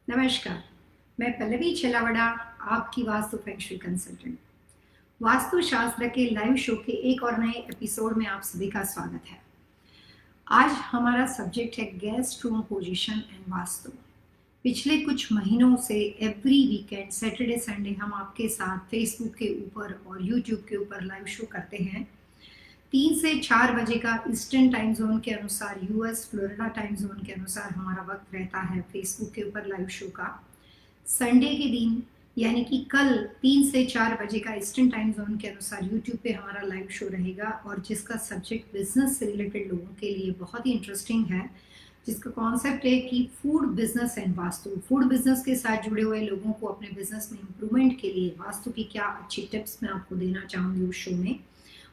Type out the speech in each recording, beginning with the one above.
नमस्कार, मैं पल्लवी छलावड़ा, आपकी वास्तु फेंगशुई कंसल्टेंट। वास्तु शास्त्र के लाइव शो के एक और नए एपिसोड में आप सभी का स्वागत है। आज हमारा सब्जेक्ट है guest room position and vastu. पिछले कुछ महीनों से एवरी वीकेंड सैटरडे संडे हम आपके साथ फेसबुक के ऊपर और यूट्यूब के ऊपर लाइव शो करते हैं। 3 से 4 बजे का ईस्टर्न टाइम जोन के अनुसार, यूएस फ्लोरिडा टाइम जोन के अनुसार हमारा वक्त रहता है फेसबुक के ऊपर लाइव शो का। संडे के दिन यानी कि कल 3 से 4 बजे का ईस्टर्न टाइम जोन के अनुसार यूट्यूब पे हमारा लाइव शो रहेगा, और जिसका सब्जेक्ट बिजनेस से रिलेटेड लोगों के लिए बहुत ही इंटरेस्टिंग है, जिसका कॉन्सेप्ट है कि food business and vastu. Food business के साथ जुड़े हुए लोगों को अपने बिजनेस में इम्प्रूवमेंट के लिए वास्तु की क्या अच्छी टिप्स मैं आपको देना चाहूँगी उस शो में।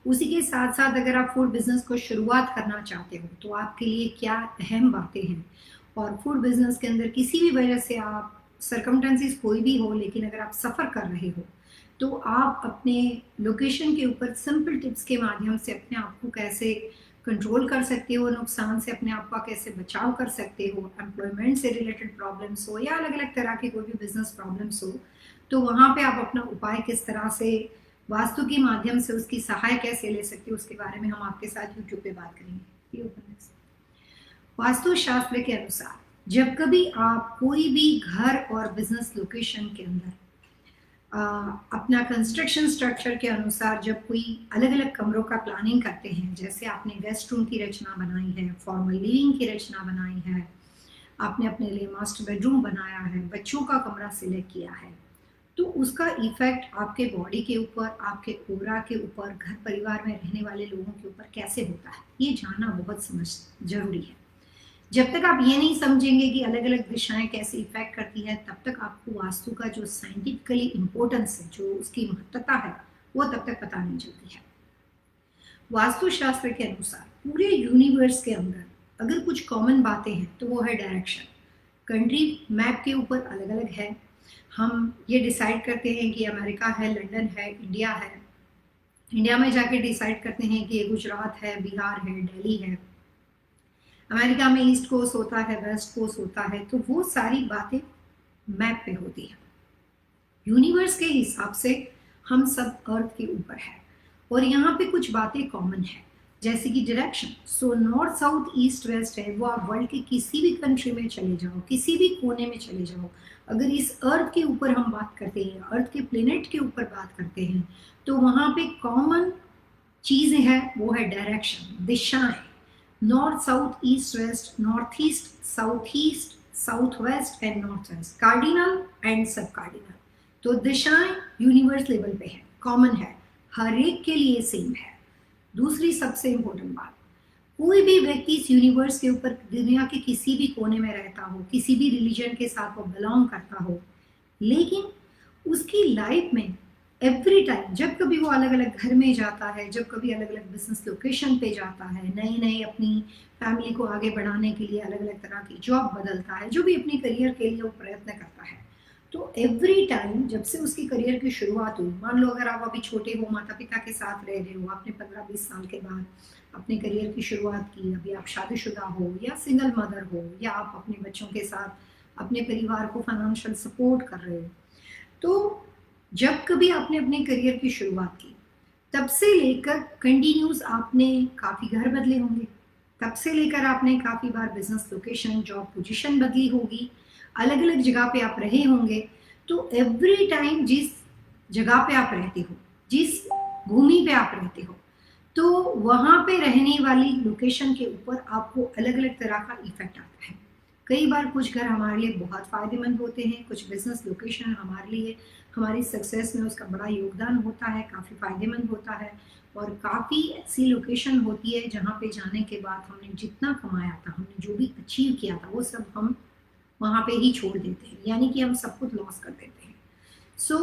उसी के साथ साथ अगर आप फूड बिजनेस को शुरुआत करना चाहते हो तो आपके लिए क्या अहम बातें हैं, और फूड बिजनेस के अंदर किसी भी वजह से आप सरकमटेंसेस कोई भी हो, लेकिन अगर आप सफ़र कर रहे हो तो आप अपने लोकेशन के ऊपर सिंपल टिप्स के माध्यम से अपने आप को कैसे कंट्रोल कर सकते हो, नुकसान से अपने आप का कैसे बचाव कर सकते हो, एम्प्लॉयमेंट से रिलेटेड प्रॉब्लम्स हो या अलग अलग तरह के कोई भी बिजनेस प्रॉब्लम्स हो, तो वहाँ पे आप अपना उपाय किस तरह से वास्तु के माध्यम से उसकी सहाय कैसे ले सकते हो, उसके बारे में हम आपके साथ यूट्यूब पे बात करेंगे। वास्तु शास्त्र के अनुसार जब कभी आप कोई भी घर और बिजनेस लोकेशन के अंदर अपना कंस्ट्रक्शन स्ट्रक्चर के अनुसार जब कोई अलग अलग कमरों का प्लानिंग करते हैं, जैसे आपने गेस्ट रूम की रचना बनाई है, फॉर्मल लिविंग की रचना बनाई है, आपने अपने लिए मास्टर बेडरूम बनाया है, बच्चों का कमरा सिलेक्ट किया है, तो उसका इफेक्ट आपके बॉडी के ऊपर, आपके ओरा के ऊपर, घर परिवार में रहने वाले लोगों के ऊपर कैसे होता है, ये जानना बहुत समझ जरूरी है। जब तक आप ये नहीं समझेंगे कि अलग अलग दिशाएं कैसे इफेक्ट करती है, तब तक आपको वास्तु का जो साइंटिफिकली इम्पोर्टेंस है, जो उसकी महत्ता है, वो तब तक पता नहीं चलती है। वास्तु शास्त्र के अनुसार पूरे यूनिवर्स के अंदर अगर कुछ कॉमन बातें हैं तो वो है डायरेक्शन। कंट्री मैप के ऊपर अलग अलग है। हम ये डिसाइड करते हैं कि अमेरिका है, लंदन है, इंडिया है। इंडिया में जाके डिसाइड करते हैं कि गुजरात है, बिहार है, दिल्ली है। अमेरिका में ईस्ट कोस्ट होता है, वेस्ट कोस्ट होता है। तो वो सारी बातें मैप पे होती है। यूनिवर्स के हिसाब से हम सब अर्थ के ऊपर है, और यहाँ पे कुछ बातें कॉमन है, जैसे कि direction. So north south east west है, वो आप वर्ल्ड के किसी भी कंट्री में चले जाओ, किसी भी कोने में चले जाओ, अगर इस अर्थ के ऊपर हम बात करते हैं, अर्थ के प्लेनेट के ऊपर बात करते हैं, तो वहाँ पे कॉमन चीज़ें हैं, वो है डायरेक्शन, दिशाएं। North south east west, north east south west and north waste, cardinal and सब कार्डिनल। तो दिशाएं यूनिवर्स लेवल पे है, कॉमन है, हर एक के लिए सेम है। दूसरी सबसे इंपॉर्टेंट बात, कोई भी व्यक्ति इस यूनिवर्स के ऊपर दुनिया के किसी भी कोने में रहता हो, किसी भी रिलीजन के साथ वो बिलोंग करता हो, लेकिन उसकी लाइफ में एवरी टाइम जब कभी वो अलग अलग घर में जाता है, जब कभी अलग अलग बिजनेस लोकेशन पे जाता है, नई नई अपनी फैमिली को आगे बढ़ाने के लिए अलग अलग तरह की जॉब बदलता है, जो भी अपनी करियर के लिए वो प्रयत्न करता है, तो एवरी टाइम जब से उसकी करियर की शुरुआत हुई, मान लो अगर आप अभी छोटे हो, माता पिता के साथ रह रहे हो, आपने 15-20 साल के बाद अपने करियर की शुरुआत की, अभी आप शादीशुदा हो या सिंगल मदर हो, या आप अपने बच्चों के साथ अपने परिवार को फाइनेंशियल सपोर्ट कर रहे हो, तो जब कभी आपने अपने करियर की शुरुआत की, तब से लेकर कंटिन्यूस आपने काफ़ी घर बदले होंगे, तब से लेकर आपने काफ़ी बार बिजनेस लोकेशन, जॉब पोजीशन बदली होगी, अलग अलग जगह पे आप रहे होंगे। तो एवरी टाइम जिस जगह पे आप रहते हो, जिस भूमि पे आप रहते हो, तो वहाँ पे रहने वाली लोकेशन के ऊपर आपको अलग अलग तरह का इफेक्ट आता है। कई बार कुछ घर हमारे लिए बहुत फ़ायदेमंद होते हैं, कुछ बिजनेस लोकेशन हमारे लिए हमारी सक्सेस में उसका बड़ा योगदान होता है, काफ़ी फ़ायदेमंद होता है, और काफ़ी ऐसी लोकेशन होती है जहाँ पे जाने के बाद हमने जितना कमाया था, हमने जो भी अचीव किया था, वो सब हम वहाँ पे ही छोड़ देते हैं, यानी कि हम सब कुछ लॉस कर देते हैं। सो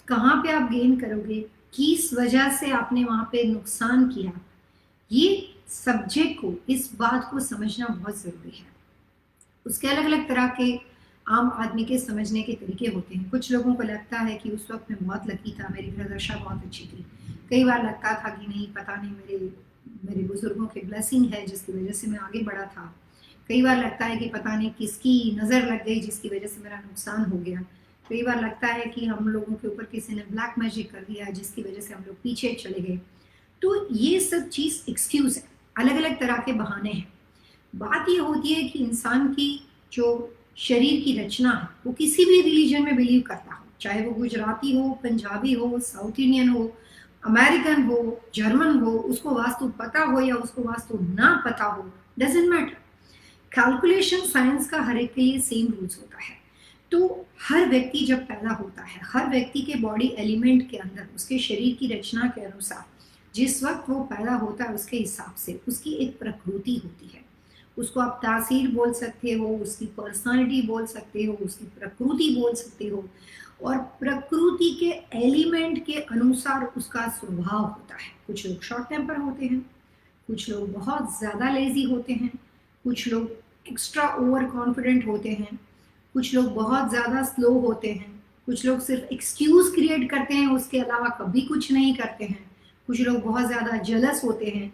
कहाँ पे आप गेन करोगे, किस वजह से आपने वहाँ पे नुकसान किया, ये सब्जेक्ट को, इस बात को समझना बहुत ज़रूरी है। उसके अलग अलग तरह के आम आदमी के समझने के तरीके होते हैं। कुछ लोगों को लगता है कि उस वक्त मैं बहुत लकी था, मेरी प्रदर्शा बहुत अच्छी थी। कई बार लगता था कि नहीं, पता नहीं, मेरे मेरे बुजुर्गों की ब्लेसिंग है जिसकी वजह से मैं आगे बढ़ा था। कई बार लगता है कि पता नहीं किसकी नज़र लग गई जिसकी वजह से मेरा नुकसान हो गया। कई बार लगता है कि हम लोगों के ऊपर किसी ने ब्लैक मैजिक कर दिया जिसकी वजह से हम लोग पीछे चले गए। तो ये सब चीज़ एक्सक्यूज़ है, अलग अलग तरह के बहाने हैं। बात ये होती है कि इंसान की जो शरीर की रचना है वो किसी भी रिलीजन में बिलीव करता हो, चाहे वो गुजराती हो, पंजाबी हो, साउथ इंडियन हो, अमेरिकन हो, जर्मन हो, उसको वास्तु पता हो या उसको वास्तु ना पता हो, डजेंट मैटर। कैलकुलेशन साइंस का हर एक के लिए सेम रूल्स होता है। तो हर व्यक्ति जब पैदा होता है, हर व्यक्ति के बॉडी एलिमेंट के अंदर उसके शरीर की रचना के अनुसार जिस वक्त वो पैदा होता है उसके हिसाब से उसकी एक प्रकृति होती है। उसको आप तासीर बोल सकते हो, उसकी पर्सनालिटी बोल सकते हो, उसकी प्रकृति बोल सकते हो, और प्रकृति के एलिमेंट के अनुसार उसका स्वभाव होता है। कुछ लोग शॉर्ट टेम्पर होते हैं, कुछ लोग बहुत ज़्यादा लेजी होते हैं, कुछ लोग एक्स्ट्रा ओवर कॉन्फिडेंट होते हैं, कुछ लोग बहुत ज़्यादा स्लो होते हैं, कुछ लोग सिर्फ एक्सक्यूज़ क्रिएट करते हैं, उसके अलावा कभी कुछ नहीं करते हैं, कुछ लोग बहुत ज़्यादा जेलस होते हैं।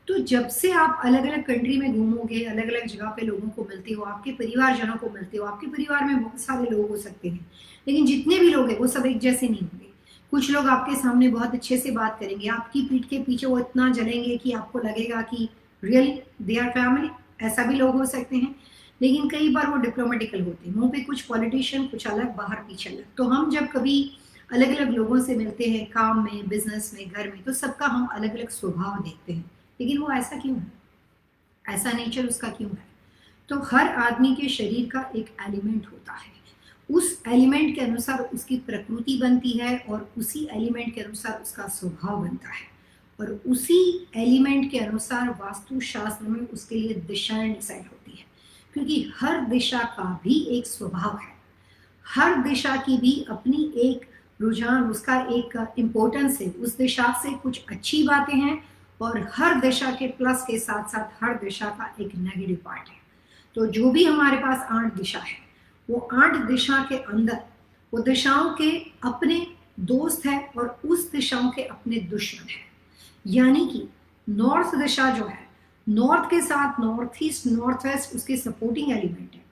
तो जब से आप अलग अलग कंट्री में घूमोगे, अलग अलग जगह पे लोगों को मिलते हो, आपके परिवारजनों को मिलते हो, आपके परिवार में बहुत सारे लोग हो सकते हैं, लेकिन जितने भी लोग हैं वो सब एक जैसे नहीं होंगे। कुछ लोग आपके सामने बहुत अच्छे से बात करेंगे, आपकी पीठ के पीछे वो इतना जलेंगे कि आपको लगेगा कि रियली दे आर फैमिली। ऐसा भी लोग हो सकते हैं। लेकिन कई बार वो डिप्लोमेटिकल होते हैं, मुंह पे कुछ पॉलिटिशियन, कुछ अलग, बाहर पीछे अलग। तो हम जब कभी अलग अलग लोगों से मिलते हैं, काम में, बिजनेस में, घर में, तो सबका हम अलग अलग स्वभाव देखते हैं। लेकिन वो ऐसा क्यों है, ऐसा नेचर उसका क्यों है? तो हर आदमी के शरीर का एक एलिमेंट होता है, उस एलिमेंट के अनुसार उसकी प्रकृति बनती है और उसी एलिमेंट के अनुसार उसका स्वभाव बनता है, और उसी एलिमेंट के अनुसार वास्तु शास्त्र में उसके लिए दिशाएं डिसाइड होती है। क्योंकि हर दिशा का भी एक स्वभाव है, हर दिशा की भी अपनी एक रुझान, उसका एक इम्पोर्टेंस है। उस दिशा से कुछ अच्छी बातें हैं और हर दिशा के प्लस के साथ साथ हर दिशा का एक नेगेटिव पार्ट है। तो जो भी हमारे पास 8 दिशा है, वो 8 दिशा के अंदर वो दिशाओं के अपने दोस्त है और उस दिशाओं के अपने दुश्मन है। यानी कि नॉर्थ दिशा जो है, नॉर्थ के साथ नॉर्थ ईस्ट, नॉर्थ वेस्ट उसके सपोर्टिंग एलिमेंट है,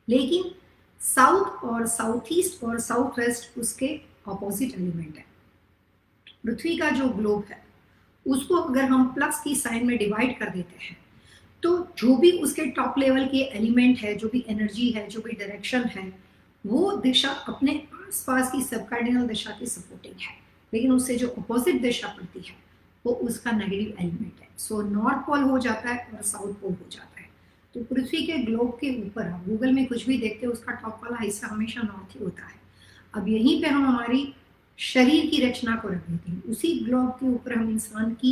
लेकिन साउथ और साउथ ईस्ट और साउथ वेस्ट उसके ऑपोजिट एलिमेंट है। पृथ्वी का जो ग्लोब है उसको अगर हम प्लस की साइन में डिवाइड कर देते हैं, तो जो भी उसके टॉप लेवल के एलिमेंट है, जो भी एनर्जी है, जो भी डायरेक्शन है, वो दिशा अपने आसपास की सब कार्डिनल दिशा की सपोर्टिंग है। लेकिन उससे जो अपोजिट दिशा पड़ती है वो उसका नेगेटिव एलिमेंट है। सो नॉर्थ पोल हो जाता है और साउथ पोल हो जाता है। तो पृथ्वी के ग्लोब के ऊपर आप गूगल में कुछ भी देखते हो, उसका टॉप वाला हिस्सा हमेशा नॉर्थ ही होता है। अब यहीं पे हम हमारी शरीर की रचना को रख देते हैं, उसी ग्लोब के ऊपर हम इंसान की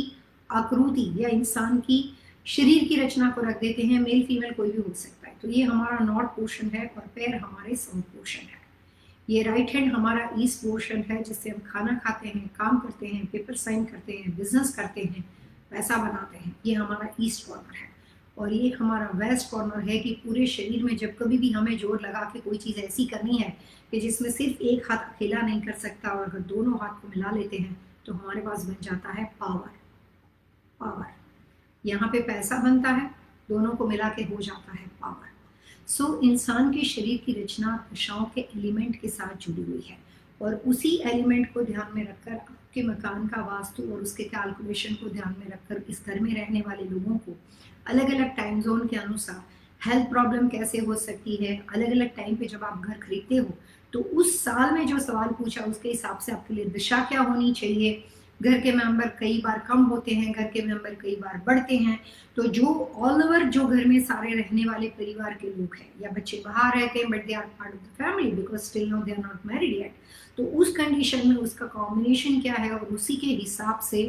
आकृति या इंसान की शरीर की रचना को रख देते हैं। मेल फीमेल कोई भी हो सकता है। तो ये हमारा नॉर्थ पोर्शन है और पैर हमारे साउथ पोर्शन है। ये राइट हैंड हमारा ईस्ट पोर्शन है, जिससे हम खाना खाते हैं, काम करते हैं, पेपर साइन करते हैं, बिजनेस करते हैं, पैसा बनाते हैं। ये हमारा ईस्ट कॉर्नर है। और ये हमारा वेस्ट कॉर्नर है कि पूरे शरीर में जब कभी भी हमें जोर लगा के कोई चीज़ ऐसी करनी है कि जिसमें सिर्फ एक हाथ अकेला नहीं कर सकता, और अगर दोनों हाथ को मिला लेते हैं तो हमारे पास बन जाता है पावर। पावर यहाँ पे पैसा बनता है, दोनों को मिला के हो जाता है पावर। सो इंसान के शरीर की रचना दिशाओं के एलिमेंट के साथ जुड़ी हुई है, और उसी एलिमेंट को ध्यान में रखकर आपके मकान का वास्तु और उसके कैलकुलेशन को ध्यान में रखकर इस घर में रहने वाले लोगों को अलग अलग टाइम जोन के अनुसार हेल्थ प्रॉब्लम कैसे हो सकती है, अलग अलग टाइम पे जब आप घर खरीदते हो तो उस साल में जो सवाल पूछा उसके हिसाब से आपके लिए दिशा क्या होनी चाहिए। घर के मेंबर कई बार कम होते हैं, घर के मेंबर कई बार बढ़ते हैं। तो जो ऑल ओवर जो घर में सारे रहने वाले परिवार के लोग हैं, या बच्चे बाहर रहते हैं but they are part of the family because still no they are not married yet, तो उस कंडीशन में उसका कॉम्बिनेशन क्या है और उसी के हिसाब से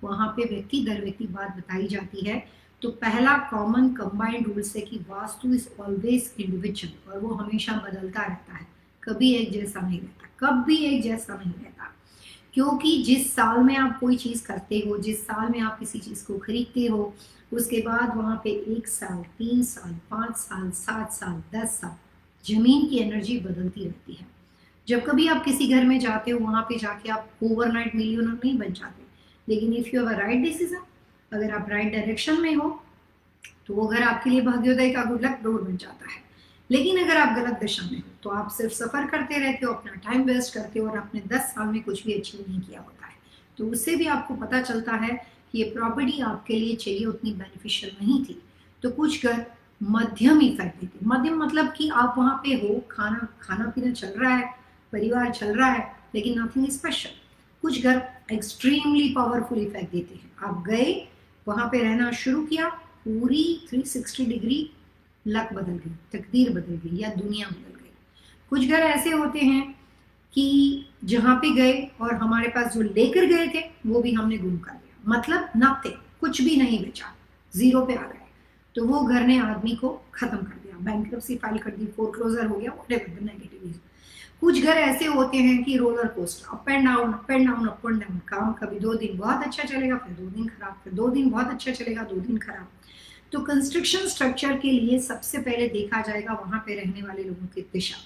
वहाँ पे व्यक्ति दर व्यक्ति बात बताई जाती है। तो पहला कॉमन कंबाइंड रूल्स है कि वास्तु इज ऑलवेज इंडिविजुअल, और वो हमेशा बदलता रहता है, कभी एक जैसा नहीं रहता, कभी एक जैसा नहीं रहता। क्योंकि जिस साल में आप कोई चीज़ करते हो, जिस साल में आप किसी चीज़ को खरीदते हो, उसके बाद वहाँ पे 1 साल, 3 साल, 5 साल, 7 साल, 10 साल जमीन की एनर्जी बदलती रहती है। जब कभी आप किसी घर में जाते हो, वहाँ पे जाके आप ओवरनाइट मिलियनर नहीं बन जाते, लेकिन if you have a right decision, अगर आप राइट डायरेक्शन में हो तो वो घर आपके लिए भाग्योदय का गुड लक डोर बन जाता है। लेकिन अगर आप गलत दिशा में हो तो आप सिर्फ सफर करते रहते हो, अपना टाइम वेस्ट करते हो और अपने 10 साल में कुछ भी अचीव नहीं किया होता है। तो उससे भी आपको पता चलता है कि ये प्रॉपर्टी आपके लिए चाहिए उतनी बेनिफिशियल नहीं थी। तो कुछ घर मध्यम इफेक्ट देते, मध्यम मतलब कि आप वहां पे हो, खाना खाना पीना चल रहा है, परिवार चल रहा है, लेकिन नथिंग स्पेशल। कुछ घर एक्सट्रीमली पावरफुल इफेक्ट देते हैं। आप गए, वहां पे रहना शुरू किया, पूरी 360 डिग्री लक बदल गई, तकदीर बदल गई या दुनिया बदल गई। कुछ घर ऐसे होते हैं कि जहां पे गए और हमारे पास जो लेकर गए थे वो भी हमने गुम कर दिया, मतलब नथिंग, कुछ भी नहीं बचा, जीरो पे आ गए। तो वो घर ने आदमी को खत्म कर दिया, बैंक्रप्सी फाइल कर दी, फोरक्लोजर हो गया, व्हाटएवर द नेगेटिव इज। कुछ घर ऐसे होते हैं कि roller coaster, up and down, up and down, up and down. काम कभी 2 दिन बहुत अच्छा चलेगा, फिर 2 दिन खराब, फिर 2 दिन बहुत अच्छा चलेगा, 2 दिन खराब। तो कंस्ट्रक्शन स्ट्रक्चर के लिए सबसे पहले देखा जाएगा वहां पे रहने वाले लोगों की दिशा।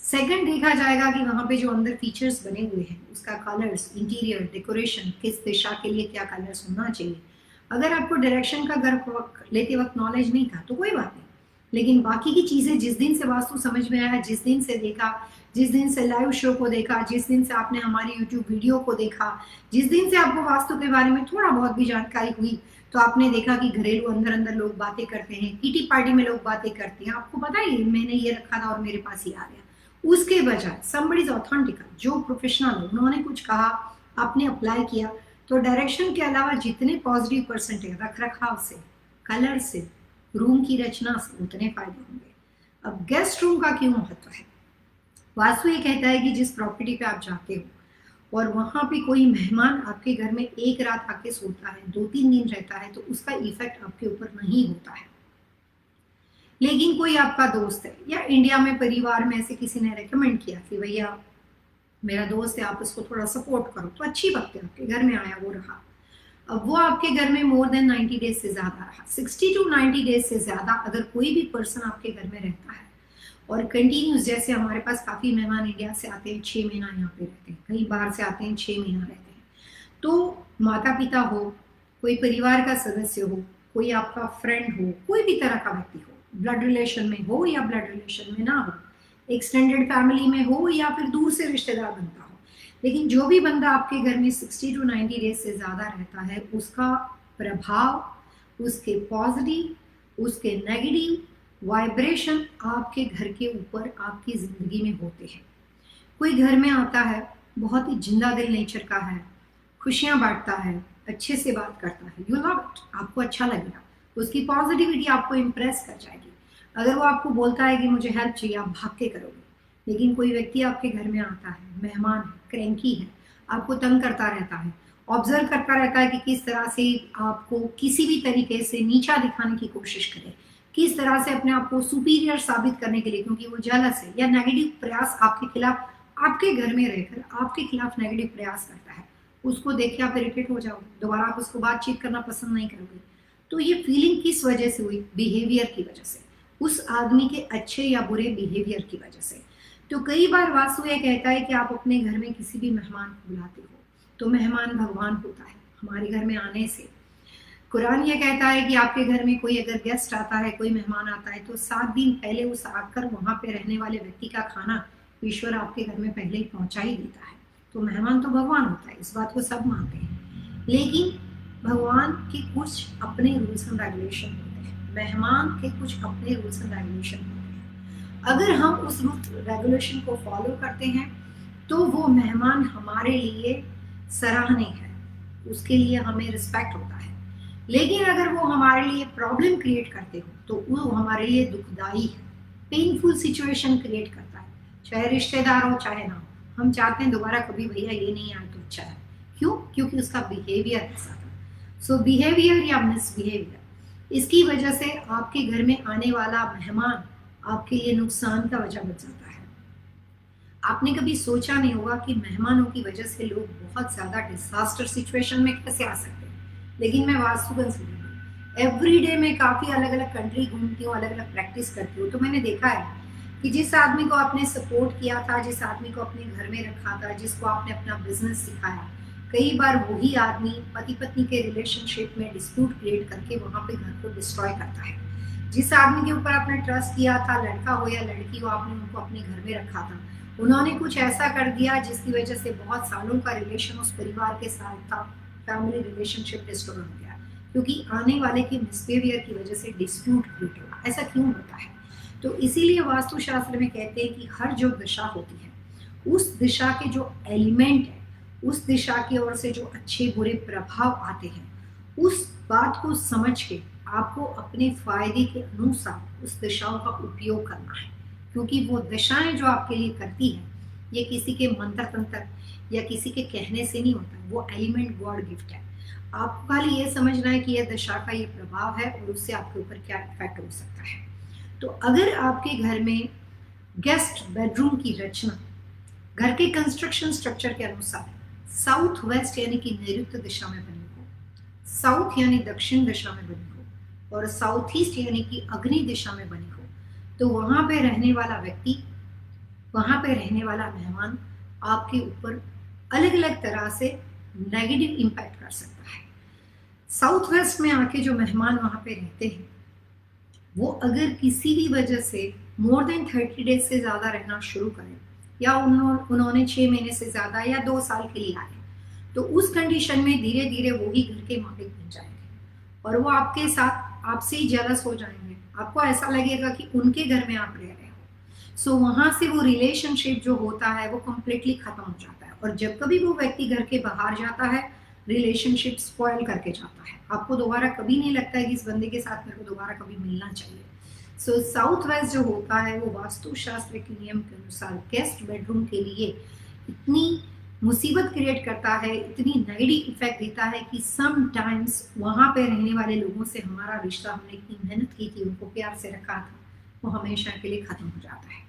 सेकंड देखा जाएगा कि वहां पे जो अंदर फीचर्स बने हुए हैं उसका कलर्स, इंटीरियर डेकोरेशन, किस दिशा के लिए क्या कलर्स होना चाहिए। अगर आपको डायरेक्शन का घर लेते वक्त नॉलेज नहीं था तो कोई बात नहीं, लेकिन बाकी की चीजें जिस दिन से वास्तु समझ में आया, जिस दिन से देखा, जिस दिन से लाइव शो को देखा, जिस दिन से आपने हमारी यूट्यूब वीडियो को देखा, जिस दिन से आपको वास्तु के बारे में थोड़ा बहुत भी जानकारी हुई, तो आपने देखा कि घरेलू अंदर अंदर लोग बातें करते हैं, किटी पार्टी में लोग बातें करते हैं, आपको पता है मैंने ये रखा था और मेरे पास ही आ गया। उसके बजाय somebody is authentic, जो प्रोफेशनल हो, उन्होंने कुछ कहा, आपने अप्लाई किया, तो डायरेक्शन के अलावा जितने पॉजिटिव परसेंटेज रख रखाव से, कलर से, रूम की रचना से, उतने फायदे होंगे। अब गेस्ट रूम का क्यों महत्व है? वास्तु ये कहता है कि जिस प्रॉपर्टी पे आप जाते हो और वहां पे कोई मेहमान आपके घर में एक रात आके सोता है, 2-3 दिन रहता है, तो उसका इफेक्ट आपके ऊपर नहीं होता है। लेकिन कोई आपका दोस्त है या इंडिया में परिवार में ऐसे किसी ने रेकमेंड किया कि भैया मेरा दोस्त है, आप उसको थोड़ा सपोर्ट करो, तो अच्छी बात है, आपके घर में आया, वो रहा। अब वो आपके घर में मोर देन 90 डेज से ज्यादा रहा, 60 to 90 डेज से ज्यादा अगर कोई भी पर्सन आपके घर में रहता है और कंटिन्यूस, जैसे हमारे पास काफी मेहमान इंडिया से आते हैं, 6 महीना यहाँ पे रहते हैं, कई बाहर से आते हैं 6 महीना रहते हैं, तो माता पिता हो, कोई परिवार का सदस्य हो, कोई आपका फ्रेंड हो, कोई भी तरह का व्यक्ति हो, ब्लड रिलेशन में हो या ब्लड रिलेशन में ना हो, एक्सटेंडेड फैमिली में हो या फिर दूर से रिश्तेदार बनता हो, लेकिन जो भी बंदा आपके घर में 60 to 90 डेज से ज्यादा रहता है, उसका प्रभाव, उसके पॉजिटिव, उसके नेगेटिव वाइब्रेशन आपके घर के ऊपर, आपकी जिंदगी में होते हैं। कोई घर में आता है, बहुत ही जिंदा दिल नेचर का है, खुशियां बांटता है, अच्छे से बात करता है, यू लव इट, आपको अच्छा लगेगा, उसकी पॉजिटिविटी आपको इम्प्रेस कर जाएगी। अगर वो आपको बोलता है कि मुझे हेल्प चाहिए, आप भाग के करोगे। लेकिन कोई व्यक्ति आपके घर में आता है, मेहमान है, क्रैंकी है, आपको तंग करता रहता है, ऑब्जर्व करता रहता है कि किस तरह से आपको किसी भी तरीके से नीचा दिखाने की कोशिश करे, किस तरह से अपने आप को सुपीरियर साबित करने के लिए, क्योंकि वो जेलस है या नेगेटिव प्रयास आपके खिलाफ, आपके घर में रहकर आपके खिलाफ नेगेटिव प्रयास करता है, उसको देख के आप इरिटेट हो जाओगे, दोबारा आप उसको बातचीत करना पसंद नहीं करोगे। तो ये फीलिंग किस वजह से हुई? बिहेवियर की वजह से, उस आदमी के अच्छे या बुरे बिहेवियर की वजह से। तो कई बार वास्तु ये कहता है कि आप अपने घर में किसी भी मेहमान को बुलाते हो तो मेहमान भगवान होता है हमारे घर में आने से। कुरान ये कहता है कि आपके घर में कोई अगर गेस्ट आता है, कोई मेहमान आता है, तो 7 दिन पहले उस आकर वहां पे रहने वाले व्यक्ति का खाना ईश्वर आपके घर में पहले ही पहुंचा ही देता है। तो मेहमान तो भगवान होता है, इस बात को सब मानते हैं, लेकिन भगवान के कुछ अपने रूल्स एंड रेगुलेशन होते हैं, मेहमान के कुछ अपने रूल्स एंड रेगुलेशन होते हैं। अगर हम उस रूल्स रेगुलेशन को फॉलो करते हैं तो वो मेहमान हमारे लिए सराहनीय है, उसके लिए हमें रिस्पेक्ट होता है। लेकिन अगर वो हमारे लिए प्रॉब्लम क्रिएट करते हो तो वो हमारे लिए दुखदाई है, पेनफुल सिचुएशन क्रिएट करता है, चाहे रिश्तेदार हो चाहे ना हो। हम चाहते हैं दोबारा कभी भैया ये नहीं आए तो अच्छा है, क्यों? क्योंकि उसका बिहेवियर ऐसा था। सो बिहेवियर या मिसबिहेवियर, इसकी वजह से आपके घर में आने वाला मेहमान आपके लिए नुकसान का वजह बन जाता है। आपने कभी सोचा नहीं होगा कि मेहमानों की वजह से लोग बहुत ज्यादा डिजास्टर सिचुएशन में कैसे आ सकते हैं, लेकिन मैं वास्तु कंसल्टेंट हूँ, एवरी डे मैं काफी अलग अलग कंट्री घूमती हूँ, अलग अलग प्रैक्टिस करती हूँ, तो मैंने देखा है कि जिस आदमी को आपने सपोर्ट किया था, जिस आदमी को अपने घर में रखा था, जिसको आपने अपना बिजनेस सिखाया, कई बार वही आदमी पति पत्नी के रिलेशनशिप में डिस्प्यूट क्रिएट करके वहां पे घर को डिस्ट्रॉय करता है। जिस आदमी के ऊपर आपने ट्रस्ट किया था, लड़का हो या लड़की हो, आपने उनको अपने घर में रखा था, उन्होंने कुछ ऐसा कर दिया जिसकी वजह से बहुत सालों का रिलेशन उस परिवार के साथ था, फैमिली रिलेशनशिप डिस्ट्रॉय हो गया क्योंकि आने वाले के मिसबिहेवियर की वजह से डिस्प्यूट क्रिएट हुआ। ऐसा क्यों होता है? तो इसीलिए वास्तुशास्त्र में कहते हैं कि हर जो दिशा होती है, उस दिशा के जो एलिमेंट है, उस दिशा की ओर से जो अच्छे बुरे प्रभाव आते हैं, उस बात को समझ के आपको अपने फायदे के अनुसार उस दिशाओं का उपयोग करना है। क्योंकि वो दिशाएं जो आपके लिए करती है, ये किसी के मंत्र तंत्र या किसी के कहने से नहीं होता, वो एलिमेंट गॉड गिफ्ट है। आपको खाली ये समझना है कि यह दिशा का ये प्रभाव है और उससे आपके ऊपर क्या इफेक्ट हो सकता है। तो अगर आपके घर में गेस्ट बेडरूम की रचना घर के कंस्ट्रक्शन स्ट्रक्चर के अनुसार साउथ वेस्ट यानी कि नैऋत्य दिशा में बनी हो, साउथ यानी दक्षिण दिशा में बनी हो और साउथ ईस्ट यानी कि अग्नि दिशा में बनी हो, तो वहां पे रहने वाला व्यक्ति, वहां पे रहने वाला मेहमान आपके ऊपर अलग अलग तरह से नेगेटिव इम्पैक्ट कर सकता है। साउथ वेस्ट में आके जो मेहमान वहां पे रहते हैं, वो अगर किसी भी वजह से मोर देन 30 डेज से ज्यादा रहना शुरू करें या उन्होंने 6 महीने से ज्यादा या 2 साल के लिए आए, तो उस कंडीशन में धीरे धीरे वो ही घर के मालिक बन जाएंगे और वो आपके साथ आपसे ही जेलस हो जाएंगे। आपको ऐसा लगेगा कि उनके घर में आप रह रहे हो। सो वहां से वो रिलेशनशिप जो होता है वो कंप्लीटली खत्म हो जाता है और जब कभी वो व्यक्ति घर के बाहर जाता है, रिलेशनशिप स्पॉइल करके जाता है। आपको दोबारा कभी नहीं लगता है कि इस बंदे के साथ मेरे को दोबारा कभी मिलना चाहिए। सो साउथ वेस्ट जो होता है वो वास्तुशास्त्र के नियम के अनुसार गेस्ट बेडरूम के लिए इतनी मुसीबत क्रिएट करता है, इतनी नेगेटिव इफेक्ट देता है कि सम टाइम्स वहां पे रहने वाले लोगों से हमारा रिश्ता, हमने इतनी मेहनत की थी, उनको प्यार से रखा था, वो हमेशा के लिए खत्म हो जाता है।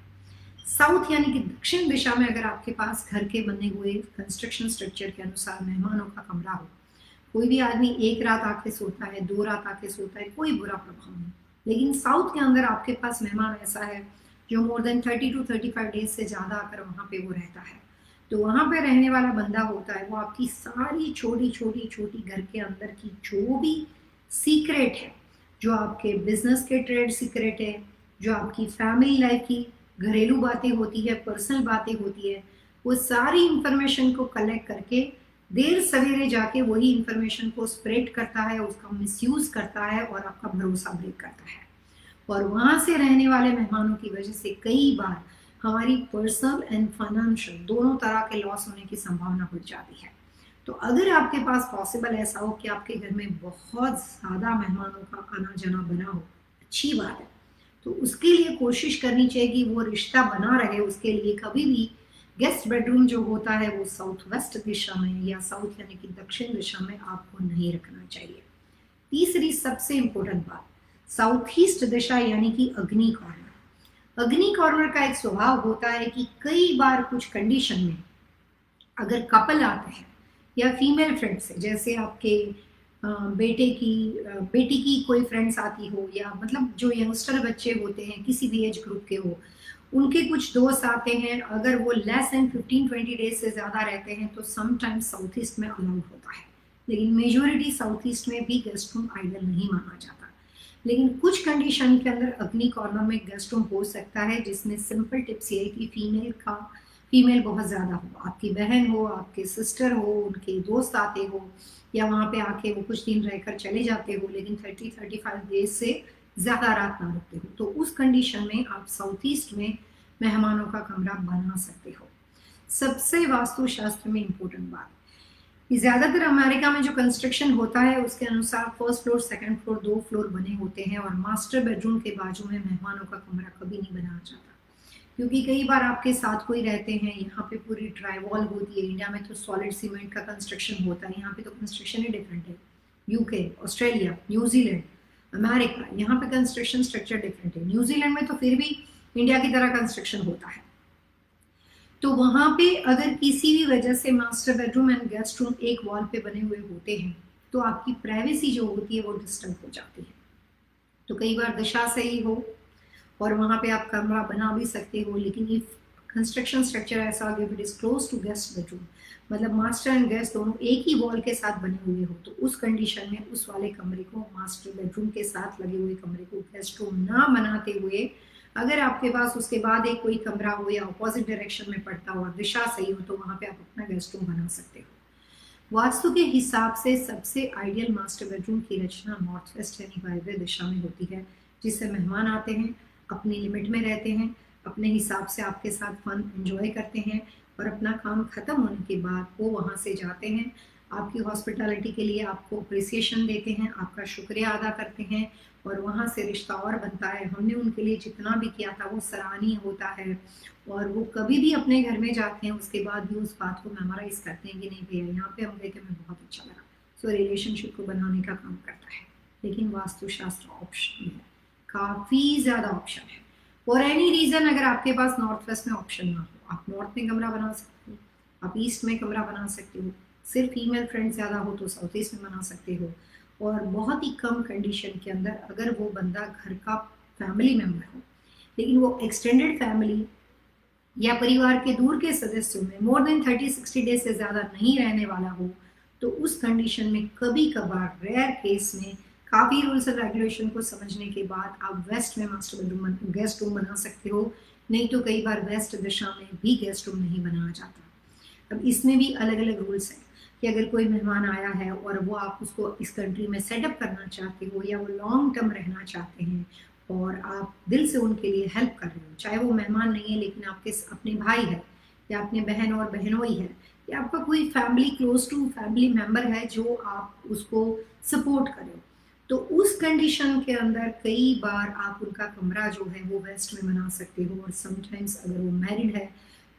साउथ यानी कि दक्षिण दिशा में अगर आपके पास घर के बने हुए कंस्ट्रक्शन स्ट्रक्चर के अनुसार मेहमानों का कमरा हो, कोई भी आदमी 1 रात आके सोता है, 2 रात आके सोता है, कोई बुरा प्रभाव नहीं। लेकिन साउथ के अंदर आपके पास मेहमान ऐसा है जो मोर देन 30 to 35 डेज से ज्यादा आकर वहां पे वो रहता है, तो वहां पे रहने वाला बंदा होता है, वो आपकी सारी छोटी छोटी छोटी घर के अंदर की जो भी सीक्रेट है, जो आपके बिजनेस के ट्रेड सीक्रेट है, जो आपकी फैमिली लाइफ की घरेलू बातें होती है, पर्सनल बातें होती है, वो सारी इंफॉर्मेशन को कलेक्ट करके देर सवेरे जाके वही इंफॉर्मेशन को स्प्रेड करता है, उसका मिसयूज करता है और आपका भरोसा ब्रेक करता है। और वहां से रहने वाले मेहमानों की वजह से कई बार हमारी पर्सनल एंड फाइनेंशियल दोनों तरह के लॉस होने की संभावना बढ़ जाती है। तो अगर आपके पास पॉसिबल ऐसा हो कि आपके घर में बहुत ज्यादा मेहमानों का आना जाना बना हो, अच्छी बात है, तो उसके लिए कोशिश करनी चाहिए कि वो रिश्ता बना रहे। उसके लिए कभी भी गेस्ट बेडरूम जो होता है वो साउथ वेस्ट दिशा में या साउथ यानी कि दक्षिण दिशा में आपको नहीं रखना चाहिए। तीसरी सबसे इंपॉर्टेंट बात, साउथ ईस्ट दिशा यानी कि अग्नि कॉर्नर। अग्नि कॉर्नर का एक स्वभाव होता है कि कई बार कुछ कंडीशन में अगर कपल आते हैं या फीमेल फ्रेंड्स है, जैसे आपके बेटी की कोई फ्रेंड्स आती हो या मतलब जो यंगस्टर बच्चे होते हैं किसी भी एज ग्रुप के हो, उनके कुछ दोस्त आते हैं, अगर वो लेस देन 15-20 डेज से ज़्यादा रहते हैं तो समटाइम्स साउथ ईस्ट में अलाउड होता है। लेकिन मेजोरिटी साउथ ईस्ट में भी गेस्ट रूम आइडल नहीं माना जाता। लेकिन कुछ कंडीशन के अंदर अग्नि कॉर्नर में गेस्ट रूम हो सकता है, जिसमें सिंपल टिप्स ये है कि फीमेल बहुत ज़्यादा हो, आपकी बहन हो, आपके सिस्टर हो, उनके दोस्त आते हो या वहाँ पे आके वो कुछ दिन रहकर चले जाते हो, लेकिन 30-35 डेज से ज़्यादा रात ना रुकते हो, तो उस कंडीशन में आप साउथ ईस्ट में मेहमानों का कमरा बना सकते हो। सबसे वास्तुशास्त्र में इम्पोर्टेंट बात, ज्यादातर अमेरिका में जो कंस्ट्रक्शन होता है उसके अनुसार first floor, second floor, 2 floor बने होते हैं और मास्टर बेडरूम के बाजू में मेहमानों का कमरा कभी नहीं बनाया जाता, क्योंकि कई बार आपके साथ कोई रहते हैं, यहाँ पे पूरी ड्राईवॉल होती है, इंडिया में तो सॉलिड सीमेंट का कंस्ट्रक्शन होता है, यहाँ पे तो कंस्ट्रक्शन ही डिफरेंट है। यूके, ऑस्ट्रेलिया, न्यूजीलैंड, अमेरिका, यहाँ पे कंस्ट्रक्शन स्ट्रक्चर डिफरेंट है। न्यूजीलैंड में तो फिर भी इंडिया की तरह कंस्ट्रक्शन होता है। तो वहां पे अगर किसी भी वजह से master bedroom and guest room एक वॉल पे बने हुए होते हैं तो आपकी प्राइवेसी जो होती है वो डिस्टर्ब हो जाती है। तो कई बार दिशा सही हो और वहां पे आप कमरा बना भी सकते हो, लेकिन इफ कंस्ट्रक्शन स्ट्रक्चर ऐसा हो if it is close to guest bedroom, मतलब मास्टर एंड गेस्ट दोनों एक ही वॉल के साथ बने हुए हो, तो उस कंडीशन में उस वाले कमरे को मास्टर बेडरूम के साथ लगे हुए कमरे को गेस्ट रूम ना बनाते हुए, अगर आपके पास उसके बाद एक कोई कमरा हो या अपोजिट डायरेक्शन में पड़ता हो और दिशा सही हो, तो वहां पे आप अपना गेस्ट रूम बना सकते हो। वास्तु के हिसाब से सबसे आइडियल मास्टर बेडरूम की रचना नॉर्थ वेस्ट यानी वायव्य दिशा में होती है, जिससे मेहमान आते हैं, अपनी लिमिट में रहते हैं, अपने हिसाब से आपके साथ फन एंजॉय करते हैं और अपना काम खत्म होने के बाद वो वहाँ से जाते हैं, आपकी हॉस्पिटैलिटी के लिए आपको अप्रिसिएशन देते हैं, आपका शुक्रिया अदा करते हैं और वहाँ से रिश्ता और बनता है। हमने उनके लिए जितना भी किया था वो सराहनीय होता है और वो कभी भी अपने घर में जाते हैं उसके बाद भी उस बात को मेमोराइज करते हैं कि नहीं भैया यहाँ पे हम गए थे, हमें बहुत अच्छा लगा। सो रिलेशनशिप को बनाने का काम करता है। लेकिन वास्तुशास्त्र ऑप्शन है, काफ़ी ज़्यादा ऑप्शन है। फॉर एनी रीज़न अगर आपके पास नॉर्थ वेस्ट में ऑप्शन ना हो, आप नॉर्थ में कमरा बना सकते हो, आप ईस्ट में कमरा बना सकते हो, सिर्फ फीमेल फ्रेंड ज़्यादा हो तो साउथ ईस्ट में बना सकते हो, और बहुत ही कम कंडीशन के अंदर अगर वो बंदा घर का फैमिली मेम्बर हो, लेकिन वो एक्सटेंडेड फैमिली या परिवार के दूर के सदस्यों में मोर देन 30-60 डेज से ज़्यादा नहीं रहने वाला हो, तो उस कंडीशन में कभी कभार रेयर केस में काफ़ी रूल्स एंड रेगुलेशन को समझने के बाद आप वेस्ट में मास्टर बेडरूम गेस्ट रूम बना सकते हो। नहीं तो कई बार वेस्ट दिशा में भी गेस्ट रूम नहीं बनाया जाता। अब इसमें भी अलग अलग रूल्स हैं कि अगर कोई मेहमान आया है और वो आप उसको इस कंट्री में सेटअप करना चाहते हो या वो लॉन्ग टर्म रहना चाहते हैं और आप दिल से उनके लिए हेल्प कर रहे हो, चाहे वो मेहमान नहीं है लेकिन आपके अपने भाई है या अपने बहन और बहनोई है या आपका कोई family close to family member है जो आप उसको सपोर्ट करो, तो उस कंडीशन के अंदर कई बार आप उनका कमरा जो है वो वेस्ट में बना सकते हो और समटाइम्स अगर वो मैरिड है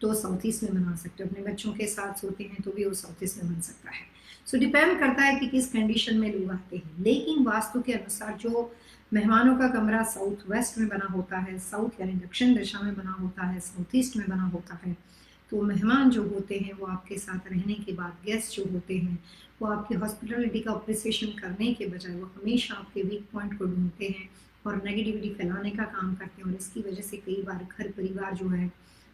तो साउथ ईस्ट में बना सकते हो, अपने बच्चों के साथ सोते हैं तो भी वो साउथ ईस्ट में बन सकता है। सो डिपेंड करता है कि किस कंडीशन में लोग आते हैं। लेकिन वास्तु के अनुसार जो मेहमानों का कमरा साउथ वेस्ट में बना होता है, साउथ यानी दक्षिण दिशा में बना होता है, साउथ ईस्ट में बना होता है, तो मेहमान जो होते हैं वो आपके साथ रहने के बाद गेस्ट जो होते हैं वो आपकी हॉस्पिटलिटी का अप्रिसिएशन करने के बजाय वो हमेशा आपके वीक पॉइंट को ढूंढते हैं और नेगेटिविटी फैलाने का काम करते हैं और इसकी वजह से कई बार घर परिवार जो है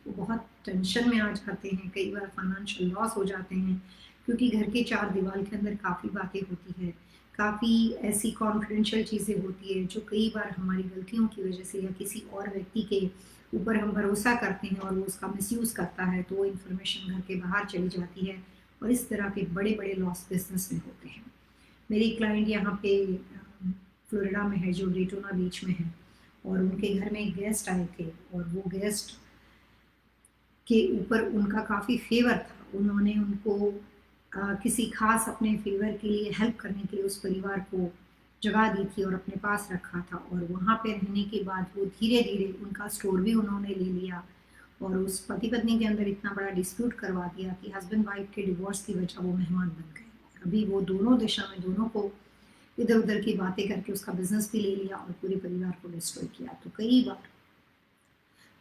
वो बहुत टेंशन में आ जाते हैं, कई बार फाइनेंशियल लॉस हो जाते हैं क्योंकि घर के चार दीवार के अंदर काफ़ी बातें होती है, काफ़ी ऐसी कॉन्फिडेंशियल चीज़ें होती है जो कई बार हमारी गलतियों की वजह से या किसी और व्यक्ति के ऊपर हम भरोसा करते हैं और वो उसका मिसयूज़ करता है तो वो इन्फॉर्मेशन घर के बाहर चली जाती है और इस तरह के बड़े बड़े लॉस बिजनेस में होते हैं। मेरी क्लाइंट यहाँ पे फ्लोरिडा में है जो डेटोना बीच में है और उनके घर में एक गेस्ट आए थे और वो गेस्ट के ऊपर उनका काफ़ी फेवर था, उन्होंने उनको किसी खास अपने फेवर के लिए हेल्प करने के लिए उस परिवार को जगह दी थी और अपने पास रखा था और वहाँ पे रहने के बाद वो धीरे धीरे उनका स्टोर भी उन्होंने ले लिया और उस पति पत्नी के अंदर इतना बड़ा डिस्प्यूट करवा दिया कि हस्बैंड वाइफ के डिवोर्स की वजह वो मेहमान बन गए और अभी वो दोनों दिशा में दोनों को इधर उधर की बातें करके उसका बिजनेस भी ले लिया और पूरे परिवार को डिस्ट्रॉय किया। तो कई बार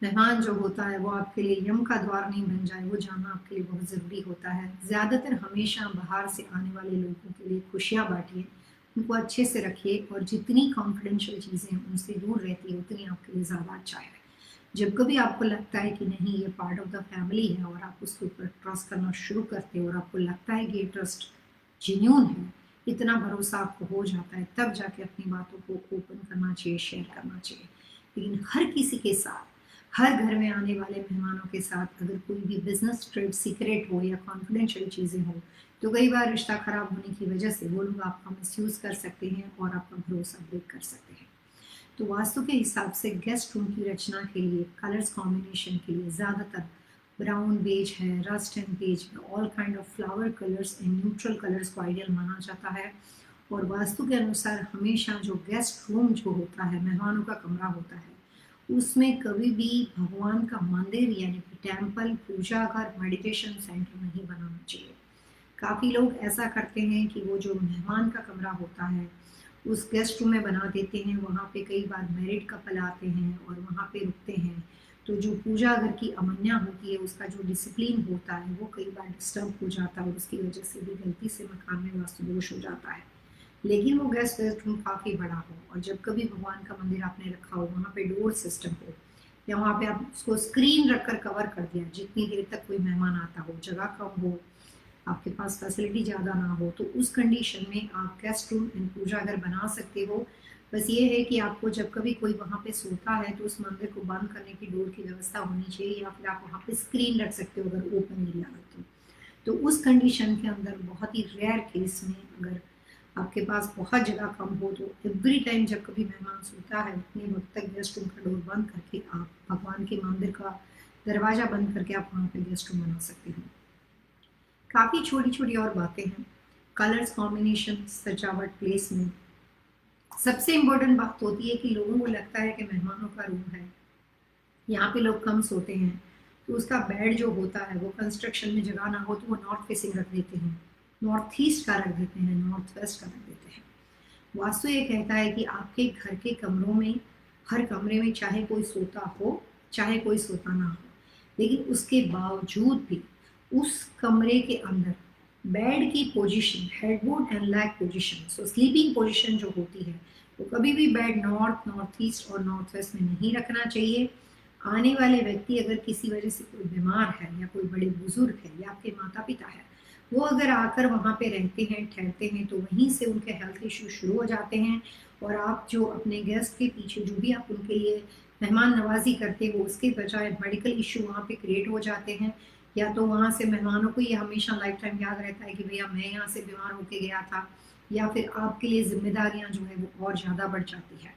मेहमान जो होता है वो आपके लिए यम का द्वार नहीं बन जाए, वो जानना आपके लिए बहुत ज़रूरी होता है। ज़्यादातर हमेशा बाहर से आने वाले लोगों के लिए खुशियाँ बांटिए, उनको अच्छे से रखिए और जितनी कॉन्फिडेंशियल चीज़ें उनसे दूर रहती है उतनी आपके लिए ज़्यादा अच्छा है। जब कभी आपको लगता है कि नहीं ये पार्ट ऑफ द फैमिली है और आप उसके ऊपर ट्रस्ट करना शुरू करते हो और आपको लगता है कि ये ट्रस्ट जेन्यून है, इतना भरोसा आपको हो जाता है, तब जाके अपनी बातों को ओपन करना चाहिए, शेयर करना चाहिए। लेकिन हर किसी के साथ, हर घर में आने वाले मेहमानों के साथ अगर कोई भी बिजनेस ट्रेड सीक्रेट हो या कॉन्फिडेंशियल चीज़ें हो तो कई बार रिश्ता खराब होने की वजह से वो लोग आपका मिसयूज़ कर सकते हैं और आपका भरोसा ब्रेक कर सकते हैं। तो वास्तु के हिसाब से गेस्ट रूम की रचना के लिए कलर्स कॉम्बिनेशन के लिए ज़्यादातर ब्राउन बेज है, रस्ट एंड बेज है, all kind of flower colours and neutral colours को आइडियल माना जाता है। और वास्तु के अनुसार हमेशा जो गेस्ट रूम जो होता है, मेहमानों का कमरा होता है, उसमें कभी भी भगवान का मंदिर यानी कि टेम्पल, पूजा घर, मेडिटेशन सेंटर नहीं बनाना चाहिए। काफ़ी लोग ऐसा करते हैं कि वो जो मेहमान का कमरा होता है उस गेस्ट रूम में बना देते हैं, वहाँ पे कई बार मैरिड कपल आते हैं और वहाँ पे रुकते हैं, तो जो पूजा घर की अमन्या होती है उसका जो डिसिप्लिन होता है वो कई बार डिस्टर्ब हो जाता है और उसकी वजह से भी गलती से मकान में वास्तु दोष हो जाता है। लेकिन वो गेस्ट बेडरूम काफ़ी बड़ा हो और जब कभी भगवान का मंदिर आपने रखा हो वहाँ पे डोर सिस्टम हो, या वहाँ पे आप उसको स्क्रीन रखकर कवर कर दिया, जितनी देर तक कोई मेहमान आता हो, जगह कम हो, आपके पास फैसिलिटी ज़्यादा ना हो, तो उस कंडीशन में आप गेस्ट रूम एंड पूजा घर बना सकते हो। बस ये है कि आपको जब कभी कोई वहाँ पे सोता है तो उस मंदिर को बंद करने की डोर की व्यवस्था होनी चाहिए, या फिर आप वहाँ पे स्क्रीन रख सकते हो अगर ओपन एरिया है तो उस कंडीशन के अंदर बहुत ही रेयर केस में अगर आपके पास बहुत जगह कम हो तो एवरी टाइम जब कभी मेहमान सोता है उतने वक्त तक गेस्ट रूम का डोर बंद करके आप भगवान के मंदिर का दरवाजा बंद करके आप वहाँ पे गेस्ट रूम बना सकते हो। काफ़ी छोटी छोटी और बातें हैं, कलर्स कॉम्बिनेशन, सजावट, प्लेसमेंट। सबसे इम्पोर्टेंट बात होती है कि लोगों को लगता है कि मेहमानों का रूम है, यहाँ पे लोग कम सोते हैं, तो उसका बेड जो होता है वो कंस्ट्रक्शन में जगह ना हो तो वो नॉर्थ फेसिंग रख देते हैं, नॉर्थ ईस्ट का रख देते हैं, नॉर्थ वेस्ट का रख देते हैं। वास्तु ये कहता है कि आपके घर के कमरों में, हर कमरे में चाहे कोई सोता हो चाहे कोई सोता ना हो, लेकिन उसके बावजूद भी उस कमरे के अंदर बेड की position, headboard and leg position, so sleeping position जो होती है, तो कभी भी बेड नॉर्थ, नॉर्थ ईस्ट और नॉर्थ वेस्ट में नहीं रखना चाहिए। आने वाले व्यक्ति अगर किसी वजह से कोई बीमार है या कोई बड़े बुजुर्ग है या आपके माता पिता है, वो अगर आकर वहाँ पे रहते हैं, ठहरते हैं, तो वहीं से उनके हेल्थ इश्यू शुरू हो जाते हैं। और आप जो अपने गेस्ट के पीछे जो भी आप उनके लिए मेहमान नवाजी करते हो उसके बजाय मेडिकल इश्यू वहाँ पे क्रिएट हो जाते हैं। या तो वहाँ से मेहमानों को ये हमेशा लाइफ टाइम याद रहता है कि भैया मैं यहाँ से बीमार होके गया था, या फिर आपके लिए जिम्मेदारियाँ जो है वो और ज़्यादा बढ़ जाती है।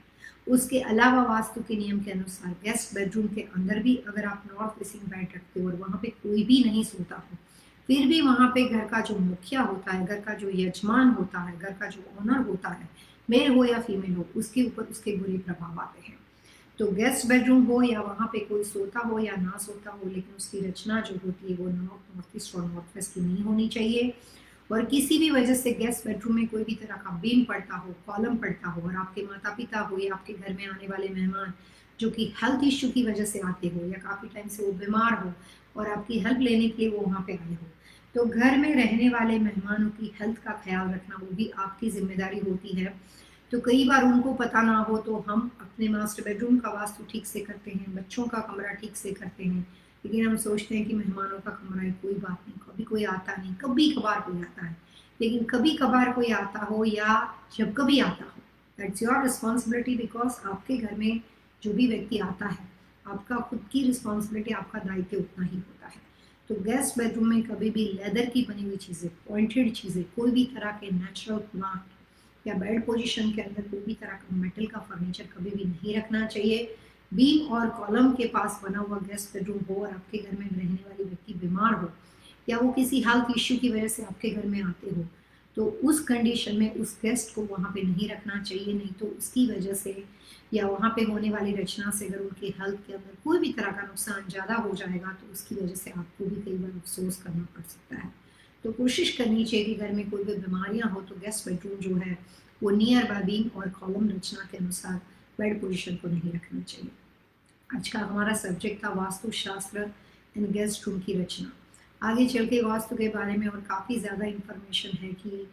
उसके अलावा वास्तु के नियम के अनुसार गेस्ट बेडरूम के अंदर भी अगर आप नॉर्थ फेसिंग बेड रखते हो और वहाँ पे कोई भी नहीं सोता हो, फिर भी वहाँ पे घर का जो मुखिया होता है, घर का जो यजमान होता है, घर का जो ओनर होता है, मेल हो या फीमेल हो, उसके ऊपर उसके बुरे प्रभाव आते हैं। तो गेस्ट बेडरूम हो या वहाँ पे कोई सोता हो या ना सोता हो, लेकिन उसकी रचना जो होती है वो नॉर्थ, नॉर्थ ईस्ट और नॉर्थ वेस्ट की नहीं होनी चाहिए। और किसी भी वजह से गेस्ट बेडरूम में कोई भी तरह का बीम पड़ता हो, कॉलम पड़ता हो, और आपके माता पिता हो या आपके घर में आने वाले मेहमान जो कि हेल्थ इश्यू की वजह से आते हो या काफ़ी टाइम से वो बीमार हो और आपकी हेल्प लेने के लिए वो वहाँ पे आए हो, तो घर में रहने वाले मेहमानों की हेल्थ का ख्याल रखना वो भी आपकी जिम्मेदारी होती है। तो कई बार उनको पता ना हो तो हम अपने मास्टर बेडरूम का वास्तु ठीक से करते हैं, बच्चों का कमरा ठीक से करते हैं, लेकिन हम सोचते हैं कि मेहमानों का कमरा है, कोई बात नहीं, कभी कोई आता नहीं, कभी कभार कोई आता है। लेकिन कभी कभार कोई आता हो या जब कभी आता हो, दैट्स योर रिस्पॉन्सिबिलिटी, बिकॉज आपके घर में जो भी व्यक्ति आता है, आपका खुद की रिस्पॉन्सिबिलिटी, आपका दायित्व उतना ही होता है। तो गेस्ट बेडरूम में कभी भी लेदर की बनी हुई चीज़ें, पॉइंटेड चीज़ें, कोई भी तरह के नेचुरल प्लांट या बेड पोजीशन के अंदर कोई भी तरह का मेटल का फर्नीचर कभी भी नहीं रखना चाहिए। बीम और कॉलम के पास बना हुआ गेस्ट बेडरूम हो और आपके घर में रहने वाली व्यक्ति बीमार हो या वो किसी हेल्थ इश्यू की वजह से आपके घर में आते हो, तो उस कंडीशन में उस गेस्ट को वहाँ पे नहीं रखना चाहिए। नहीं तो उसकी वजह से या वहाँ पे होने वाली रचना से अगर उनके हेल्थ के अंदर कोई भी तरह का नुकसान ज़्यादा हो जाएगा तो उसकी वजह से आपको भी कई बार अफसोस करना पड़ सकता है। तो कोशिश करनी चाहिए कि घर में कोई भी बीमारियाँ हो तो गेस्ट बेडरूम जो है वो नियर बाय बीम और कॉलम रचना के अनुसार बेड पोजीशन को नहीं रखना चाहिए। आज का हमारा सब्जेक्ट था वास्तुशास्त्र एंड गेस्ट रूम की रचना। आगे चल के वास्तु के बारे में और काफ़ी ज़्यादा इंफॉर्मेशन है कि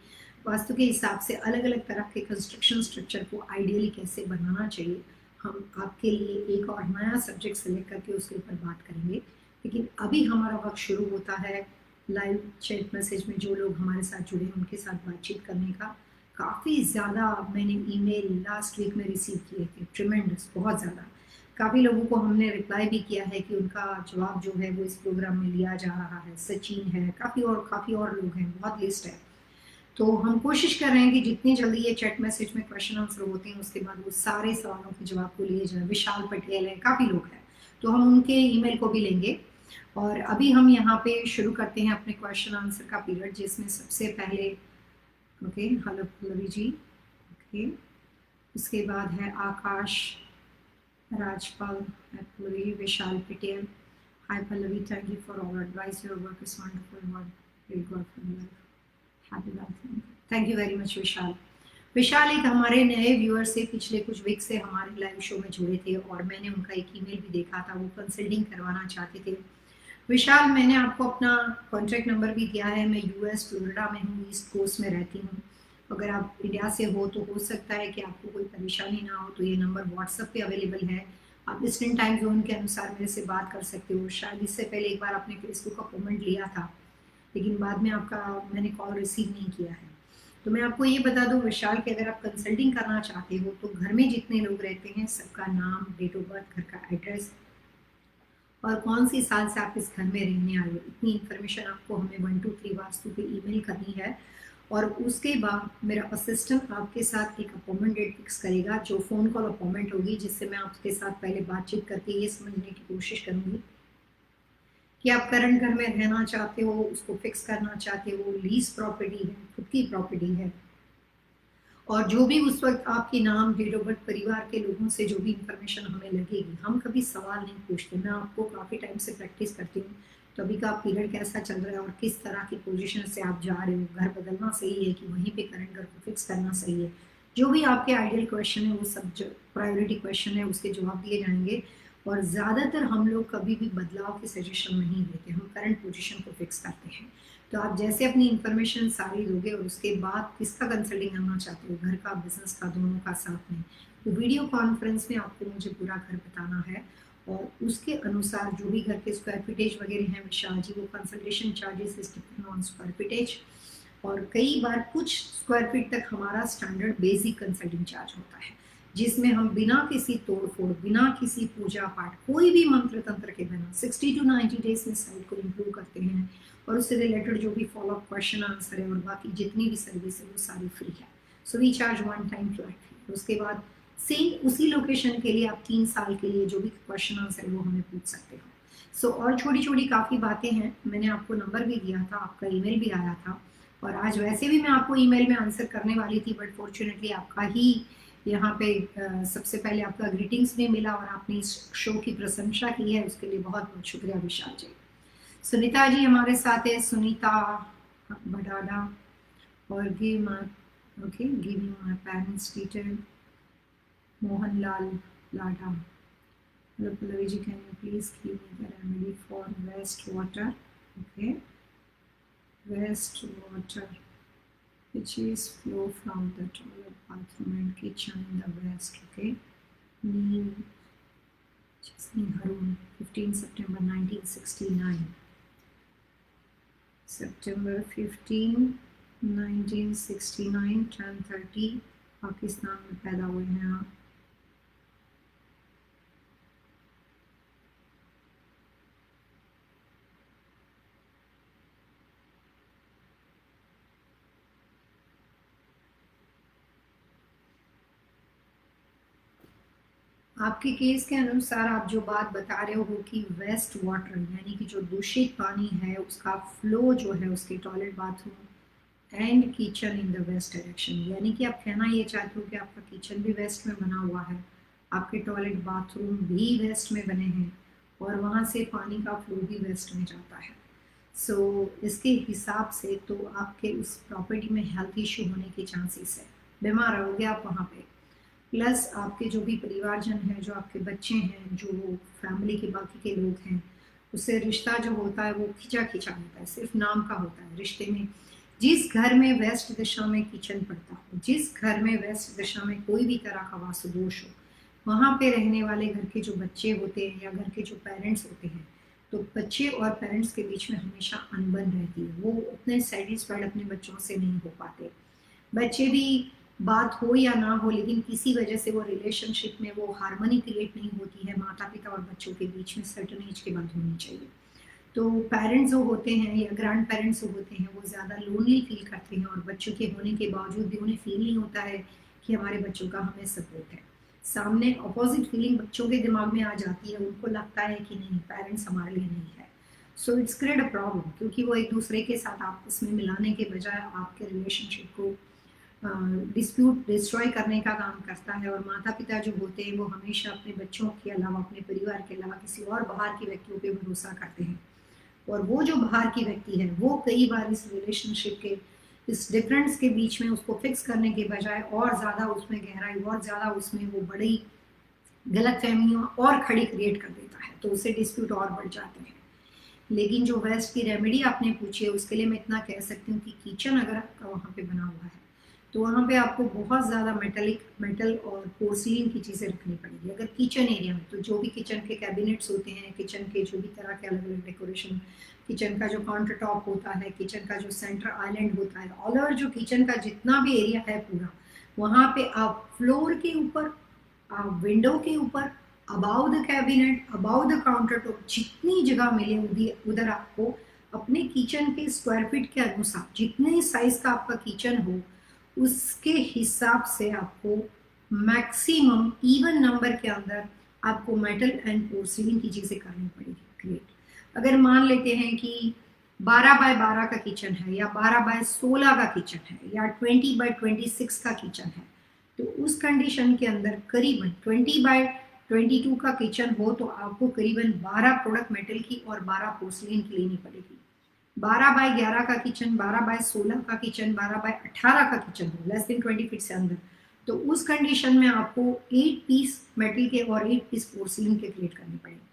वास्तु के हिसाब से अलग अलग तरह के कंस्ट्रक्शन स्ट्रक्चर को आइडियली कैसे बनाना चाहिए। हम आपके लिए एक और नया सब्जेक्ट सेलेक्ट करके उसके ऊपर बात करेंगे, लेकिन अभी हमारा वक्त शुरू होता है लाइव चैट मैसेज में जो लोग हमारे साथ जुड़े हैं उनके साथ बातचीत करने का। काफ़ी ज़्यादा मैंने ईमेल लास्ट वीक में रिसीव किए थे, ट्रिमेंडस, बहुत ज़्यादा। काफ़ी लोगों को हमने रिप्लाई भी किया है कि उनका जवाब जो है वो इस प्रोग्राम में लिया जा रहा है। सचिन है, काफ़ी और लोग हैं, बहुत लिस्ट है। तो हम कोशिश कर रहे हैं कि जितनी जल्दी ये चैट मैसेज में क्वेश्चन आंसर होते हैं उसके बाद वो सारे सवालों के जवाब को लिए जाए। विशाल पटेल है, काफ़ी लोग हैं, तो हम उनके ईमेल को भी लेंगे। और अभी हम यहाँ पे शुरू करते हैं अपने क्वेश्चन आंसर का पीरियड, जिसमें सबसे पहले ओके हेलो पल्लवी जी, ओके, उसके बाद है आकाश, Rajpal, Puri, Vishal Patel. Hi Pallavi, thank you for all advice. Your work is wonderful. What great work from you. Happy birthday. Thank you very much विशाल। विशाल एक हमारे नए व्यूअर से पिछले कुछ वीक से हमारे लाइव शो में जुड़े थे और मैंने उनका एक ईमेल भी देखा था, वो कंसल्टिंग करवाना चाहते थे। विशाल, मैंने आपको अपना कॉन्टैक्ट नंबर भी दिया है। मैं यूएस फ्लोरिडा में हूँ, ईस्ट कोस्ट में रहती हूँ। अगर आप इंडिया से हो तो हो सकता है कि आपको कोई परेशानी ना हो, तो ये नंबर व्हाट्सएप पे अवेलेबल है। आप ईस्टर्न टाइम जोन के अनुसार मेरे से बात कर सकते हो। शायद इससे पहले एक बार आपने फेसबुक अपॉइंटमेंट लिया था, लेकिन बाद में मैंने कॉल रिसीव नहीं किया है। तो मैं आपको ये बता दूं विशाल कि अगर आप कंसल्टिंग करना चाहते हो तो घर में जितने लोग रहते हैं सबका नाम, डेट ऑफ बर्थ, घर का एड्रेस और कौन सी साल से आप इस घर में रहने आए हो, इतनी इन्फॉर्मेशन आपको हमें 123 वास्तु पे ईमेल करनी है। और उसके बाद मेरा असिस्टेंट आपके साथ एक अपॉइंटमेंट डेट फिक्स करेगा, जो फ़ोन कॉल अपॉइंटमेंट होगी, जिससे मैं आपके साथ पहले बातचीत करके ये समझने की कोशिश करूँगी कि आप करंट घर में रहना चाहते हो, उसको फिक्स करना चाहते हो, लीज प्रॉपर्टी है, खुद की प्रॉपर्टी है, और जो भी उस वक्त आपके नाम, डेट ऑफ बर्थ, परिवार के लोगों से जो भी इंफॉर्मेशन हमें लगेगी, हम कभी सवाल नहीं पूछते। मैं आपको काफ़ी टाइम से प्रैक्टिस करती हूँ, तो अभी का पीरियड कैसा चल रहा है और किस तरह की पोजीशन से आप जा रहे हो, घर बदलना सही है कि वहीं पे करंट घर को फिक्स करना सही है, जो भी आपके आइडियल क्वेश्चन है वो सब जो प्रायोरिटी क्वेश्चन है उसके जवाब दिए जाएंगे। और ज़्यादातर हम लोग कभी भी बदलाव की सजेशन नहीं देते, हम करंट पोजीशन को फिक्स करते हैं। तो आप जैसे अपनी इंफॉर्मेशन सारी दोगे और उसके बाद किसका कंसल्टिंग करना चाहते हो, घर का, बिजनेस का, दोनों का साथ में, तो वीडियो कॉन्फ्रेंस में आपको मुझे पूरा घर बताना है और उसके अनुसार जो भी घर के स्क्वायर फीटेज वगैरह हैं विशाल जी, वो consultation charges is depend on square footage. और कई बार कुछ स्क्वायर फीट तक हमारा स्टैंडर्ड बेसिक कंसल्टिंग चार्ज होता है, जिसमें हम बिना किसी तोड़ फोड़, बिना किसी पूजा पाठ, कोई भी मंत्र तंत्र के बिना 60 to 90 डेज में साइट को इम्प्रूव करते हैं और उससे रिलेटेड जो भी फॉलोअप क्वेश्चन आंसर है और बाकी जितनी भी सर्विस है वो सारी फ्री है। So we charge one time flat fee. उसके बाद सेम उसी लोकेशन के लिए आप 3 साल के लिए जो भी क्वेश्चन आंसर है वो हमें पूछ सकते हो। सो और छोटी छोटी काफ़ी बातें हैं, मैंने आपको नंबर भी दिया था, आपका ईमेल भी आया था, और आज वैसे भी मैं आपको ईमेल में आंसर करने वाली थी, बट फॉर्चुनेटली आपका ही यहाँ पे सबसे पहले आपका ग्रीटिंग्स भी मिला और आपने इस शो की प्रशंसा की है, उसके लिए बहुत बहुत शुक्रिया विशाल जी। सुनीता जी हमारे साथ है, सुनीता बडाडा, और giving my parents detail, Mohanlal Lada. Hello Pallavi ji, can you please give me the remedy for waste water? Okay, waste water which is flow from the toilet, bathroom and kitchen in the west. Okay, Neem Chisni Harun, 15 September 1969. September 15, 1969, 10:30 Pakistan में पैदा हुए हैं आप। आपके case के अनुसार आप जो बात बता रहे हो कि वेस्ट वाटर यानी कि जो दूषित पानी है उसका फ्लो जो है उसके toilet, bathroom and kitchen in the west direction, यानी कि आप कहना ये चाहते हो कि आपका किचन भी वेस्ट में बना हुआ है, आपके टॉयलेट बाथरूम भी वेस्ट में बने हैं और वहाँ से पानी का फ्लो भी वेस्ट में जाता है। सो इसके हिसाब से तो आपके उस प्रॉपर्टी में हेल्थ इशू होने के चांसेस है, बीमार रहोगे आप वहाँ पे। प्लस आपके जो भी परिवारजन हैं, जो आपके बच्चे हैं, जो फैमिली के बाकी के लोग हैं, उससे रिश्ता जो होता है वो खिंचा खिंचा होता है, सिर्फ नाम का होता है रिश्ते में। जिस घर में वेस्ट दिशा में किचन पड़ता हो, जिस घर में वेस्ट दिशा में कोई भी तरह का वास्तु दोष हो, वहाँ पे रहने वाले घर के जो बच्चे होते हैं या घर के जो पेरेंट्स होते हैं, तो बच्चे और पेरेंट्स के बीच में हमेशा अनबन रहती है, वो उतने सेटिस्फाइड अपने बच्चों से नहीं हो पाते। बच्चे भी, बात हो या ना हो, लेकिन किसी वजह से वो रिलेशनशिप में वो हार्मनी क्रिएट नहीं होती है माता पिता और बच्चों के बीच में, सर्टन एज के बाद होनी चाहिए। तो पेरेंट्स जो होते हैं या ग्रैंड पेरेंट्स जो होते हैं वो ज़्यादा लोनली फील करते हैं और बच्चों के होने के बावजूद भी उन्हें फील नहीं होता है कि हमारे बच्चों का हमें सपोर्ट है। सामने अपोजिट फीलिंग बच्चों के दिमाग में आ जाती है, उनको लगता है कि नहीं, पेरेंट्स हमारे लिए नहीं है। So it's create a problem, क्योंकि वो एक दूसरे के साथ आपस में मिलाने के बजाय आपके रिलेशनशिप को डिस्प्यूट डिस्ट्रॉय करने का काम करता है। और माता पिता जो होते हैं वो हमेशा अपने बच्चों के अलावा, अपने परिवार के अलावा किसी और बाहर के व्यक्तियों पे भरोसा करते हैं, और वो जो बाहर की व्यक्ति है वो कई बार इस रिलेशनशिप के, इस डिफरेंस के बीच में उसको फिक्स करने के बजाय और ज़्यादा उसमें गहराई, और ज़्यादा उसमें वो बड़ी गलत फहमियाँ और खड़ी क्रिएट कर देता है, तो उससे डिस्प्यूट और बढ़ जाते हैं। लेकिन जो वेस्ट की रेमेडी आपने पूछी है उसके लिए मैं इतना कह सकती हूँ कि किचन अगर आपका वहाँ पे बना हुआ है तो वहाँ पे आपको बहुत ज़्यादा मेटल और पोर्सिलिन की चीज़ें रखनी पड़ेगी। अगर किचन एरिया में, तो जो भी किचन के कैबिनेट्स होते हैं, किचन के जो भी तरह के अलग अलग डेकोरेशन, किचन का जो काउंटर टॉप होता है, किचन का जो सेंटर आइलैंड होता है, ऑल ओवर जो किचन का जितना भी एरिया है पूरा, वहाँ पे आप फ्लोर के ऊपर, आप विंडो के ऊपर, about the cabinet, about the counter top, जितनी जगह मिले उधर आपको अपने किचन के स्क्वायर फीट के अनुसार, जितने साइज का आपका किचन हो उसके हिसाब से आपको मैक्सिमम इवन नंबर के अंदर आपको मेटल एंड पोर्सिलिन की चीजें करनी पड़ेगी क्रिएट। अगर मान लेते हैं कि 12 बाय 12 का किचन है, या 12 बाय 16 का किचन है, या 20 बाय 26 का किचन है, तो उस कंडीशन के अंदर करीबन 20 बाय 22 का किचन हो तो आपको करीबन 12 प्रोडक्ट मेटल की और 12 पोर्सिलिन की लेनी पड़ेगी। 12 बाय 11 का किचन, 12 बाय 16 का किचन, 12 बाय 18 का किचन हो, लेस देन 20 फीट से अंदर, तो उस कंडीशन में आपको 8 पीस मेटल के और 8 पीस पोर्सिलिन के क्रिएट करने पड़ेंगे।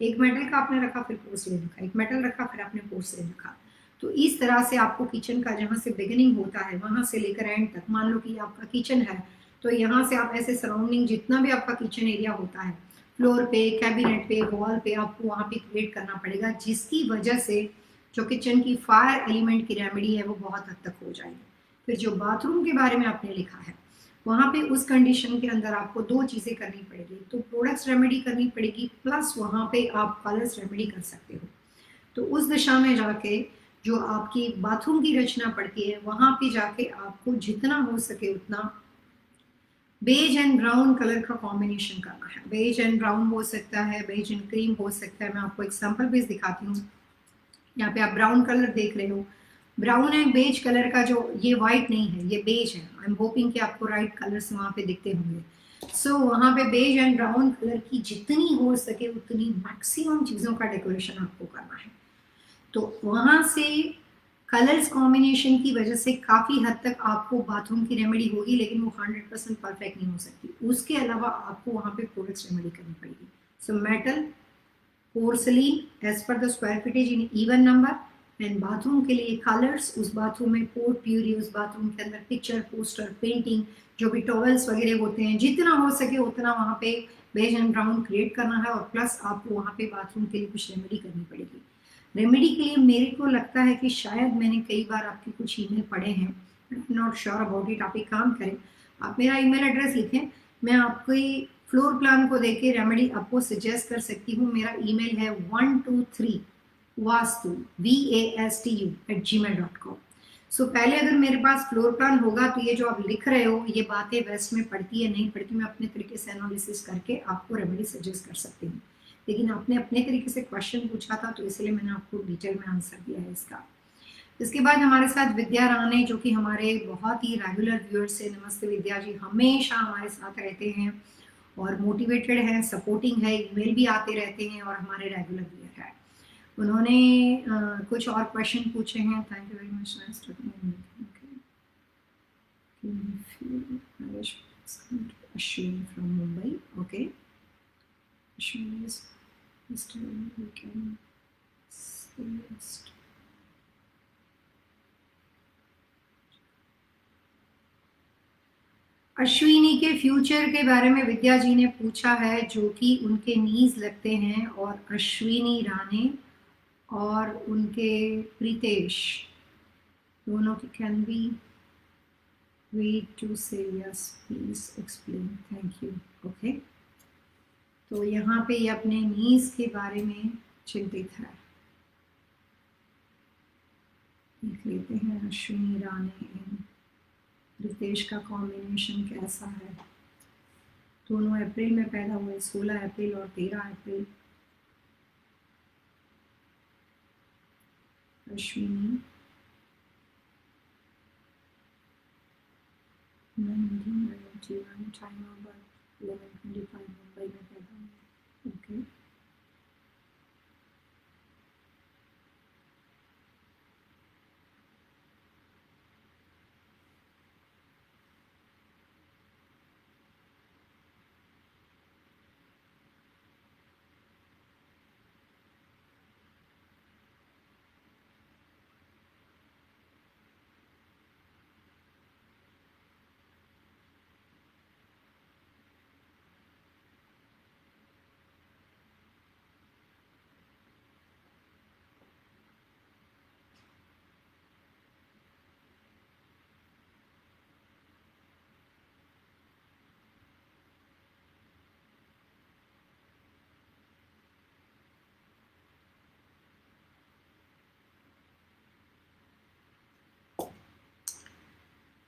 एक मेटल का आपने रखा, फिर पोर्सिलिन रखा, एक मेटल रखा, फिर आपने पोर्सिलिन रखा। तो इस तरह से आपको किचन का जहाँ से बिगिनिंग होता है वहां से लेकर एंड तक, मान लो कि आपका किचन है तो यहाँ से आप ऐसे सराउंडिंग जितना भी आपका किचन एरिया होता है, फ्लोर पे, कैबिनेट पे, वॉल पे, आपको वहाँ पे क्रिएट करना पड़ेगा, जिसकी वजह से जो किचन की फायर एलिमेंट की रेमेडी है वो बहुत हद तक हो जाएगी। फिर जो बाथरूम के बारे में आपने लिखा है, वहाँ पे उस कंडीशन के अंदर आपको दो चीज़ें करनी पड़ेगी, तो प्रोडक्ट्स रेमेडी करनी पड़ेगी, प्लस वहाँ पे आप कलर्स रेमेडी कर सकते हो। तो उस दिशा में जाके जो आपकी बाथरूम की रचना पड़ती है, वहाँ पे जाके आपको जितना हो सके उतना बेज एंड ब्राउन कलर का कॉम्बिनेशन करना है। बेज एंड ब्राउन हो सकता है, बेज एंड क्रीम हो सकता है। मैं आपको एक सैम्पल पीस दिखाती हूँ। यहाँ पे आप ब्राउन कलर देख रहे हो, ब्राउन एंड बेज कलर का, जो ये व्हाइट नहीं है, ये बेज है। आई एम होपिंग कि आपको राइट कलर्स वहाँ पे दिखते होंगे। सो वहाँ पे बेज एंड ब्राउन कलर की जितनी हो सके उतनी मैक्सिमम चीज़ों का डेकोरेशन आपको करना है। तो वहाँ से कलर्स कॉम्बिनेशन की वजह से काफ़ी हद तक आपको बाथरूम की रेमेडी होगी, लेकिन वो 100% परफेक्ट नहीं हो सकती। उसके अलावा आपको वहाँ पे प्रोडक्ट्स रेमेडी करनी पड़ेगी। So metal, porcelain as per the square footage in even number, and bathroom के लिए कलर्स, उस बाथरूम में पोर्ट प्यूरी, उस बाथरूम के अंदर पिक्चर, पोस्टर, पेंटिंग, जो भी टॉवल्स वगैरह होते हैं, जितना हो सके उतना वहाँ पे बेज एंड ब्राउन क्रिएट करना है। और प्लस आपको वहाँ पे बाथरूम के लिए कुछ रेमेडी करनी पड़ेगी। रेमेडी के लिए मेरे को लगता है कि शायद मैंने कई बार आपके कुछ ईमेल पढ़े हैं, नॉट श्योर अबाउट इट। आप एक काम करें, आप मेरा ईमेल एड्रेस लिखें, मैं आपको फ्लोर प्लान को देके रेमेडी आपको सजेस्ट कर सकती हूँ। मेरा ईमेल है 123 वास्तु vastu@gmail.com। सो पहले अगर मेरे पास फ्लोर प्लान होगा तो ये जो आप लिख रहे हो ये बातें वेस्ट में पड़ती है नहीं पड़ती, मैं अपने तरीके से एनालिसिस करके आपको रेमेडी सजेस्ट कर सकती हूँ। लेकिन आपने अपने तरीके से क्वेश्चन पूछा था तो इसलिए मैंने आपको डिटेल में आंसर दिया है इसका। इसके बाद हमारे साथ विद्या राणे, जो कि हमारे बहुत ही रेगुलर व्यूअर्स है। नमस्ते विद्या जी, हमेशा हमारे साथ रहते हैं और मोटिवेटेड है, सपोर्टिंग है, ईमेल भी आते रहते हैं और हमारे रेगुलर व्यूअर है। उन्होंने कुछ और क्वेश्चन पूछे हैं। Thank you very much. Ashwini from Mumbai, okay. Ashwini is we can say Ashwini के फ्यूचर के बारे में विद्या जी ने पूछा है, जो कि उनके नीज लगते हैं, और अश्विनी राणे और उनके प्रीतेश दोनों की कैन बी वेट टू से yes please explain, thank you, okay. तो यहाँ पे ये अपने नीज के बारे में चिंतित है। देख लेते हैं अश्विनी राणे एंड रितेश का कॉम्बिनेशन कैसा है। दोनों अप्रैल में पैदा हुए, 16 अप्रैल और 13 अप्रैल। Ashwini 1991, time of birth 11:25, Mumbai में पैदा हुए, okay.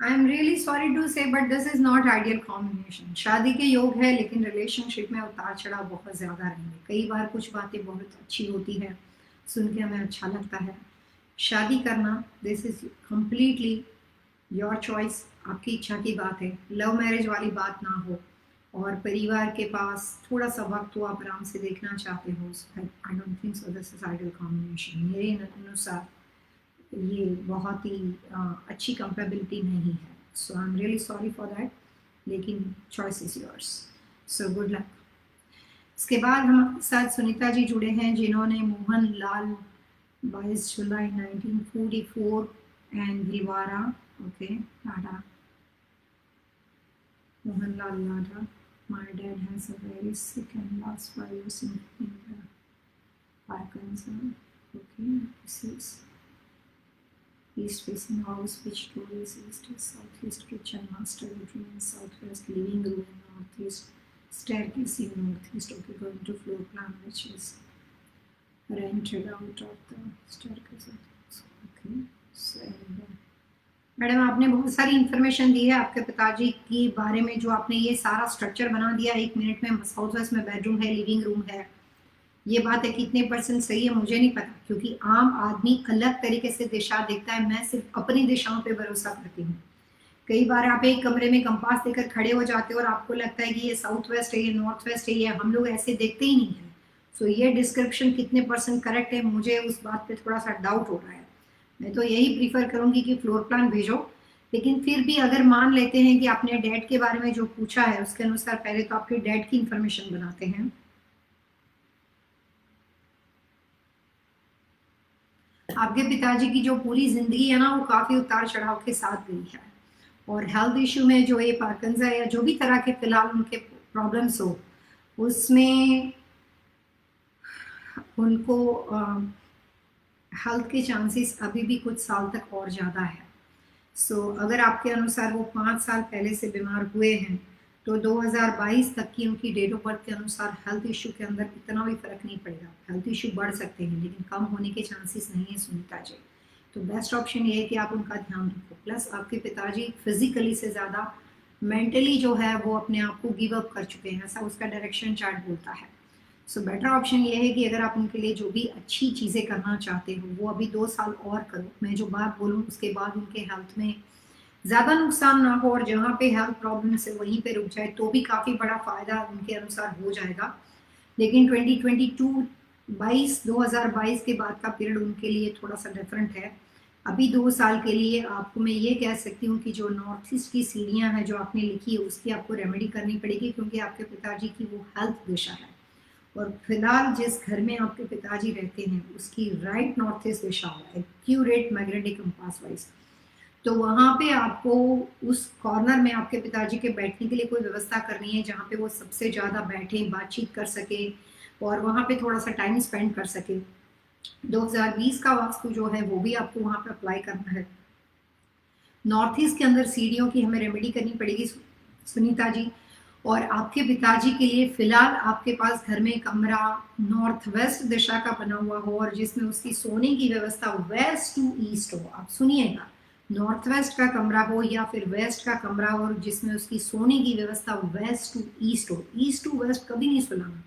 I am really sorry to say but this is not ideal combination. शादी के योग है लेकिन रिलेशनशिप में उतार चढ़ाव बहुत ज़्यादा रहेंगे। कई बार कुछ बातें बहुत अच्छी होती है, सुन के हमें अच्छा लगता है। शादी करना this is completely your choice, आपकी इच्छा की बात है। लव मैरिज वाली बात ना हो और परिवार के पास थोड़ा सा वक्त हो, आप आराम से देखना चाहते हो, I don't think so this is ideal combination. मेरे अनुसार ये बहुत ही अच्छी कंपेबिलिटी नहीं है। So I am really sorry for that, लेकिन choice is yours. So good luck. इसके बाद हमारे साथ सुनीता जी जुड़े हैं जिन्होंने मोहन लाल 22 जुलाई 1944 and Bhilwara, okay, Lada, Mohan Lal Lada. My dad has a very sick and last 5 years in the Parkinson. Okay, this is east facing house which door is east is southeast, kitchen, master bedroom in southwest, living room in northeast, staircase in northeast. Okay, going to floor plan which is rented out of the staircase. Okay, so madam आपने बहुत सारी information दी है आपके पिताजी के बारे में, जो आपने ये सारा स्ट्रक्चर बना दिया 1 मिनट में। साउथ वेस्ट में बेडरूम है, लिविंग रूम है। ये बात है कितने % सही है मुझे नहीं पता, क्योंकि आम आदमी अलग तरीके से दिशा देखता है। मैं सिर्फ अपनी दिशाओं पे भरोसा करती हूँ। कई बार आप एक कमरे में कंपास देकर खड़े हो जाते हो और आपको लगता है कि ये साउथ वेस्ट है, ये नॉर्थ वेस्ट है, ये हम लोग ऐसे देखते ही नहीं है। सो ये डिस्क्रिप्शन कितने % करेक्ट है, मुझे उस बात पे थोड़ा सा डाउट हो रहा है। मैं तो यही प्रीफर करूंगी कि फ्लोर प्लान भेजो, लेकिन फिर भी अगर मान लेते हैं कि आपने डैड के बारे में जो पूछा है उसके अनुसार पहले तो आपके डैड की इंफॉर्मेशन बनाते हैं। आपके पिताजी की जो पूरी जिंदगी है ना, वो काफी उतार चढ़ाव के साथ गई है, और हेल्थ इश्यू में जो ये पार्किंसन या जो भी तरह के फिलहाल उनके प्रॉब्लम्स हो, उसमें उनको हेल्थ के चांसेस अभी भी कुछ साल तक और ज़्यादा है। अगर आपके अनुसार वो 5 साल पहले से बीमार हुए हैं, तो 2022 तक की उनकी डेट ऑफ बर्थ के अनुसार हेल्थ इश्यू के अंदर इतना भी फर्क नहीं पड़ेगा। हेल्थ इश्यू बढ़ सकते हैं लेकिन कम होने के चांसेस नहीं है सुनीता जी। तो बेस्ट ऑप्शन ये है कि आप उनका ध्यान रखो। प्लस आपके पिताजी फिजिकली से ज़्यादा मेंटली जो है वो अपने आप को गिव अप कर चुके हैं, ऐसा उसका डायरेक्शन चार्ट बोलता है। बेटर ऑप्शन ये है कि अगर आप उनके लिए जो भी अच्छी चीज़ें करना चाहते हो वो अभी 2 साल और करो। मैं जो बात बोलूँ उसके बाद उनके हेल्थ में ज़्यादा नुकसान ना हो और जहाँ पे हेल्थ प्रॉब्लम है वहीं पे रुक जाए तो भी काफ़ी बड़ा फ़ायदा उनके अनुसार हो जाएगा। लेकिन 2022 के बाद का पीरियड उनके लिए थोड़ा सा डिफरेंट है। अभी 2 साल के लिए आपको मैं ये कह सकती हूँ कि जो नॉर्थ ईस्ट की सीढ़ियाँ हैं जो आपने लिखी है उसकी आपको रेमेडी करनी पड़ेगी, क्योंकि आपके पिताजी की वो हेल्थ दिशा है। और फिलहाल जिस घर में आपके पिताजी रहते हैं उसकी राइट नॉर्थ ईस्ट दिशा है, एक्यूरेट मैग्नेटिक कंपास वाइज। तो वहाँ पे आपको उस कॉर्नर में आपके पिताजी के बैठने के लिए कोई व्यवस्था करनी है जहाँ पे वो सबसे ज़्यादा बैठे, बातचीत कर सके और वहाँ पे थोड़ा सा टाइम स्पेंड कर सके। 2020 का वास्तु जो है वो भी आपको वहाँ पे अप्लाई करना है। नॉर्थ ईस्ट के अंदर सीढ़ियों की हमें रेमेडी करनी पड़ेगी सुनीता जी। और आपके पिताजी के लिए फिलहाल आपके पास घर में कमरा नॉर्थ वेस्ट दिशा का बना हुआ हो और जिसमें उसकी सोने की व्यवस्था वेस्ट टू ईस्ट हो। आप सुनिएगा, नॉर्थ वेस्ट का कमरा हो या फिर वेस्ट का कमरा हो जिसमें उसकी सोने की व्यवस्था वेस्ट टू ईस्ट हो। ईस्ट टू वेस्ट कभी नहीं सुलाना,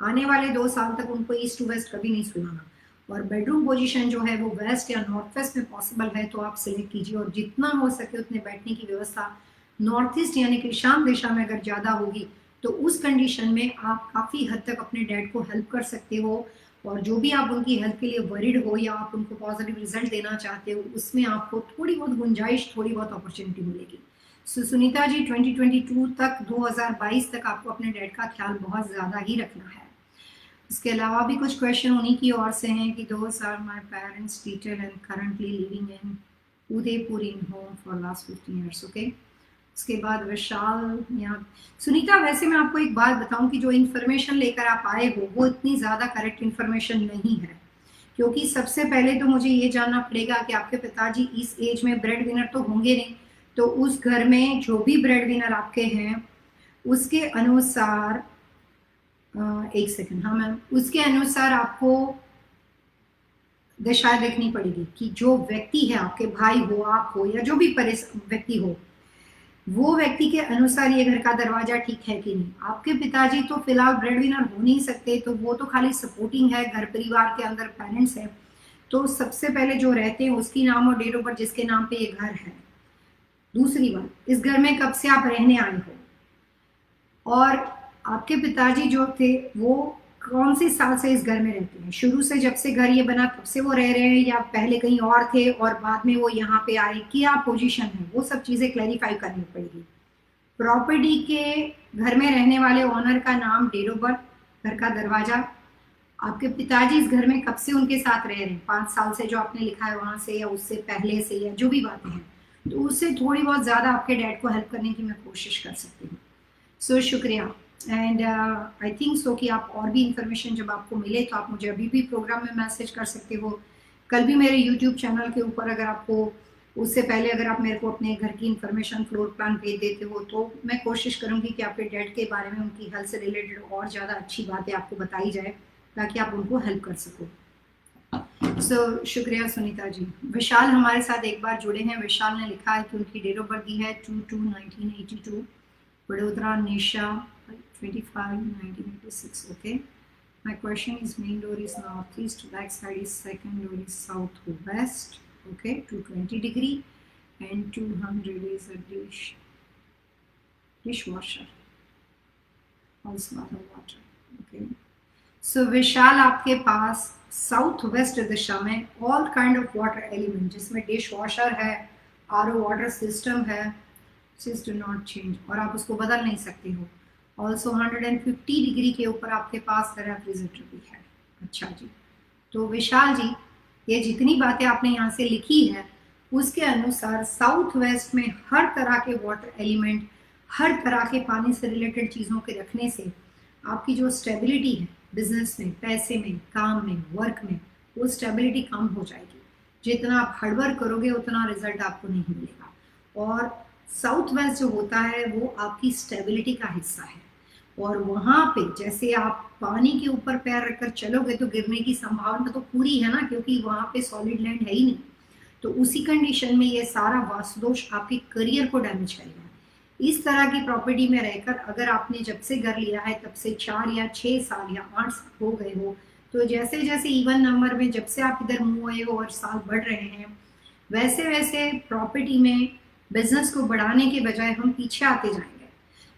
आने वाले 2 साल तक उनको ईस्ट टू वेस्ट कभी नहीं सुलाना। और बेडरूम पोजीशन जो है वो वेस्ट या नॉर्थ वेस्ट में पॉसिबल है तो आप सिलेक्ट कीजिए, और जितना हो सके उतने बैठने की व्यवस्था नॉर्थ ईस्ट यानी कि ईशान दिशा में अगर ज़्यादा होगी तो उस कंडीशन में आप काफ़ी हद तक अपने डैड को हेल्प कर सकते हो। और जो भी आप उनकी हेल्प के लिए वरीड हो या आप उनको पॉजिटिव रिजल्ट देना चाहते हो उसमें आपको थोड़ी बहुत गुंजाइश, थोड़ी बहुत अपॉर्चुनिटी मिलेगी। सुनीता जी 2022 तक 2022 तक आपको अपने डैड का ख्याल बहुत ज़्यादा ही रखना है। इसके अलावा भी कुछ क्वेश्चन उन्हीं की ओर से हैं कि those are my parents teacher and currently living in Udaipur in home for last 15 years. Okay, उसके बाद विशाल या सुनीता, वैसे मैं आपको एक बात बताऊं कि जो इन्फॉर्मेशन लेकर आप आए हो वो इतनी ज़्यादा करेक्ट इन्फॉर्मेशन नहीं है, क्योंकि सबसे पहले तो मुझे ये जानना पड़ेगा कि आपके पिताजी इस एज में ब्रेड विनर तो होंगे नहीं, तो उस घर में जो भी ब्रेड विनर आपके हैं उसके अनुसार एक सेकंड, हाँ मैम, उसके अनुसार आपको दशा देखनी पड़ेगी कि जो व्यक्ति है, आपके भाई हो, आप हो, या जो भी व्यक्ति हो, वो व्यक्ति के अनुसार ये घर का दरवाजा ठीक है कि नहीं। आपके पिताजी तो फिलहाल ब्रेड विनर हो नहीं सकते, तो वो तो खाली सपोर्टिंग है, घर परिवार के अंदर पेरेंट्स है। तो सबसे पहले जो रहते हैं उसकी नाम और डेट ऑफ बर्थ जिसके नाम पे ये घर है। दूसरी बात, इस घर में कब से आप रहने आए हो, और आपके पिताजी जो थे वो कौन से साल से इस घर में रहते हैं। शुरू से जब से घर ये बना तब से वो रह रहे हैं, या पहले कहीं और थे और बाद में वो यहाँ पे आए, क्या पोजीशन है, वो सब चीजें क्लैरिफाई करनी पड़ेगी। प्रॉपर्टी के घर में रहने वाले ओनर का नाम, डेट ऑफ बर्थ, घर का दरवाजा, आपके पिताजी इस घर में कब से उनके साथ रह रहे हैं, 5 साल से जो आपने लिखा है वहां से, या उससे पहले से, या जो भी बातें हैं, तो उससे थोड़ी बहुत ज्यादा आपके डैड को हेल्प करने की मैं कोशिश कर सकती हूँ। सो शुक्रिया। एंड आई थिंक सो कि आप और भी इंफॉर्मेशन जब आपको मिले तो आप मुझे अभी भी प्रोग्राम में मैसेज कर सकते हो। कल भी मेरे यूट्यूब चैनल के ऊपर अगर आपको, उससे पहले अगर आप मेरे को अपने घर की इंफॉर्मेशन, फ्लोर प्लान भेज देते हो, तो मैं कोशिश करूंगी कि आपके डैड के बारे में, उनकी हेल्थ से रिलेटेड और ज़्यादा अच्छी बातें आपको बताई जाए, ताकि आप उनको हेल्प कर सको। शुक्रिया सुनीता जी। विशाल हमारे साथ एक बार जुड़े हैं। विशाल ने लिखा है कि उनकी डेट ऑफ बर्थ दी है 2/2/1982, वडोदरा, निशा 25/1986. Okay. My question is, main door is northeast, back side is second door is southwest. Okay, 220 degree, and 200 is a dishwasher, also other water. Okay. So विशाल, आपके पास साउथ वेस्ट दिशा में all kind of water element, जिसमें dish washer है, RO water system है, सिस do not change, और आप उसको बदल नहीं सकते हो। ऑल्सो 150 डिग्री के ऊपर आपके पास रेफ्रिजरेटर भी है। अच्छा जी, तो विशाल जी, ये जितनी बातें आपने यहाँ से लिखी है उसके अनुसार साउथ वेस्ट में हर तरह के वाटर एलिमेंट, हर तरह के पानी से रिलेटेड चीज़ों के रखने से आपकी जो स्टेबिलिटी है बिजनेस में, पैसे में, काम में, वर्क में, वो स्टेबिलिटी कम हो जाएगी। जितना आप हार्डवर्क करोगे उतना रिजल्ट आपको नहीं मिलेगा। और साउथ वेस्ट जो होता है वो आपकी स्टेबिलिटी का हिस्सा है, और वहाँ पे जैसे आप पानी के ऊपर पैर रखकर चलोगे तो गिरने की संभावना तो पूरी है ना, क्योंकि वहाँ पे सॉलिड लैंड है ही नहीं। तो उसी कंडीशन में ये सारा वास्तुदोष आपके करियर को डैमेज करेगा। इस तरह की प्रॉपर्टी में रहकर अगर आपने जब से घर लिया है तब से 4 या 6 साल या 8 साल हो गए हो, तो जैसे जैसे इवन नंबर में जब से आप इधर मूव हुए हो और साल बढ़ रहे हैं, वैसे वैसे प्रॉपर्टी में बिजनेस को बढ़ाने के बजाय हम पीछे आते जाएंगे।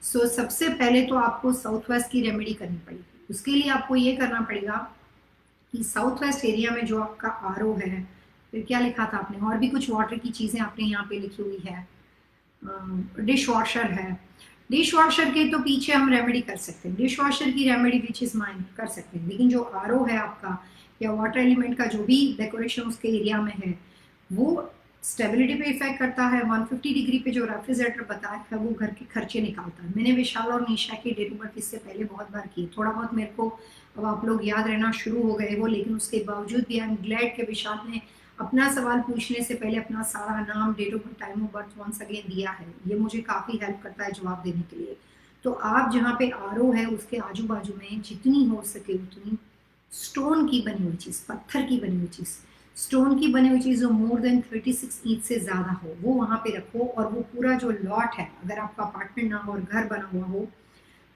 सो सबसे पहले तो आपको साउथ वेस्ट की रेमेडी करनी पड़ेगी। उसके लिए आपको ये करना पड़ेगा कि साउथ वेस्ट एरिया में जो आपका आरओ है, फिर क्या लिखा था आपने, और भी कुछ वाटर की चीज़ें आपने यहाँ पे लिखी हुई है, डिश वॉशर है। डिश वॉशर के तो पीछे हम रेमेडी कर सकते हैं, डिश वॉशर की रेमेडी विच इज माइन कर सकते हैं, लेकिन जो आरओ है आपका या वाटर एलिमेंट का जो भी डेकोरेशन उसके एरिया में है, वो स्टेबिलिटी पे इफेक्ट करता है। 150 डिग्री पे जो रेफ्रिजरेटर बताया है वो घर के खर्चे निकालता है। मैंने विशाल और निशा की डेट ऑफ बर्थ इससे पहले बहुत बार की, थोड़ा बहुत मेरे को अब आप लोग याद रहना शुरू हो गए हो, लेकिन उसके बावजूद भी आई एम ग्लैड के विशाल ने अपना सवाल पूछने से पहले अपना सारा नाम, date of birth, time of birth once again दिया है। ये मुझे काफ़ी हेल्प करता है जवाब देने के लिए। तो आप जहाँ पे आरओ है उसके आजू बाजू में जितनी हो सके उतनी स्टोन की बनी हुई चीज़, पत्थर की बनी हुई चीज़, स्टोन की बनी हुई चीज़ जो मोर देन 36 इंच से ज़्यादा हो, वो वहाँ पे रखो। और वो पूरा जो लॉट है, अगर आपका अपार्टमेंट ना हो और घर बना हुआ हो,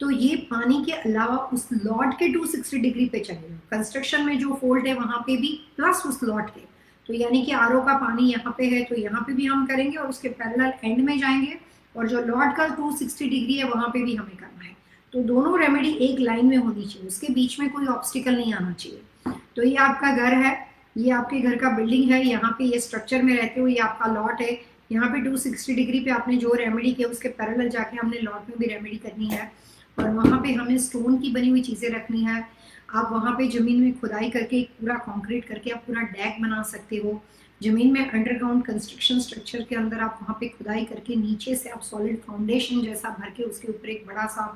तो ये पानी के अलावा उस लॉट के 260 डिग्री पे चलेगा। कंस्ट्रक्शन में जो फोल्ड है वहाँ पे भी, प्लस उस लॉट के, तो यानी कि आरओ का पानी यहाँ पे है तो यहाँ पे भी हम करेंगे, और उसके पैरेलल एंड में जाएंगे, और जो लॉट का 260 डिग्री है वहाँ पे भी हमें करना है। तो दोनों रेमेडी एक लाइन में होनी चाहिए, उसके बीच में कोई ऑब्स्टिकल नहीं आना चाहिए। तो ये आपका घर है, ये आपके घर का बिल्डिंग है, यहाँ पे ये स्ट्रक्चर में रहते हो, ये आपका लॉट है। यहाँ पे 260 डिग्री पे आपने जो रेमेडी किया उसके पैरेलल जाके हमने लॉट में भी रेमेडी करनी है, और वहाँ पे हमें स्टोन की बनी हुई चीज़ें रखनी है। आप वहाँ पे ज़मीन में खुदाई करके पूरा कंक्रीट करके आप पूरा डैक बना सकते हो। ज़मीन में अंडरग्राउंड कंस्ट्रक्शन स्ट्रक्चर के अंदर आप वहाँ पे खुदाई करके नीचे से आप सॉलिड फाउंडेशन जैसा भर के उसके ऊपर एक बड़ा सा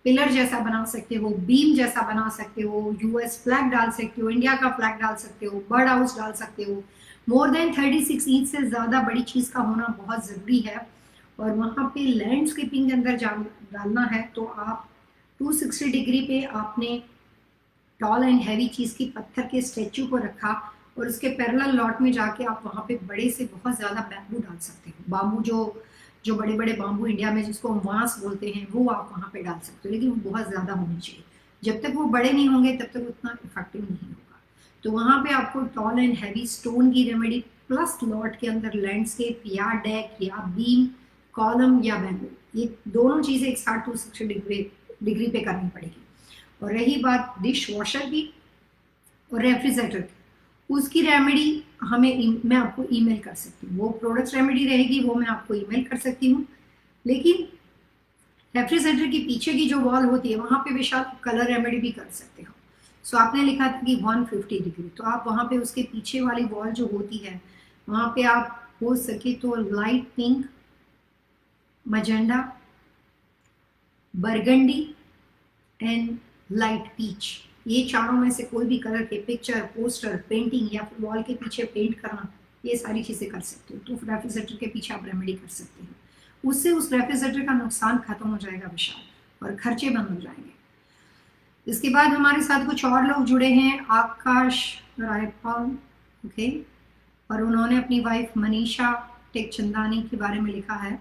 पिलर जैसा बना सकते हो, बीम जैसा बना सकते हो, यूएस फ्लैग डाल सकते हो, इंडिया का फ्लैग डाल सकते हो, बर्ड हाउस डाल सकते हो। मोर देन 36 इंच से ज़्यादा बड़ी चीज़ का होना बहुत ज़रूरी है। और वहाँ पे लैंडस्केपिंग के अंदर डालना है तो आप 260 डिग्री पे आपने टॉल एंड हैवी चीज़ की पत्थर के स्टेचू को रखा, और उसके पैरेलल लॉट में जाके आप वहाँ पे बड़े से बहुत ज़्यादा बैम्बू डाल सकते हो। बाम्बू जो जो बड़े बड़े बाम्बू इंडिया में जिसको हम वांस बोलते हैं, वो आप वहाँ पे डाल सकते हो, लेकिन वो बहुत ज़्यादा होनी चाहिए। जब तक वो बड़े नहीं होंगे तब तक उतना इफेक्टिव नहीं होगा। तो वहाँ पे आपको टॉल एंड हैवी स्टोन की रेमेडी प्लस लॉट के अंदर लैंडस्केप या डेक या बीम, कॉलम या बैम्बू, ये दोनों चीज़ें एक साथ 260 डिग्री पे करनी पड़ेगी। और रही बात डिश वॉशर की और रेफ्रिजरेटर की, उसकी रेमेडी मैं आपको ईमेल कर सकती हूँ। वो प्रोडक्ट रेमेडी रहेगी, वो मैं आपको ईमेल कर सकती हूँ। लेकिन रेफ्रिजरेटर की पीछे की जो वॉल होती है वहां पे बेशक कलर रेमेडी भी कर सकते हो। सो आपने लिखा था कि 150 डिग्री, तो आप वहां पे उसके पीछे वाली वॉल जो होती है वहां पे आप हो सके तो light pink, magenta, burgundy and light peach, ये चारों में से कोई भी कलर के पिक्चर, पोस्टर, पेंटिंग या फिर वॉल के पीछे पेंट करना, ये सारी चीजें कर सकते हो। तो रेफ्रिजरेटर के पीछे आप रेमेडी कर सकते हो। उससे उस रेफ्रिजरेटर का नुकसान खत्म हो जाएगा विशाल, और खर्चे बंद हो जाएंगे। इसके बाद हमारे साथ कुछ और लोग जुड़े हैं, आकाश रायपाल, ओके, और उन्होंने अपनी वाइफ मनीषा टेकचंदानी के बारे में लिखा है।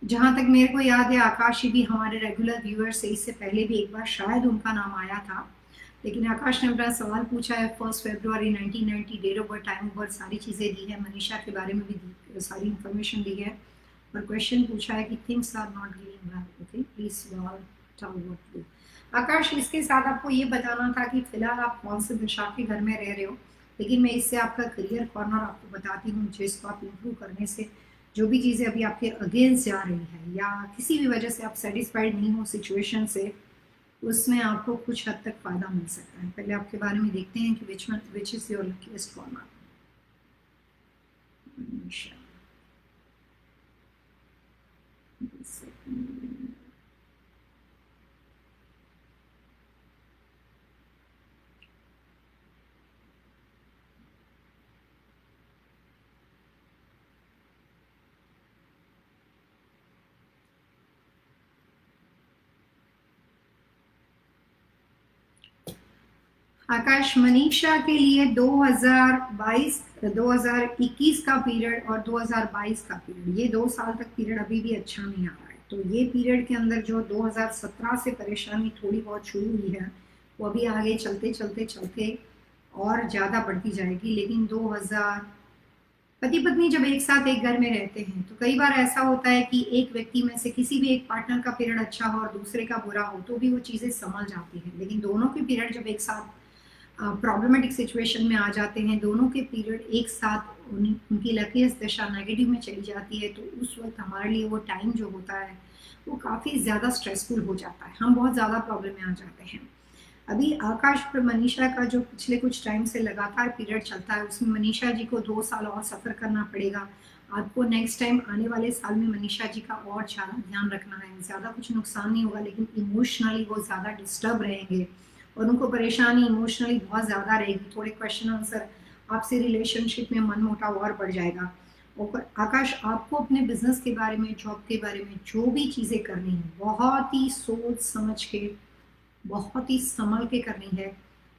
जहां तक मेरे को याद है आकाश भी हमारे रेगुलर व्यूअर से इससे पहले भी एक बार शायद उनका नाम आया था, लेकिन आकाश ने अपना सवाल पूछा है। 1 फरवरी 1990, date of birth, time of birth, सारी चीज़ें दी है, मनीषा के बारे में भी सारी इंफॉर्मेशन दी है, और क्वेश्चन पूछा है कि things are not going well, okay please tell what to do. Akash, इसके साथ आपको ये बताना था कि फिलहाल आप कौन से दिशा के घर में रह रहे हो, लेकिन मैं इससे आपका करियर कॉर्नर आपको बताती हूँ, जिसको आप इम्प्रूव करने से जो भी चीज़ें अभी आपके अगेंस्ट जा रही है या किसी भी वजह से आप सेटिस्फाइड नहीं हो सिचुएशन से, उसमें आपको कुछ हद तक फायदा मिल सकता है। पहले आपके बारे में देखते हैं कि which is your luckiest corner. Akash, Manisha के लिए 2022 2021 का पीरियड और 2022 का पीरियड, ये 2 साल तक पीरियड अभी भी अच्छा नहीं आ रहा है। तो ये पीरियड के अंदर जो 2017 से परेशानी थोड़ी बहुत शुरू हुई है, वो अभी आगे चलते चलते चलते और ज़्यादा बढ़ती जाएगी। लेकिन 2000 पति पत्नी जब एक साथ एक घर में रहते हैं तो कई बार ऐसा होता है कि एक व्यक्ति में से किसी भी एक पार्टनर का पीरियड अच्छा हो और दूसरे का बुरा हो तो भी वो चीज़ें संभल जाती हैं। लेकिन दोनों के पीरियड जब एक साथ प्रॉब्लमेटिक सिचुएशन में आ जाते हैं, दोनों के पीरियड एक साथ उनकी लकीस्ट दशा नेगेटिव में चली जाती है, तो उस वक्त हमारे लिए वो टाइम जो होता है वो काफ़ी ज़्यादा स्ट्रेसफुल हो जाता है, हम बहुत ज़्यादा प्रॉब्लम में आ जाते हैं। अभी आकाश पर मनीषा का जो पिछले कुछ टाइम से लगातार पीरियड चलता है, उसमें मनीषा जी को 2 साल और सफ़र करना पड़ेगा। आपको नेक्स्ट टाइम आने वाले साल में मनीषा जी का और ज़्यादा ध्यान रखना है। ज़्यादा कुछ नुकसान नहीं होगा, लेकिन इमोशनली वो ज़्यादा डिस्टर्ब रहेंगे और उनको परेशानी इमोशनली बहुत ज़्यादा रहेगी। थोड़े क्वेश्चन आंसर, आपसे रिलेशनशिप में मन मुटाव और बढ़ जाएगा। और आकाश, आपको अपने बिजनेस के बारे में, जॉब के बारे में जो भी चीज़ें करनी है, बहुत ही सोच समझ के, बहुत ही संभल के करनी है।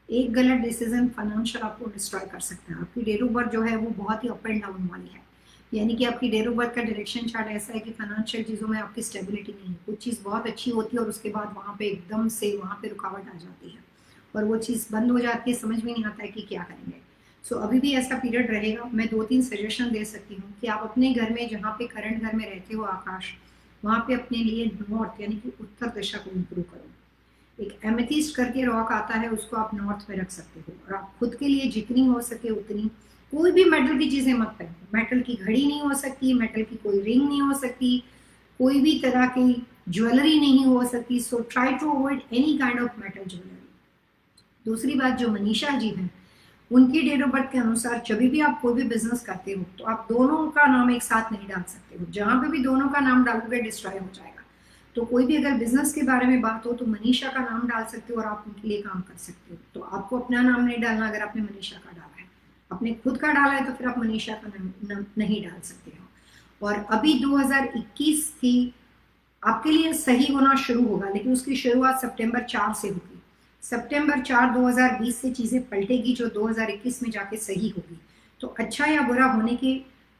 एक गलत डिसीजन फाइनेंशियल आपको डिस्ट्रॉय कर सकता है। आपकी डेट ऑफ बर्थ जो है वो बहुत ही अप एंड डाउन वाली है, यानी कि आपकी डेट ऑफ बर्थ का डायरेक्शन चार्ट ऐसा है कि फाइनेंशियल चीज़ों में आपकी स्टेबिलिटी नहीं है। कुछ चीज़ बहुत अच्छी होती है और उसके बाद वहाँ पे एकदम से वहाँ पे रुकावट आ जाती है और वो चीज़ बंद हो जाती है, समझ में नहीं आता है कि क्या करेंगे। सो अभी भी ऐसा पीरियड रहेगा। मैं 2-3 सजेशन दे सकती हूँ कि आप अपने घर में, जहाँ पे करंट घर में रहते हो आकाश, वहाँ पे अपने लिए नॉर्थ यानी कि उत्तर दिशा को इम्प्रूव करो। एक एमेथिस्ट करके रॉक आता है, उसको आप नॉर्थ में रख सकते हो। और आप खुद के लिए जितनी हो सके उतनी, कोई भी मेटल की चीज़ें मत पहनो। मेटल की घड़ी नहीं हो सकती, मेटल की कोई रिंग नहीं हो सकती, कोई भी तरह की ज्वेलरी नहीं हो सकती। So try to avoid any kind of metal jewellery. दूसरी बात, जो मनीषा जी हैं, उनकी डेट ऑफ बर्थ के अनुसार जब भी आप कोई भी बिजनेस करते हो तो आप दोनों का नाम एक साथ नहीं डाल सकते हो। जहां पे भी दोनों का नाम डालोगे डिस्ट्रॉय हो जाएगा। तो कोई भी अगर बिजनेस के बारे में बात हो तो मनीषा का नाम डाल सकते हो और आप उनके लिए काम कर सकते हो। तो आपको अपना नाम नहीं डालना अगर आपने मनीषा का डाला है। अपने खुद का डाला है तो फिर आप मनीषा का नाम नहीं डाल सकते हो। और अभी 2021 की आपके लिए सही होना शुरू होगा, लेकिन उसकी शुरुआत सितंबर 4 से होगी। सितंबर 4 2020 से चीज़ें पलटेगी जो 2021 में जाके सही होगी। तो अच्छा या बुरा होने के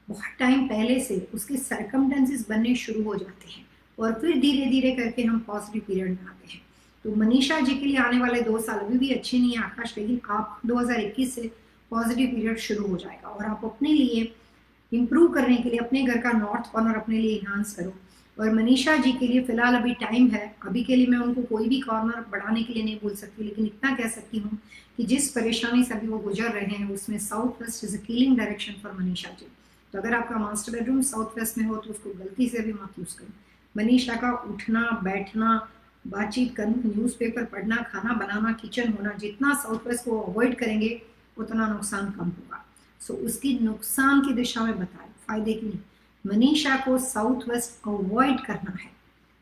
बहुत टाइम पहले से उसके सरकमटेंसेस बनने शुरू हो जाते हैं और फिर धीरे धीरे करके हम पॉजिटिव पीरियड में आते हैं। तो मनीषा जी के लिए आने वाले 2 साल अभी भी अच्छे नहीं है आकाश, लेकिन आप 2021 से पॉजिटिव पीरियड शुरू हो जाएगा और आप अपने लिए इम्प्रूव करने के लिए अपने घर का नॉर्थ कॉर्नर अपने लिए इन्हांस करो। और मनीषा जी के लिए फिलहाल अभी टाइम है, अभी के लिए मैं उनको कोई भी कॉर्नर बढ़ाने के लिए नहीं बोल सकती, लेकिन इतना कह सकती हूँ कि जिस परेशानी से अभी वो गुजर रहे हैं उसमें south west is a killing direction for Manisha ji. तो अगर आपका मास्टर बेडरूम साउथ वेस्ट में हो तो उसको गलती से भी मत यूज करो। मनीषा का उठना बैठना, बातचीत करना, न्यूज़पेपर पढ़ना, खाना बनाना, किचन होना, जितना साउथ वेस्ट को अवॉइड करेंगे उतना नुकसान कम होगा। सो उसकी नुकसान की दिशा में बताएं, फायदे की नहीं। मनीषा को साउथ वेस्ट अवॉइड करना है,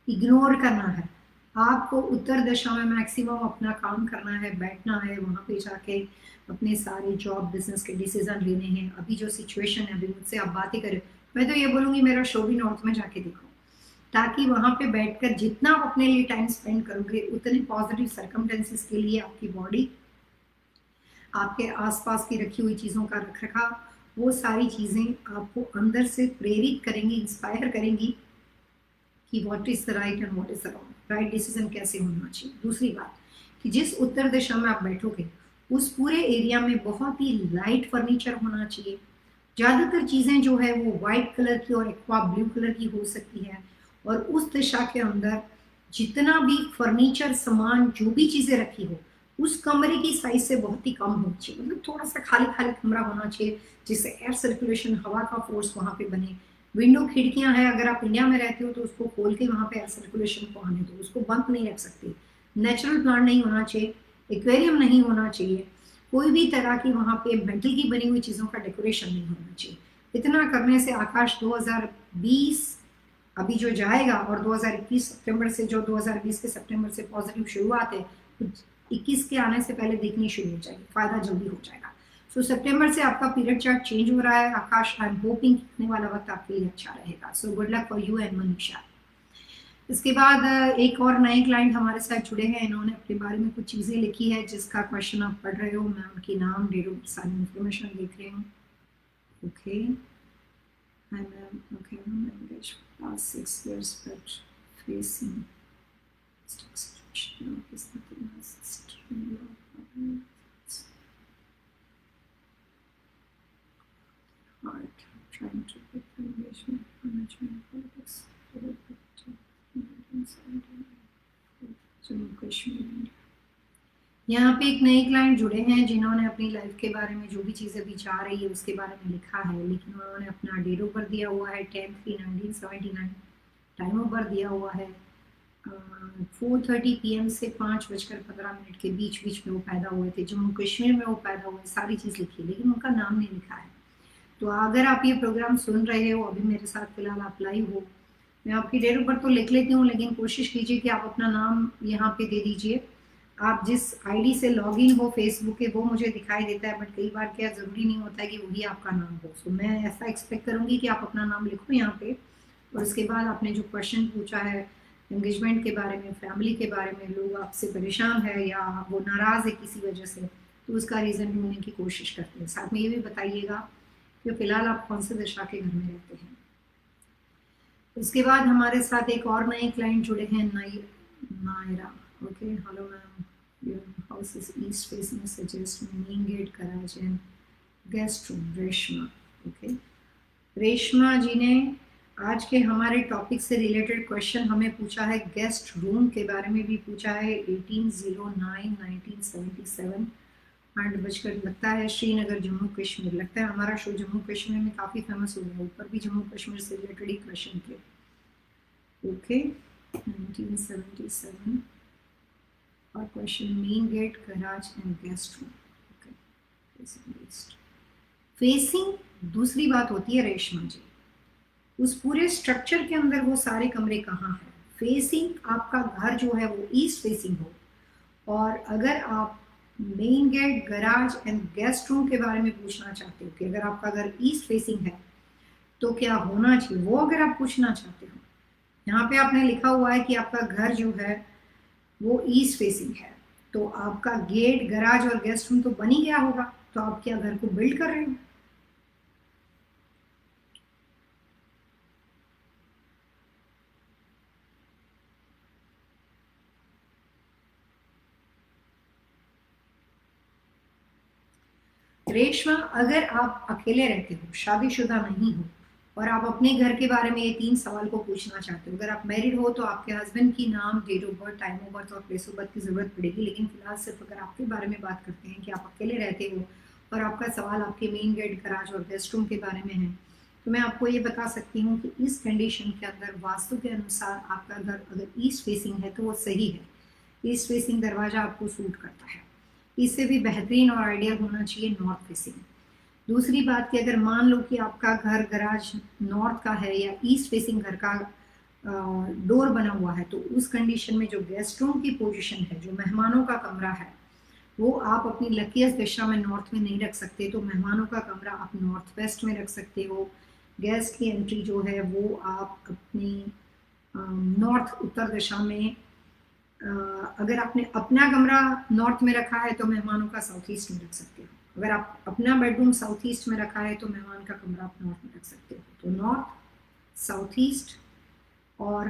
इग्नोर करना है। आपको उत्तर दिशा में मैक्सिमम अपना काम करना है, बैठना है, वहां पे जाके अपने सारे जॉब बिजनेस के डिसीजन लेने हैं। अभी जो सिचुएशन है, अभी मुझसे आप बातें करें, मैं तो ये बोलूंगी मेरा शो भी नॉर्थ में जाके देखो, ताकि वहां पे बैठकर जितना आप अपने लिए टाइम स्पेंड करोगे उतने पॉजिटिव सर्कमटेंसेस के लिए आपकी बॉडी, आपके आसपास की रखी हुई चीज़ों का रखरखाव, वो सारी चीज़ें आपको अंदर से प्रेरित करेंगी, इंस्पायर करेंगी कि what is the right and what is the wrong, right decision कैसे होना चाहिए। दूसरी बात कि जिस उत्तर दिशा में आप बैठोगे उस पूरे एरिया में बहुत ही लाइट फर्नीचर होना चाहिए। ज़्यादातर चीज़ें जो है वो वाइट कलर की और एक्वा ब्लू कलर की हो सकती है। और उस दिशा के अंदर जितना भी फर्नीचर सामान जो भी चीज़ें रखी हो उस कमरे की साइज से बहुत ही कम होनी चाहिए, मतलब थोड़ा सा खाली खाली कमरा होना चाहिए जिससे एयर सर्कुलेशन, हवा का फोर्स वहां पे बने। विंडो खिड़कियां हैं, अगर आप इंडिया में रहते हो तो उसको खोल के वहां पे एयर सर्कुलेशन को आने दो, उसको बंद नहीं रख सकते। नेचुरल प्लांट नहीं होना चाहिए, एक्वेरियम नहीं होना चाहिए, कोई भी तरह की वहां पे मेटल की बनी हुई चीजों का डेकोरेशन नहीं होना चाहिए। इतना करने से आकाश 2020 अभी जो जाएगा और 2021 सितंबर से, जो 2020 के सितंबर से पॉजिटिव शुरुआत है, तो 21 के आने से पहले देखनी शुरू हो जाएगी, फायदा जल्दी हो जाएगा। सो सितंबर से आपका पीरियड चार्ट चेंज हो रहा है आकाश। आई एम होपिंग आने वाला वक्त आपके लिए अच्छा रहेगा। सो good luck for you and Manisha. इसके बाद एक और नए क्लाइंट हमारे साथ जुड़े हैं, इन्होंने अपने बारे में कुछ चीज़ें लिखी है जिसका क्वेश्चन आप पढ़ रहे हो। मैं उनकी नाम, डेट ऑफ सारी इन्फॉर्मेशन देख रही हूँ। Okay, okay, I'm engaged for past 6 years, but facing stuck situation is nothing else. Hard trying to get engagement management politics. Jammu Kashmir India. यहाँ पे एक नए क्लाइंट जुड़े हैं जिन्होंने अपनी लाइफ के बारे में जो भी चीज़ अभी जा रही है उसके बारे में लिखा है, लेकिन उन्होंने अपना डेट ऑफ बर्थ दिया हुआ है 10/3/1979, टाइम ऑफ बर्थ दिया हुआ है 4:30 PM से 5:15 के बीच बीच में वो पैदा हुए थे, जम्मू कश्मीर में वो पैदा हुए, सारी चीज़ लिखी है लेकिन उनका नाम नहीं लिखा है। तो अगर आप ये प्रोग्राम सुन रहे हो, अभी मेरे साथ फिलहाल आप लाइव हो, मैं आपकी डेट ऑफ बर्थ तो लिख लेती हूँ, लेकिन कोशिश कीजिए कि आप अपना नाम यहाँ पे दे दीजिए। आप जिस आईडी से लॉगिन हो फेसबुक के वो मुझे दिखाई देता है, बट कई बार क्या ज़रूरी नहीं होता है कि वही आपका नाम हो। सो मैं ऐसा एक्सपेक्ट करूँगी कि आप अपना नाम लिखो यहाँ पे, और उसके बाद आपने जो क्वेश्चन पूछा है एंगेजमेंट के बारे में, फैमिली के बारे में, लोग आपसे परेशान है या वो नाराज़ है किसी वजह से, तो उसका रीज़न ढूंढने की कोशिश करते हैं। साथ में ये भी बताइएगा कि फिलहाल आप कौन से दिशा के घर में रहते हैं। उसके बाद हमारे साथ एक और नए क्लाइंट जुड़े हैं, Nayra. Okay, hello ma'am, your house is east facing, suggest main gate, garage and guest room। Reshma, okay, Reshma ji ने आज के हमारे टॉपिक से रिलेटेड क्वेश्चन हमें पूछा है, गेस्ट रूम के बारे में भी पूछा है। 1809-1977 8 बजकर, लगता है श्रीनगर जम्मू कश्मीर। लगता है हमारा शो जम्मू कश्मीर में काफ़ी फेमस हो गया, ऊपर भी जम्मू कश्मीर से रिलेटेड ही क्वेश्चन थे। ओके, 1977 और question main gate, garage and guest room. Facing दूसरी बात होती है रेशमा जी, उस पूरे स्ट्रक्चर के अंदर वो सारे कमरे कहाँ हैं। फेसिंग आपका घर जो है वो ईस्ट फेसिंग हो, और अगर आप main gate, garage and guest room के बारे में पूछना चाहते हो कि अगर आपका घर ईस्ट फेसिंग है तो क्या होना चाहिए, वो अगर आप पूछना चाहते हो, यहाँ पे आपने लिखा हुआ है कि आपका घर जो है वो ईस्ट फेसिंग है, तो आपका गेट, गराज और गेस्ट रूम तो बन ही गया होगा, तो आप क्या घर को बिल्ड कर रहे हो? रेशमा, अगर आप अकेले रहते हो, शादीशुदा नहीं हो, और आप अपने घर के बारे में ये 3 सवाल को पूछना चाहते हो, अगर आप मैरिड हो तो आपके हस्बैंड की नाम, date of birth, time of birth और प्लेस ऑफ बर्थ की जरूरत पड़ेगी, लेकिन फिलहाल सिर्फ अगर आपके बारे में बात करते हैं कि आप अकेले रहते हो और आपका सवाल आपके मेन गेट, गराज और गेस्ट रूम के बारे में है, तो मैं आपको ये बता सकती हूँ कि इस कंडीशन के अंदर वास्तु के अनुसार आपका घर अगर ईस्ट फेसिंग है तो वो सही है। ईस्ट फेसिंग दरवाजा आपको सूट करता है। इससे भी बेहतरीन और आइडियल होना चाहिए नॉर्थ फेसिंग। दूसरी बात कि अगर मान लो कि आपका घर, गराज नॉर्थ का है या ईस्ट फेसिंग घर का डोर बना हुआ है, तो उस कंडीशन में जो गेस्ट रूम की पोजीशन है, जो मेहमानों का कमरा है, वो आप अपनी लकीएस्ट दिशा में नॉर्थ में नहीं रख सकते, तो मेहमानों का कमरा आप नॉर्थ वेस्ट में रख सकते हो। गेस्ट की एंट्री जो है वो आप अपनी नॉर्थ उत्तर दिशा में, अगर आपने अपना कमरा नॉर्थ में रखा है तो मेहमानों का साउथ ईस्ट में रख सकते हो। अगर आप अपना बेडरूम साउथ ईस्ट में रखा है तो मेहमान का कमरा आप नॉर्थ में रख सकते हो। तो नॉर्थ, साउथ ईस्ट और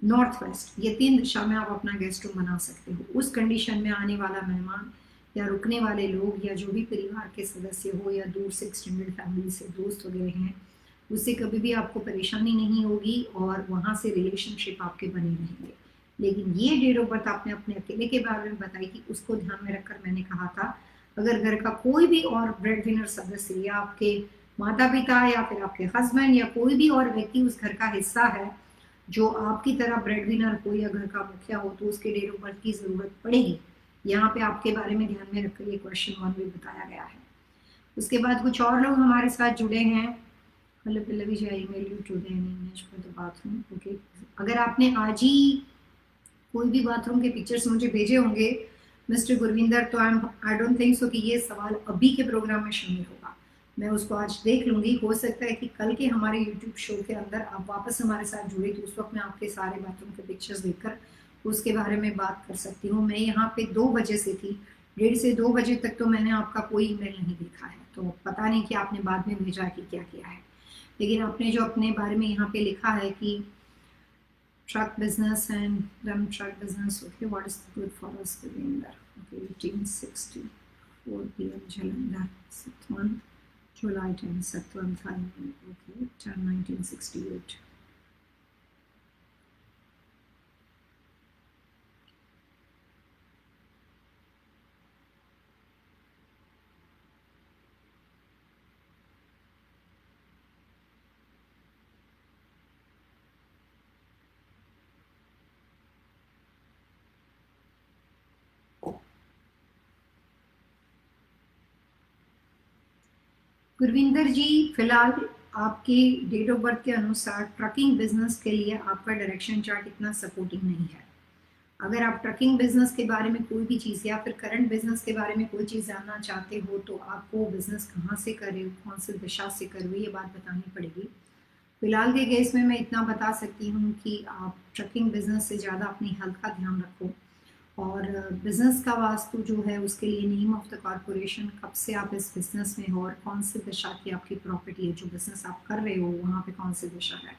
नॉर्थ वेस्ट, ये 3 दिशा में आप अपना गेस्ट रूम बना सकते हो। उस कंडीशन में आने वाला मेहमान या रुकने वाले लोग या जो भी परिवार के सदस्य हो या दूर से एक्सटेंडेड फैमिली से दोस्त वगैरह हैं, उससे कभी भी आपको परेशानी नहीं होगी और वहाँ से रिलेशनशिप आपके बने रहेंगे। लेकिन ये डेट ऑफ बर्थ आपने अपने अकेले के बारे में बताई थी, उसको ध्यान में रखकर मैंने कहा था अगर घर का कोई भी और ब्रेड विनर सदस्य या आपके माता पिता या फिर आपके हस्बैंड या कोई भी और व्यक्ति उस घर का हिस्सा है जो आपकी तरह ब्रेड विनर हो या घर का मुखिया हो, तो उसके डेट ऑफ बर्थ की जरूरत पड़ेगी। यहाँ पे आपके बारे में ध्यान में रखकर ये क्वेश्चन 1 भी बताया गया है। उसके बाद कुछ और लोग हमारे साथ जुड़े हैं। Hello Pallavi ji, I mail you today an image for the bathroom. Okay, अगर आपने आज ही कोई भी बाथरूम के पिक्चर्स मुझे भेजे होंगे मिस्टर गुरविंदर, तो आई डोंट थिंक सो कि ये सवाल अभी के प्रोग्राम में शामिल होगा। मैं उसको आज देख लूंगी। हो सकता है कि कल के हमारे यूट्यूब शो के अंदर आप वापस हमारे साथ जुड़े, तो उस वक्त मैं आपके सारे बाथरूम के पिक्चर्स देखकर उसके बारे में बात कर सकती हूँ। मैं यहाँ पे 2 बजे से थी, 1:30 से 2 बजे तक तो मैंने आपका कोई ईमेल नहीं देखा है, तो पता नहीं कि आपने बाद में भेजा कि क्या किया है। लेकिन आपने जो अपने बारे में यहाँ पे लिखा है कि truck business and run truck business. Okay, what is good for us within there? Okay, 1860, 4 p.m. Jalandhar, Satwan, July 10, Satwan, Thailand. Okay, 10, 1968. Gurvinder जी, फिलहाल आपके डेट ऑफ बर्थ के अनुसार ट्रकिंग बिजनेस के लिए आपका डायरेक्शन चार्ट इतना सपोर्टिंग नहीं है। अगर आप ट्रकिंग बिजनेस के बारे में कोई भी चीज़ या फिर करंट बिजनेस के बारे में कोई चीज़ जानना चाहते हो, तो आपको बिजनेस कहाँ से करे, कौन सी दिशा से करे, ये बात बतानी पड़ेगी। फिलहाल के केस में मैं इतना बता सकती हूँ कि आप ट्रकिंग बिजनेस से ज़्यादा अपनी हेल्थ का ध्यान रखो, और बिजनेस का वास्तु जो है उसके लिए नेम ऑफ द कॉरपोरेशन, कब से आप इस बिजनेस में हो और कौन सी दिशा की आपकी प्रॉपर्टी है, जो बिजनेस आप कर रहे हो वहाँ पे कौन सी दिशा है।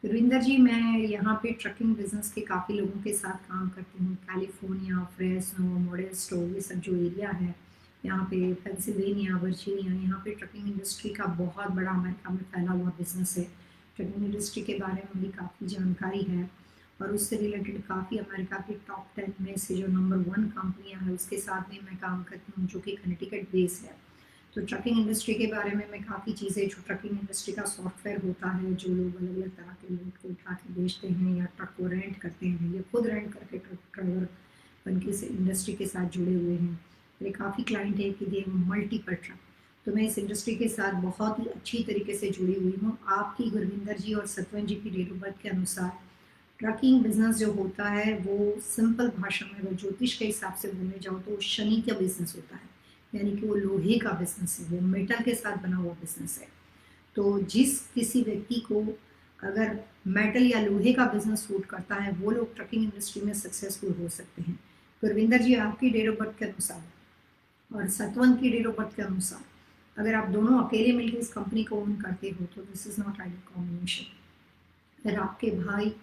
रविंदर जी, मैं यहाँ पे ट्रकिंग बिजनेस के काफ़ी लोगों के साथ काम करती हूँ। कैलिफोर्निया, फ्रेस्नो, मोडेस्टो, ये सब जो एरिया है यहाँ पे, पेंसिल्वेनिया, वर्जीनिया, यहाँ पे ट्रकिंग इंडस्ट्री का बहुत बड़ा अमेरिका में फैला हुआ बिजनेस है। ट्रकिंग इंडस्ट्री के बारे में मुझे काफ़ी जानकारी है और उससे रिलेटेड काफ़ी अमेरिका की टॉप 10 में से जो नंबर 1 कंपनियाँ हैं उसके साथ में मैं काम करती हूँ, जो कि कनेटिकट बेस है। तो ट्रकिंग इंडस्ट्री के बारे में मैं काफ़ी चीज़ें, जो ट्रकिंग इंडस्ट्री का सॉफ्टवेयर होता है, जो लोग अलग अलग तरह के लोग को उठा के बेचते हैं या ट्रक को रेंट करते हैं या खुद रेंट करके ट्रक ड्राइवर बन के से इंडस्ट्री के साथ जुड़े हुए हैं। मेरे काफ़ी क्लाइंट है कि दे मल्टीपल ट्रक, तो मैं इस इंडस्ट्री के साथ बहुत ही अच्छी तरीके से जुड़ी हुई हूँ। आपकी गुरविंदर जी और सतवन जी की डेट ऑफ बर्थ के अनुसार ट्रकिंग बिजनेस जो होता है वो सिंपल भाषा में, अगर ज्योतिष के हिसाब से बोलने जाओ तो शनि का बिजनेस होता है, यानी कि वो लोहे का बिजनेस है, वो मेटल के साथ बना हुआ बिजनेस है। तो जिस किसी व्यक्ति को अगर मेटल या लोहे का बिजनेस सूट करता है वो लोग ट्रकिंग इंडस्ट्री में सक्सेसफुल हो सकते हैं। गुरविंदर जी, आपकी डेट ऑफ बर्थ के अनुसार और सतवंत की डेट ऑफ बर्थ के अनुसार अगर आप दोनों अकेले मिलकर इस कंपनी को ओन करते हो तो this is not ideal combination. अगर आपके भाई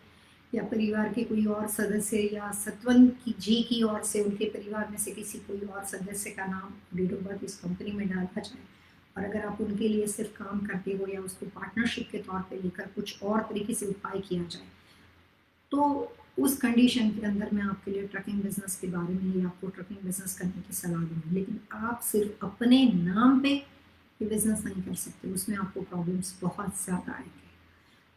या परिवार के कोई और सदस्य या सतवंत की जी की ओर से उनके परिवार में से किसी कोई और सदस्य का नाम डेट ऑफ बर्थ इस कंपनी में डाला जाए और अगर आप उनके लिए सिर्फ काम करते हो या उसको पार्टनरशिप के तौर पे लेकर कुछ और तरीके से उपाय किया जाए तो उस कंडीशन के अंदर मैं आपके लिए ट्रकिंग बिजनेस के बारे में या आपको ट्रकिंग बिजनेस करने की सलाह दूंगी। लेकिन आप सिर्फ अपने नाम पे ये बिजनेस नहीं कर सकते, उसमें आपको प्रॉब्लम्स बहुत ज़्यादा आएंगे।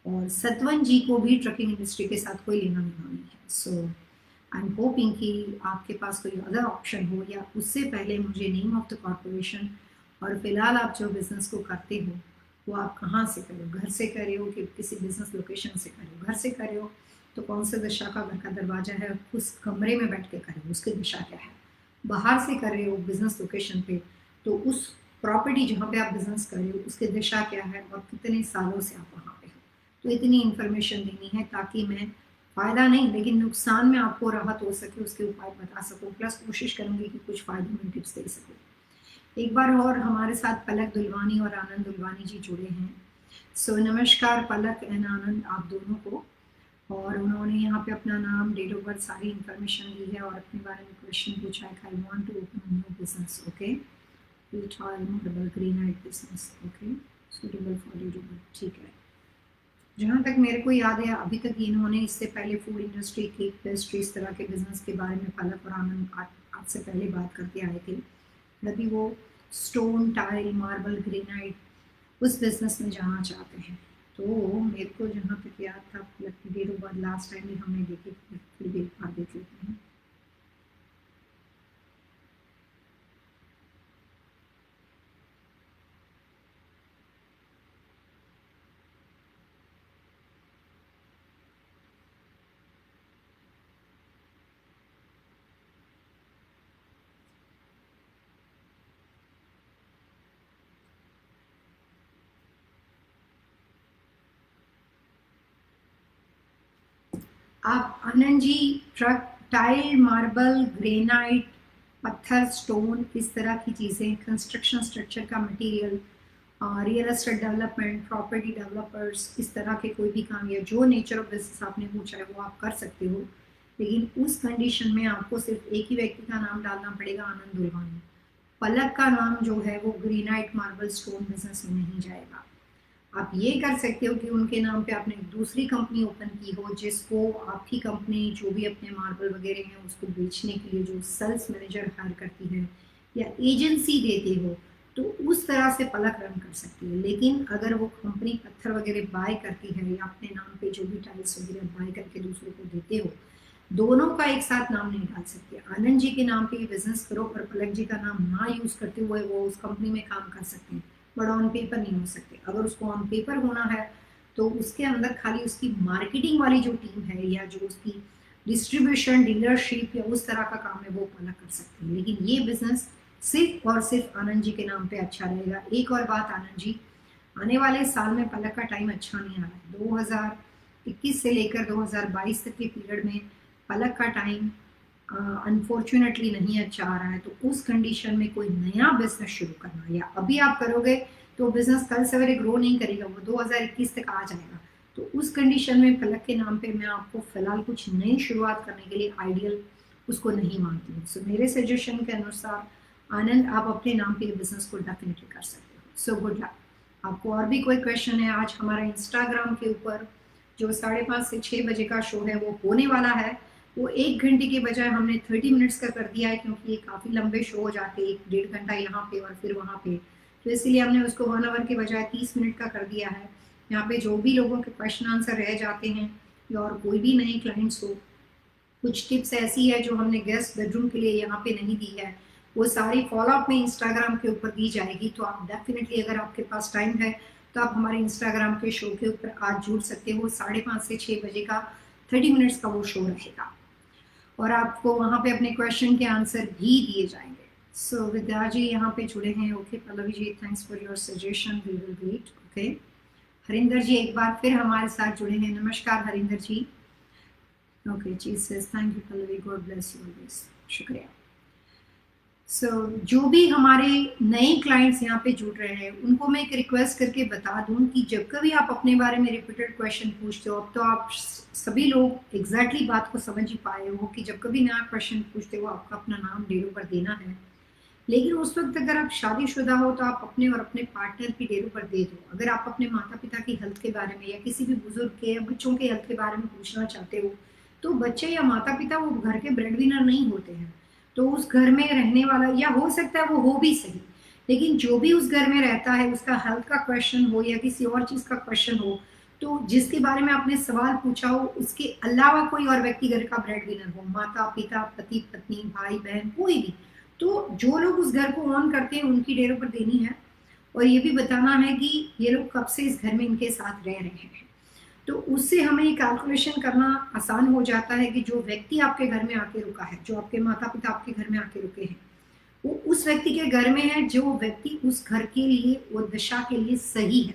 और सतवन जी को भी ट्रकिंग इंडस्ट्री के साथ कोई लेना देना नहीं है। सो आई एम होपिंग कि आपके पास कोई अदर ऑप्शन हो या उससे पहले मुझे नेम ऑफ द कॉरपोरेशन और फिलहाल आप जो बिजनेस को करते हो वो आप कहाँ से कर रहे हो, घर से कर रहे हो कि किसी बिजनेस लोकेशन से कर रहे हो। घर से कर रहे हो तो कौन से दिशा का घर का दरवाजा है, उस कमरे में बैठ के कर रहे हो उसकी दिशा क्या है। बाहर से कर रहे हो बिजनेस लोकेशन पे तो उस प्रॉपर्टी जहाँ पे आप बिजनेस कर रहे हो उसकी दिशा क्या है और कितने सालों से आप वहाँ पे हो। तो इतनी इन्फॉर्मेशन देनी है ताकि मैं फ़ायदा नहीं लेकिन नुकसान में आपको राहत हो सके, उसके उपाय बता सकूँ, प्लस कोशिश करूँगी कि कुछ फ़ायदेमंद टिप्स दे सकूँ। एक बार और हमारे साथ पलक दुलवानी और आनंद दुलवानी जी जुड़े हैं। सो नमस्कार पलक एंड आनंद आप दोनों को। और उन्होंने यहाँ पे अपना नाम, डेट ऑफ बर्थ, सारी इन्फॉर्मेशन दी है और अपने बारे में क्वेश्चन पूछा है। I want to open a new business, okay, marble granite business, okay, suitable for date of birth, ठीक है। जहाँ तक मेरे को याद है अभी तक इन्होंने इससे पहले फूड इंडस्ट्री, केक, पेस्ट्री, इस तरह के बिजनेस के बारे में पलक और आनंद आज से पहले बात करते आए थे। अभी वो स्टोन, टाइल, मार्बल, ग्रेनाइट उस बिजनेस में जाना चाहते हैं। तो मेरे को जहाँ तक याद था date of birth last time भी हमने देखी थी, फिर भी एक बार देख लेते हैं। आप Anand ji truck, tile, marble, granite, पत्थर, स्टोन, इस तरह की चीज़ें, कंस्ट्रक्शन स्ट्रक्चर का material, real estate development, property developers, इस तरह के कोई भी काम या जो नेचर ऑफ बिजनेस आपने पूछा है वो आप कर सकते हो। लेकिन उस कंडीशन में आपको सिर्फ एक ही व्यक्ति का नाम डालना पड़ेगा, आनंद दुलवानी। पलक का नाम जो है वो ग्रेनाइट, मार्बल, स्टोन बिजनेस में नहीं जाएगा। आप ये कर सकते हो कि उनके नाम पे आपने एक दूसरी कंपनी ओपन की हो जिसको आपकी कंपनी जो भी अपने मार्बल वगैरह हैं उसको बेचने के लिए जो सेल्स मैनेजर हायर करती है या एजेंसी देते हो तो उस तरह से पलक रन कर सकती है। लेकिन अगर वो कंपनी पत्थर वगैरह बाय करती है या अपने नाम पे जो भी टाइल्स वगैरह बाय करके दूसरों को देते हो, दोनों का एक साथ नाम नहीं डाल सकते। आनंद जी के नाम पे ये बिजनेस करो पर पलक जी का नाम ना यूज करते हुए वो उस कंपनी में काम कर सकते हैं, बट ऑन पेपर नहीं हो सकते। अगर उसको ऑन पेपर होना है तो उसके अंदर खाली उसकी मार्केटिंग वाली जो टीम है या जो उसकी डिस्ट्रीब्यूशन, डीलरशिप या उस तरह का काम है वो पलक कर सकते हैं। लेकिन ये बिजनेस सिर्फ और सिर्फ आनंद जी के नाम पे अच्छा रहेगा। एक और बात आनंद जी, आने वाले साल में पलक का टाइम अच्छा नहीं आ रहा है। 2021 से लेकर 2022 तक के पीरियड में पलक का टाइम अनफॉर्चुनेटली नहीं अच्छा आ रहा है। तो उस कंडीशन में कोई नया बिजनेस शुरू करना या अभी आप करोगे तो बिजनेस कल सवेरे ग्रो नहीं करेगा, वो 2021 तक आ जाएगा। तो उस कंडीशन में पलक के नाम पे मैं आपको फिलहाल कुछ नई शुरुआत करने के लिए आइडियल उसको नहीं मानती हूँ। सो मेरे सजेशन के अनुसार आनंद आप अपने नाम पे बिजनेस को डेफिनेटली कर सकते हो। सो गुड लक। आपको और भी कोई क्वेश्चन है? आज हमारा इंस्टाग्राम के ऊपर जो 5:30 से 6 बजे का शो है वो होने वाला है। वो 1 घंटे के बजाय हमने 30 मिनट्स का कर दिया है क्योंकि ये काफ़ी लंबे शो हो जाते हैं, 1 डेढ़ घंटा यहाँ पे और फिर वहाँ पे। तो इसीलिए हमने उसको 1 आवर के बजाय 30 मिनट का कर दिया है। यहाँ पे जो भी लोगों के क्वेश्चन आंसर रह जाते हैं या और कोई भी नए क्लाइंट्स हो, कुछ टिप्स ऐसी है जो हमने गेस्ट बेडरूम के लिए यहाँ पे नहीं दी है, वो सारी फॉलोअप में इंस्टाग्राम के ऊपर दी जाएगी। तो आप डेफिनेटली अगर आपके पास टाइम है तो आप हमारे इंस्टाग्राम के शो के ऊपर आज जुड़ सकते हो। 5:30 से 6 बजे का 30 मिनट्स का वो शो रहेगा और आपको वहाँ पे अपने क्वेश्चन के आंसर भी दिए जाएंगे। सो विद्या जी यहाँ पे जुड़े हैं। Okay Pallavi ji, thanks for your suggestion, we will wait. Okay Harinder ji एक बार फिर हमारे साथ जुड़े हैं। नमस्कार हरिंदर जी। ओके जी sir, thank you Pallavi, God bless you always. शुक्रिया। जो भी हमारे नए क्लाइंट्स यहाँ पे जुड़ रहे हैं उनको मैं एक रिक्वेस्ट करके बता दूं कि जब कभी आप अपने बारे में रिपीटेड क्वेश्चन पूछते हो, अब तो आप सभी लोग एग्जैक्टली बात को समझ ही पाए हो कि जब कभी नया क्वेश्चन पूछते हो आपका अपना नाम डेट ऑफ बर्थ देना है। लेकिन उस वक्त अगर आप शादीशुदा हो तो आप अपने और अपने पार्टनर की डेट ऑफ बर्थ दे दो। अगर आप अपने माता पिता की हेल्थ के बारे में या किसी भी बुजुर्ग के या बच्चों के हेल्थ के बारे में पूछना चाहते हो, तो बच्चे या माता पिता वो घर के ब्रेड विनर नहीं होते हैं। तो उस घर में रहने वाला, या हो सकता है वो हो भी सही, लेकिन जो भी उस घर में रहता है उसका हेल्थ का क्वेश्चन हो या किसी और चीज का क्वेश्चन हो, तो जिसके बारे में आपने सवाल पूछा हो उसके अलावा कोई और व्यक्ति घर का ब्रेड विनर हो, माता पिता, पति पत्नी, भाई बहन, कोई भी, तो जो लोग उस घर को ऑन करते हैं उनकी डेट ऑफ बर्थ देनी है। और ये भी बताना है कि ये लोग कब से इस घर में इनके साथ रह रहे हैं। तो उससे हमें ये कैलकुलेशन करना आसान हो जाता है कि जो व्यक्ति आपके घर में आके रुका है, जो आपके माता पिता आपके घर में आके रुके हैं, वो उस व्यक्ति के घर में है जो व्यक्ति उस घर के लिए, वो दिशा के लिए सही है।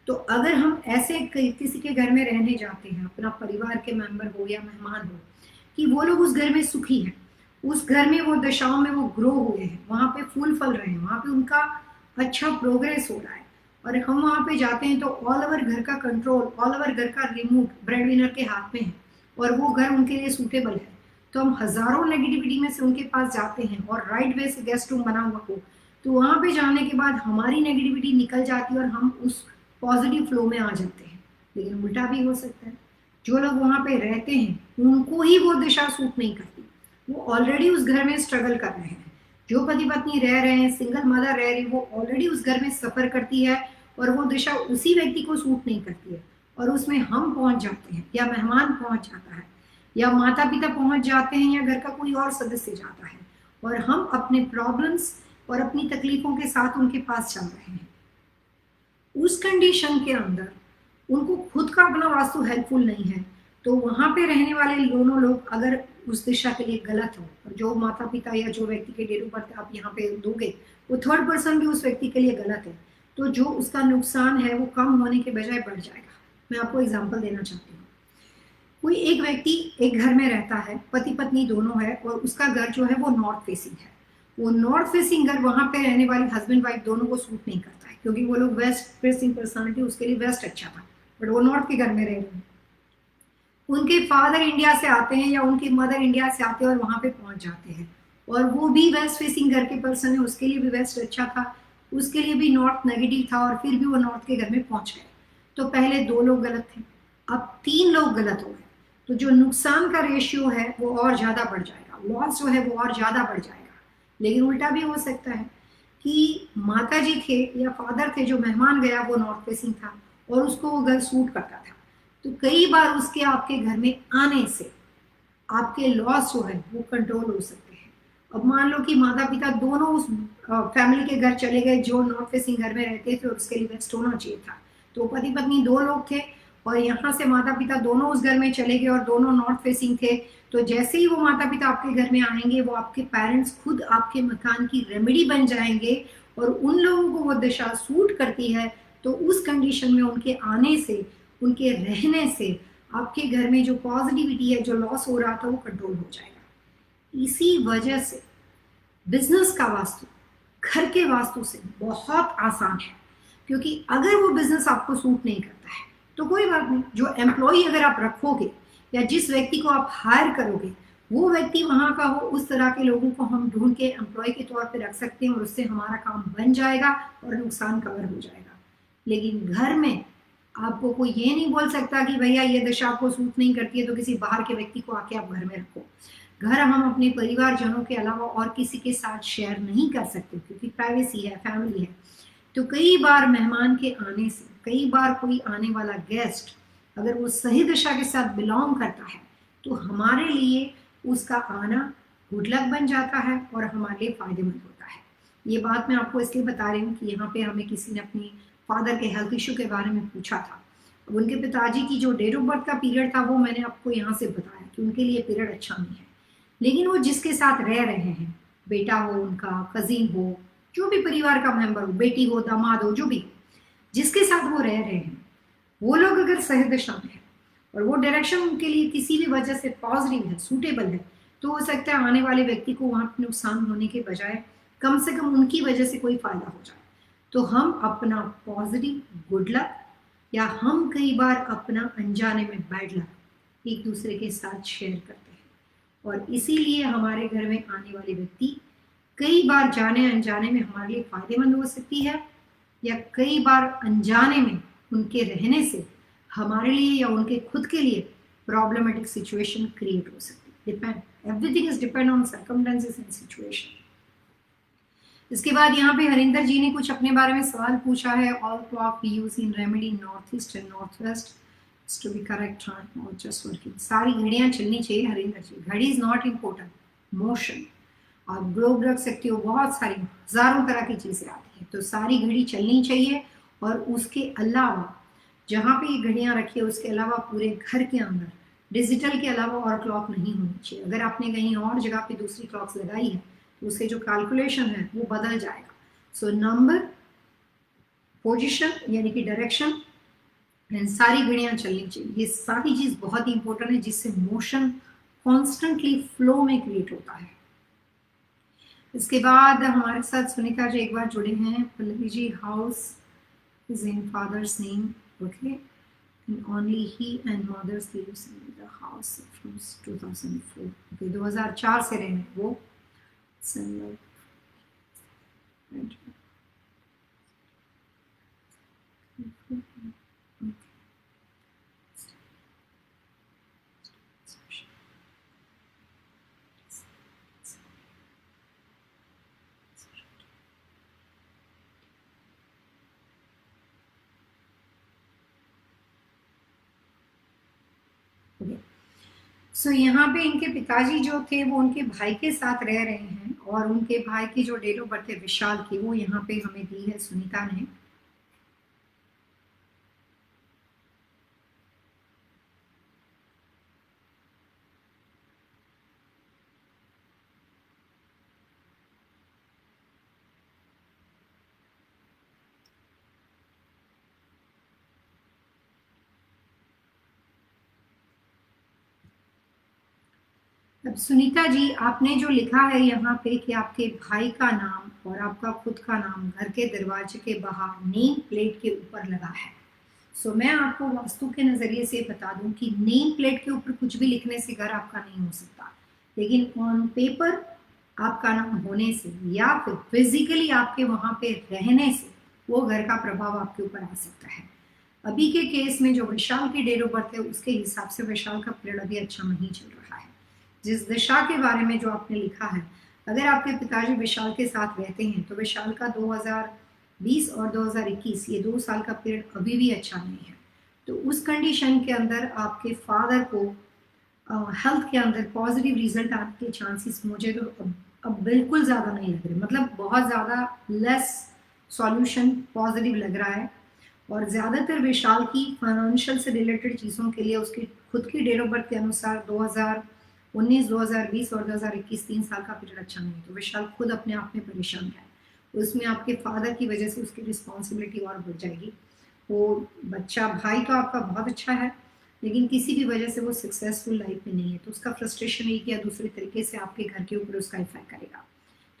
तो अगर हम ऐसे किसी के घर में रहने जाते हैं, अपना परिवार के मेंबर हो या मेहमान हो, कि वो लोग उस घर में सुखी हैं, उस घर में वो दशाओं में वो ग्रो हुए हैं, वहां पे फूल फल रहे हैं, वहां पे उनका अच्छा प्रोग्रेस हो रहा है, और हम वहां पे जाते हैं तो ऑल ओवर घर का कंट्रोल, ऑल ओवर घर का रिमोट ब्रेड विनर के हाथ में है और वो घर उनके लिए सूटेबल है, तो हम हजारों नेगेटिविटी में से उनके पास जाते हैं और राइट वे से गेस्ट रूम बना हुआ हो, तो वहां पे जाने के बाद हमारी नेगेटिविटी निकल जाती है और हम उस पॉजिटिव फ्लो में आ जाते हैं। लेकिन उल्टा भी हो सकता है, जो लोग वहां पे रहते हैं उनको ही वो दिशा सूट नहीं करती, वो ऑलरेडी उस घर में स्ट्रगल कर रहे हैं। जो पति पत्नी रह रहे हैं, सिंगल मदर रह रही, वो ऑलरेडी उस घर में सफर करती है और वो दिशा उसी व्यक्ति को सूट नहीं करती है, और उसमें हम पहुंच जाते हैं या मेहमान पहुंच जाता है या माता पिता पहुंच जाते हैं या घर का कोई और सदस्य जाता है, और हम अपने प्रॉब्लम्स और अपनी तकलीफों के साथ उनके पास चल रहे हैं। उस कंडीशन के अंदर उनको खुद का अपना वास्तु हेल्पफुल नहीं है, तो वहां पे रहने वाले दोनों लोग अगर उस दिशा के लिए गलत हो, और जो माता पिता या जो व्यक्ति के डेट ऑफ बर्थ आप यहाँ पे दोगे वो थर्ड पर्सन भी उस व्यक्ति के लिए गलत है, तो जो उसका नुकसान है वो कम होने के बजाय बढ़ जाएगा। मैं आपको एग्जाम्पल देना चाहती हूँ। कोई एक व्यक्ति एक घर में रहता है, पति पत्नी दोनों है, और उसका घर जो है वो नॉर्थ फेसिंग है। वो नॉर्थ फेसिंग घर वहां पे रहने वाले हस्बैंड वाइफ दोनों को सूट नहीं करता है, क्योंकि वो लोग वेस्ट फेसिंग पर्सनालिटी, उसके लिए वेस्ट अच्छा था, बट वो नॉर्थ के घर में रह रहे हैं। उनके फादर इंडिया से आते हैं या उनकी मदर इंडिया से आते हैं और वहां पे पहुंच जाते हैं, और वो भी वेस्ट फेसिंग घर के पर्सन है, उसके लिए भी वेस्ट अच्छा था, उसके लिए भी नॉर्थ नेगेटिव था, और फिर भी वो नॉर्थ के घर में पहुंच गए। तो पहले दो लोग गलत थे, अब तीन लोग गलत हो गए, तो जो नुकसान का रेशियो है वो और ज्यादा बढ़ जाएगा, लॉस जो है वो और ज्यादा बढ़ जाएगा। लेकिन उल्टा भी हो सकता है कि माता जी थे या फादर थे, जो मेहमान गया वो नॉर्थ फेसिंग था और उसको वो घर सूट करता था, तो कई बार उसके आपके घर में आने से आपके लॉस जो है वो कंट्रोल हो सकते हैं। अब मान लो कि माता पिता दोनों उस फैमिली के घर चले गए जो नॉर्थ फेसिंग घर में रहते थे और उसके लिए वेस्ट होना चाहिए था, तो पति पत्नी दो लोग थे और यहाँ से माता पिता दोनों उस घर में चले गए और दोनों नॉर्थ फेसिंग थे, तो जैसे ही वो माता पिता आपके घर में आएंगे वो आपके पेरेंट्स खुद आपके मकान की रेमेडी बन जाएंगे, और उन लोगों को वो दिशा सूट करती है, तो उस कंडीशन में उनके आने से, उनके रहने से आपके घर में जो पॉजिटिविटी है, जो लॉस हो रहा था, वो कंट्रोल हो जाएगा। इसी वजह से बिजनेस का वास्तु घर के वास्तु से बहुत आसान है, क्योंकि अगर वो बिजनेस आपको सूट नहीं करता है तो कोई बात नहीं, जो एम्प्लॉय अगर आप रखोगे या जिस व्यक्ति को आप हायर करोगे वो व्यक्ति वहां का हो, उस तरह के लोगों को हम ढूंढ के एम्प्लॉय के तौर पे रख सकते हैं और उससे हमारा काम बन जाएगा और नुकसान कवर हो जाएगा। लेकिन घर में आपको कोई ये नहीं बोल सकता कि भैया ये दशा आपको सूट नहीं करती है तो किसी बाहर के व्यक्ति को आके आप घर में रखो। घर हम अपने परिवारजनों के अलावा और किसी के साथ शेयर नहीं कर सकते, क्योंकि प्राइवेसी है, फैमिली है। तो कई बार मेहमान के आने से, कई बार कोई आने वाला गेस्ट अगर वो सही दिशा के साथ बिलोंग करता है तो हमारे लिए उसका आना गुड लक बन जाता है और हमारे लिए फायदेमंद होता है। ये बात मैं आपको इसलिए बता रही हूँ कि यहाँ पे हमें किसी ने अपनी फादर के हेल्थ इशू के बारे में पूछा था। अब उनके पिताजी की जो डेट ऑफ बर्थ का पीरियड था वो मैंने आपको यहाँ से बताया कि उनके लिए पीरियड अच्छा नहीं है, लेकिन वो जिसके साथ रह रहे हैं, बेटा हो उनका, कजिन हो, जो भी परिवार का मेंबर हो, बेटी हो, दामाद हो, जो भी जिसके साथ वो रह रहे हैं, वो लोग अगर सही दिशा में है और वो डायरेक्शन उनके लिए किसी भी वजह से पॉजिटिव है, सूटेबल है, तो हो सकता है आने वाले व्यक्ति को वहां पे नुकसान होने के बजाय कम से कम उनकी वजह से कोई फायदा हो जाए। तो हम अपना पॉजिटिव गुड लक या हम कई बार अपना अनजाने में बैड लक एक दूसरे के साथ शेयर करते हैं, और इसीलिए हमारे घर में आने वाले व्यक्ति कई बार जाने अनजाने में हमारे लिए फायदेमंद हो सकती है, या कई बार अनजाने में उनके रहने से हमारे लिए या उनके खुद के लिए प्रॉब्लमेटिक सिचुएशन क्रिएट हो सकती है। Depend, everything is depend on circumstances and situation. इसके बाद यहाँ पे हरिंदर जी ने कुछ अपने बारे में सवाल पूछा है। All clock we use in remedy north east and north west to be correct time और जस्ट वर्किंग। सारी घड़ियां चलनी चाहिए हरिंदर जी, घड़ी इज नॉट इम्पोर्टेंट, मोशन। आप ग्लोब रख सकते हो, बहुत सारी हजारों तरह की चीजें आती हैं, तो सारी घड़ी चलनी चाहिए। और उसके अलावा जहाँ पे ये घड़ियां रखी है उसके अलावा पूरे घर के अंदर डिजिटल के अलावा और क्लॉक नहीं होनी चाहिए। अगर आपने कहीं और जगह पे दूसरी क्लॉक्स लगाई है तो उसके जो कैलकुलेशन है वो बदल जाएगा। सो नंबर, पोजिशन यानी कि डायरेक्शन, एंड सारी घड़ियां चलनी चाहिए। ये सारी चीज बहुत ही इंपॉर्टेंट है जिससे मोशन कॉन्स्टेंटली फ्लो में क्रिएट होता है। इसके बाद हमारे साथ सुनीता जी एक बार जुड़े हैं। Pallavi ji, house is in father's name, okay, and only he and mothers lives in the house from 2004, okay, 2004 से रहे हैं वो। सो यहाँ पे इनके पिताजी जो थे वो उनके भाई के साथ रह रहे हैं, और उनके भाई की जो डेट ऑफ बर्थ है विशाल की, वो यहाँ पे हमें दी है सुनीता ने। अब सुनीता जी, आपने जो लिखा है यहाँ पे कि आपके भाई का नाम और आपका खुद का नाम घर के दरवाजे के बाहर नेम प्लेट के ऊपर लगा है। सो मैं आपको वास्तु के नजरिए से बता दूं कि नेम प्लेट के ऊपर कुछ भी लिखने से घर आपका नहीं हो सकता, लेकिन ऑन पेपर आपका नाम होने से या फिर फिजिकली आपके वहां पे रहने से वो घर का प्रभाव आपके ऊपर आ सकता है। अभी के केस में जो विशाल की डेट ऑफ बर्थ है उसके हिसाब से विशाल का पीरियड अभी अच्छा नहीं चल रहा है। जिस दिशा के बारे में जो आपने लिखा है, अगर आपके पिताजी विशाल के साथ रहते हैं तो विशाल का 2020 और 2021 ये 2 साल का पीरियड अभी भी अच्छा नहीं है। तो उस कंडीशन के अंदर आपके फादर को हेल्थ के अंदर पॉजिटिव रिजल्ट आने के चांसेस मुझे तो अब बिल्कुल ज़्यादा नहीं लग रहे, मतलब बहुत ज़्यादा लेस सॉल्यूशन पॉजिटिव लग रहा है। और ज़्यादातर विशाल की फाइनेंशियल से रिलेटेड चीज़ों के लिए उसकी खुद की डेट ऑफ बर्थ के अनुसार 2019, 2020 और 2021 3 साल का पीरियड अच्छा नहीं है। तो विशाल खुद अपने आप में परेशान है, उसमें आपके फादर की वजह से उसकी रिस्पॉन्सिबिलिटी और बढ़ जाएगी। वो बच्चा भाई तो आपका बहुत अच्छा है, लेकिन किसी भी वजह से वो सक्सेसफुल लाइफ में नहीं है, तो उसका फ्रस्ट्रेशन एक या दूसरे तरीके से आपके घर के ऊपर उसका इफेक्ट करेगा।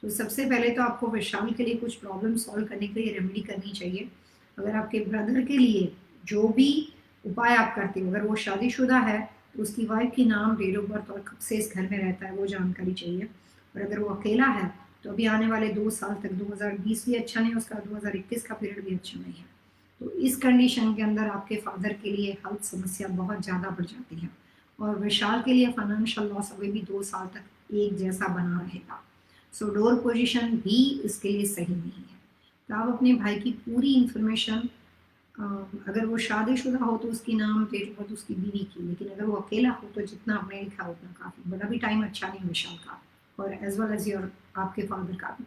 तो सबसे पहले तो आपको विशाल के लिए कुछ प्रॉब्लम सॉल्व करने के लिए रेमेडी करनी चाहिए। अगर आपके ब्रदर के लिए जो भी उपाय आप करते हो, अगर वो शादीशुदा है तो उसकी वाइफ की नाम, डेट ऑफ बर्थ और कब से इस घर में रहता है वो जानकारी चाहिए। और अगर वो अकेला है तो अभी आने वाले 2 साल तक 2020 भी अच्छा नहीं, उसका 2021 का पीरियड भी अच्छा नहीं है। तो इस कंडीशन के अंदर आपके फादर के लिए हेल्थ समस्या बहुत ज़्यादा बढ़ जाती है, और विशाल के लिए फाइनेंशियल लॉस अभी भी 2 साल तक एक जैसा बना रहेगा। सो डोर पोजीशन भी इसके लिए सही नहीं है। तो आप अपने भाई की पूरी इंफॉर्मेशन, अगर वो शादीशुदा हो तो उसकी नाम, डेट ऑफ बर्थ उसकी बीवी की, लेकिन अगर वो अकेला हो तो जितना आपने लिखा उतना काफ़ी, बट अभी टाइम अच्छा नहीं विशाल का, और एज वेल एज योर आपके फादर का भी।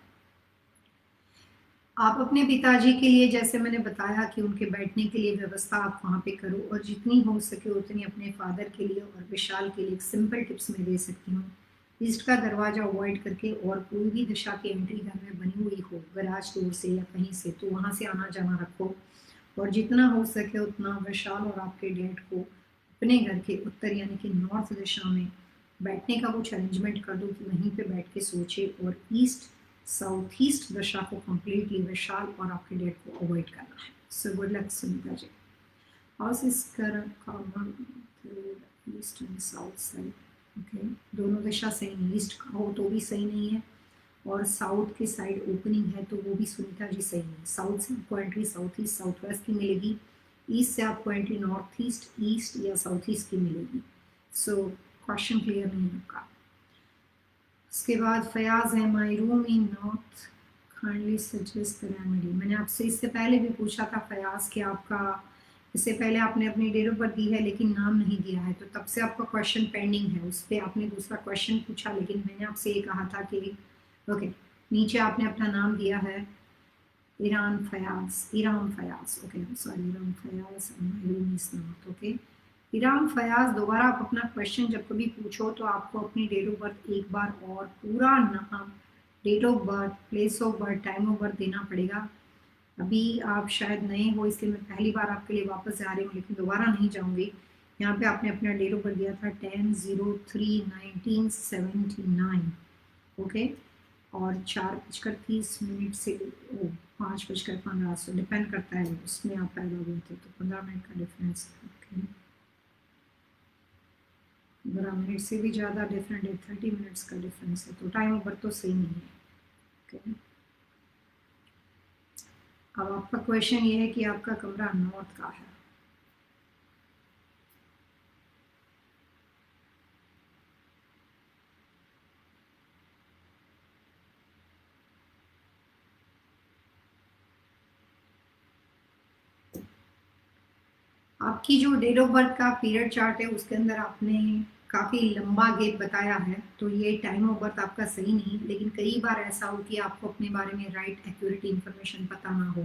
आप अपने पिताजी के लिए, जैसे मैंने बताया कि उनके बैठने के लिए व्यवस्था आप वहाँ पे करो, और जितनी हो सके उतनी अपने फादर के लिए और विशाल के लिए एक सिंपल टिप्स मैं दे सकती हूँ। ईस्ट का दरवाजा अवॉइड करके, और कोई भी दिशा की एंट्री घर में बनी हुई हो गराज डोर से या कहीं से, तो वहाँ से आना जाना रखो। और जितना हो सके उतना विशाल और आपके डैड को अपने घर के उत्तर यानी कि नॉर्थ दिशा में बैठने का कुछ अरेंजमेंट कर दो कि वहीं पे बैठ के सोचे, और ईस्ट साउथ ईस्ट दिशा को कम्प्लीटली विशाल और आपके डेट को अवॉइड करना है। So good luck Sunita ji. House is common east and south side. Okay, दोनों दिशा सही नहीं, ईस्ट का हो तो भी सही नहीं है और साउथ की साइड ओपनिंग है तो वो भी सुनीता जी सही नहीं। साउथ से आपको entry south east south west की मिलेगी, ईस्ट से आपको एंट्री नॉर्थ ईस्ट ईस्ट या साउथ ईस्ट की मिलेगी। सो क्वेश्चन क्लियर नहीं है आपका। उसके बाद फयाज है, my room in north kindly suggest the remedy. मैंने आपसे इससे पहले भी पूछा था फयाज कि आपका, इससे पहले आपने अपनी डेट ऑफ बर्थ दी है लेकिन नाम नहीं दिया है, तो तब से आपका क्वेश्चन पेंडिंग है। उस पर आपने दूसरा क्वेश्चन पूछा लेकिन मैंने आपसे ये कहा था कि ओके, नीचे आपने अपना नाम दिया है Iran Fayaz, Iram Fayaz, okay sorry Iram Fayaz, okay Iram Fayaz. दोबारा आप अपना क्वेश्चन जब कभी पूछो तो आपको अपनी डेट ऑफ बर्थ एक बार और पूरा नाम, date of birth, place of birth, time of birth देना पड़ेगा। अभी आप शायद नए हो इसलिए मैं पहली बार आपके लिए वापस जा रही हूँ, लेकिन दोबारा नहीं जाऊँगी। यहाँ पे आपने अपना डेट ऑफ बर्थ दिया था 10/03/1979, ओके, और 4:30 से 5:15 से डिपेंड करता है उसमें आप पैदा हुए थे, तो 15 मिनट का डिफरेंस है। ओके, 15 मिनट से भी ज़्यादा डिफरेंट है, 30 मिनट्स का डिफरेंस है, तो टाइम ऑफ बर्थ तो सही नहीं है। ओके, अब आपका क्वेश्चन ये है कि आपका कमरा नॉर्थ का है। आपकी जो डेट ऑफ बर्थ का पीरियड चार्ट है उसके अंदर आपने काफ़ी लंबा गैप बताया है, तो ये टाइम ऑफ बर्थ आपका सही नहीं। लेकिन कई बार ऐसा हो कि आपको अपने बारे में राइट एक्यूरेट इन्फॉर्मेशन पता ना हो।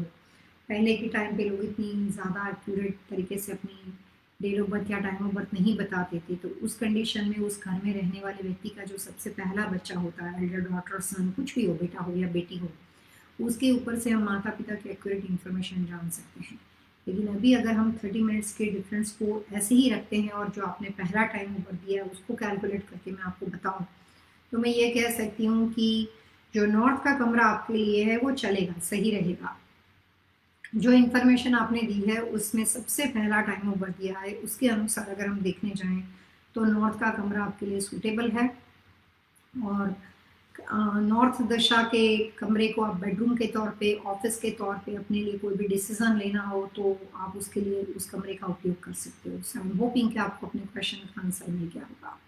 पहले के टाइम पे लोग इतनी ज़्यादा एक्यूरेट तरीके से अपनी डेट ऑफ बर्थ या टाइम ऑफ बर्थ नहीं बताते थे, तो उस कंडीशन में उस घर में रहने वाले व्यक्ति का जो सबसे पहला बच्चा होता है, एल्डर डॉटर सन कुछ भी हो, बेटा हो या बेटी हो, उसके ऊपर से हम माता पिता की एक्यूरेट इन्फॉर्मेशन जान सकते हैं। लेकिन अभी अगर हम 30 मिनट्स के डिफरेंस को ऐसे ही रखते हैं और जो आपने पहला टाइम ऊपर दिया है उसको कैलकुलेट करके मैं आपको बताऊं, तो मैं ये कह सकती हूँ कि जो नॉर्थ का कमरा आपके लिए है वो चलेगा, सही रहेगा। जो इन्फॉर्मेशन आपने दी है उसमें सबसे पहला टाइम ओवर दिया है, उसके अनुसार अगर हम देखने जाएं तो नॉर्थ का कमरा आपके लिए सूटेबल है। और नॉर्थ दिशा के कमरे को आप बेडरूम के तौर पे, ऑफिस के तौर पे अपने लिए कोई भी डिसीजन लेना हो तो आप उसके लिए उस कमरे का उपयोग कर सकते हो। सो आई एम होपिंग कि आपको अपने क्वेश्चन का आंसर मिल गया होगा।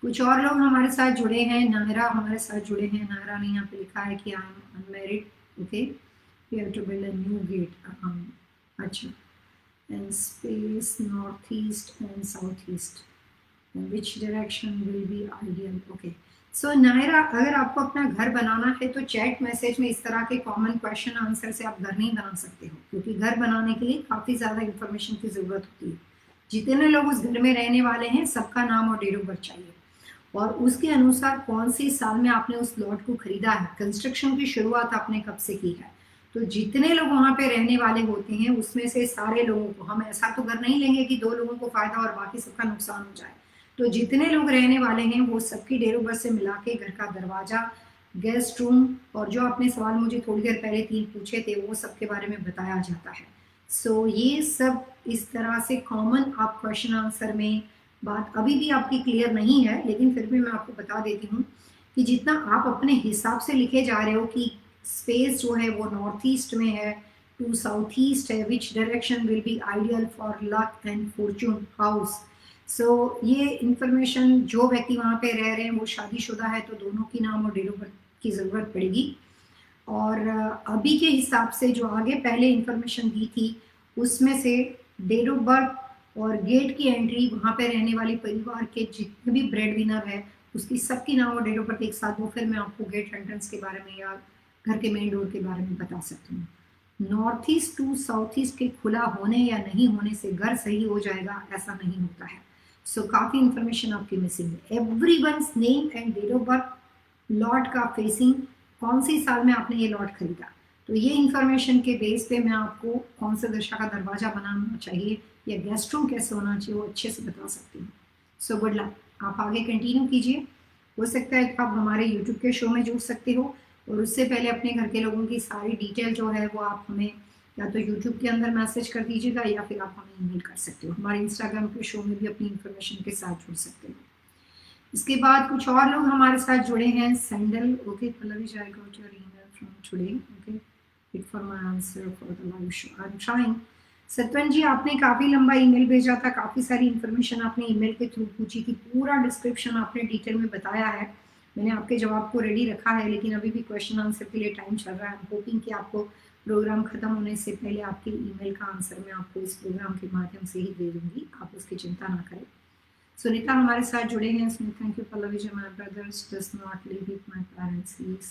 कुछ और लोग हमारे साथ जुड़े हैं, नायरा हमारे साथ जुड़े हैं। नायरा ने यहाँ पे लिखा है कि I am unmarried, okay, we have to build a new gate. अच्छा, and space north east and south east, which direction will be ideal. Okay, so Naira, अगर आपको अपना घर बनाना है तो चैट मैसेज में इस तरह के कॉमन क्वेश्चन आंसर से आप घर नहीं बना सकते हो, क्योंकि घर बनाने के लिए काफ़ी ज़्यादा इंफॉर्मेशन की ज़रूरत होती है। जितने लोग उस घर में रहने वाले हैं सबका नाम और डेट ऑफ बर्थ चाहिए, और उसके अनुसार कौन सी साल में आपने उस प्लॉट को खरीदा है, कंस्ट्रक्शन की शुरुआत आपने कब से की है। तो जितने लोग वहाँ पे रहने वाले होते हैं उसमें से सारे लोगों को, हम ऐसा तो घर नहीं लेंगे कि 2 लोगों को फायदा और बाकी सबका नुकसान हो जाए। तो जितने लोग रहने वाले हैं वो सबकी डेट ऑफ बर्थ से मिला के घर का दरवाजा, गेस्ट रूम, और जो आपने सवाल मुझे थोड़ी देर पहले 3 पूछे थे वो सब के बारे में बताया जाता है। सो ये सब इस तरह से कॉमन आप क्वेश्चन आंसर में, बात अभी भी आपकी क्लियर नहीं है लेकिन फिर भी मैं आपको बता देती हूँ कि जितना आप अपने हिसाब से लिखे जा रहे हो कि स्पेस जो है वो नॉर्थ ईस्ट में है टू साउथ ईस्ट है, which direction will be ideal for luck and fortune house. So ये इंफॉर्मेशन, जो व्यक्ति वहाँ पे रह रहे हैं वो शादीशुदा है तो दोनों की नाम और डेट ऑफ बर्थ की ज़रूरत पड़ेगी। और अभी के हिसाब से जो आगे पहले इंफॉर्मेशन दी थी उसमें से डेट ऑफ बर्थ और गेट की एंट्री, वहाँ पे रहने वाले परिवार के जितने भी ब्रेड विनर है उसकी सबकी नाम और डेट ऑफ बर्थ एक साथ दो, फिर मैं आपको गेट एंट्रेंस के बारे में या घर के मेन डोर के बारे में बता सकती हूँ। North east to south east के खुला होने या नहीं होने से घर सही हो जाएगा ऐसा नहीं होता है। सो काफ़ी इंफॉर्मेशन आपकी मिसिंग है। Everyone's name and date of birth, lot का फेसिंग, कौन सी साल में आपने ये लॉट खरीदा, तो ये इंफॉर्मेशन के बेस पे मैं आपको कौन सा दशा का दरवाजा बनाना चाहिए या गेस्ट रूम कैसे होना चाहिए वो अच्छे से बता सकती हूँ। सो गुड लक, आप आगे कंटिन्यू कीजिए। हो सकता है कि आप हमारे यूट्यूब के शो में जुड़ सकते हो, और उससे पहले अपने घर के लोगों की सारी डिटेल जो है वो आप हमें या तो यूट्यूब के अंदर मैसेज कर दीजिएगा या फिर आप हमें ईमेल कर सकते हो। हमारे इंस्टाग्राम के शो में भी अपनी इंफॉर्मेशन के साथ जुड़ सकते हो। इसके बाद कुछ और लोग हमारे साथ जुड़े हैं। सैंडल, okay Pallavi, I got your email from today, okay wait for my answer for the live show, I am trying. Satwan ji, आपने काफ़ी लंबा ईमेल भेजा था, काफ़ी सारी इन्फॉर्मेशन आपने ईमेल के थ्रू पूछी थी, पूरा डिस्क्रिप्शन आपने डिटेल में बताया है। मैंने आपके जवाब को रेडी रखा है, लेकिन अभी भी क्वेश्चन आंसर के लिए टाइम चल रहा है। होपिंग कि आपको प्रोग्राम खत्म होने से पहले आपके ईमेल का आंसर मैं आपको इस प्रोग्राम के माध्यम से ही दे दूंगी, आप उसकी चिंता ना करें। सुनीता हमारे साथ जुड़े हैं। Thank you Pallavi ji, my brothers does not live with my parents, he is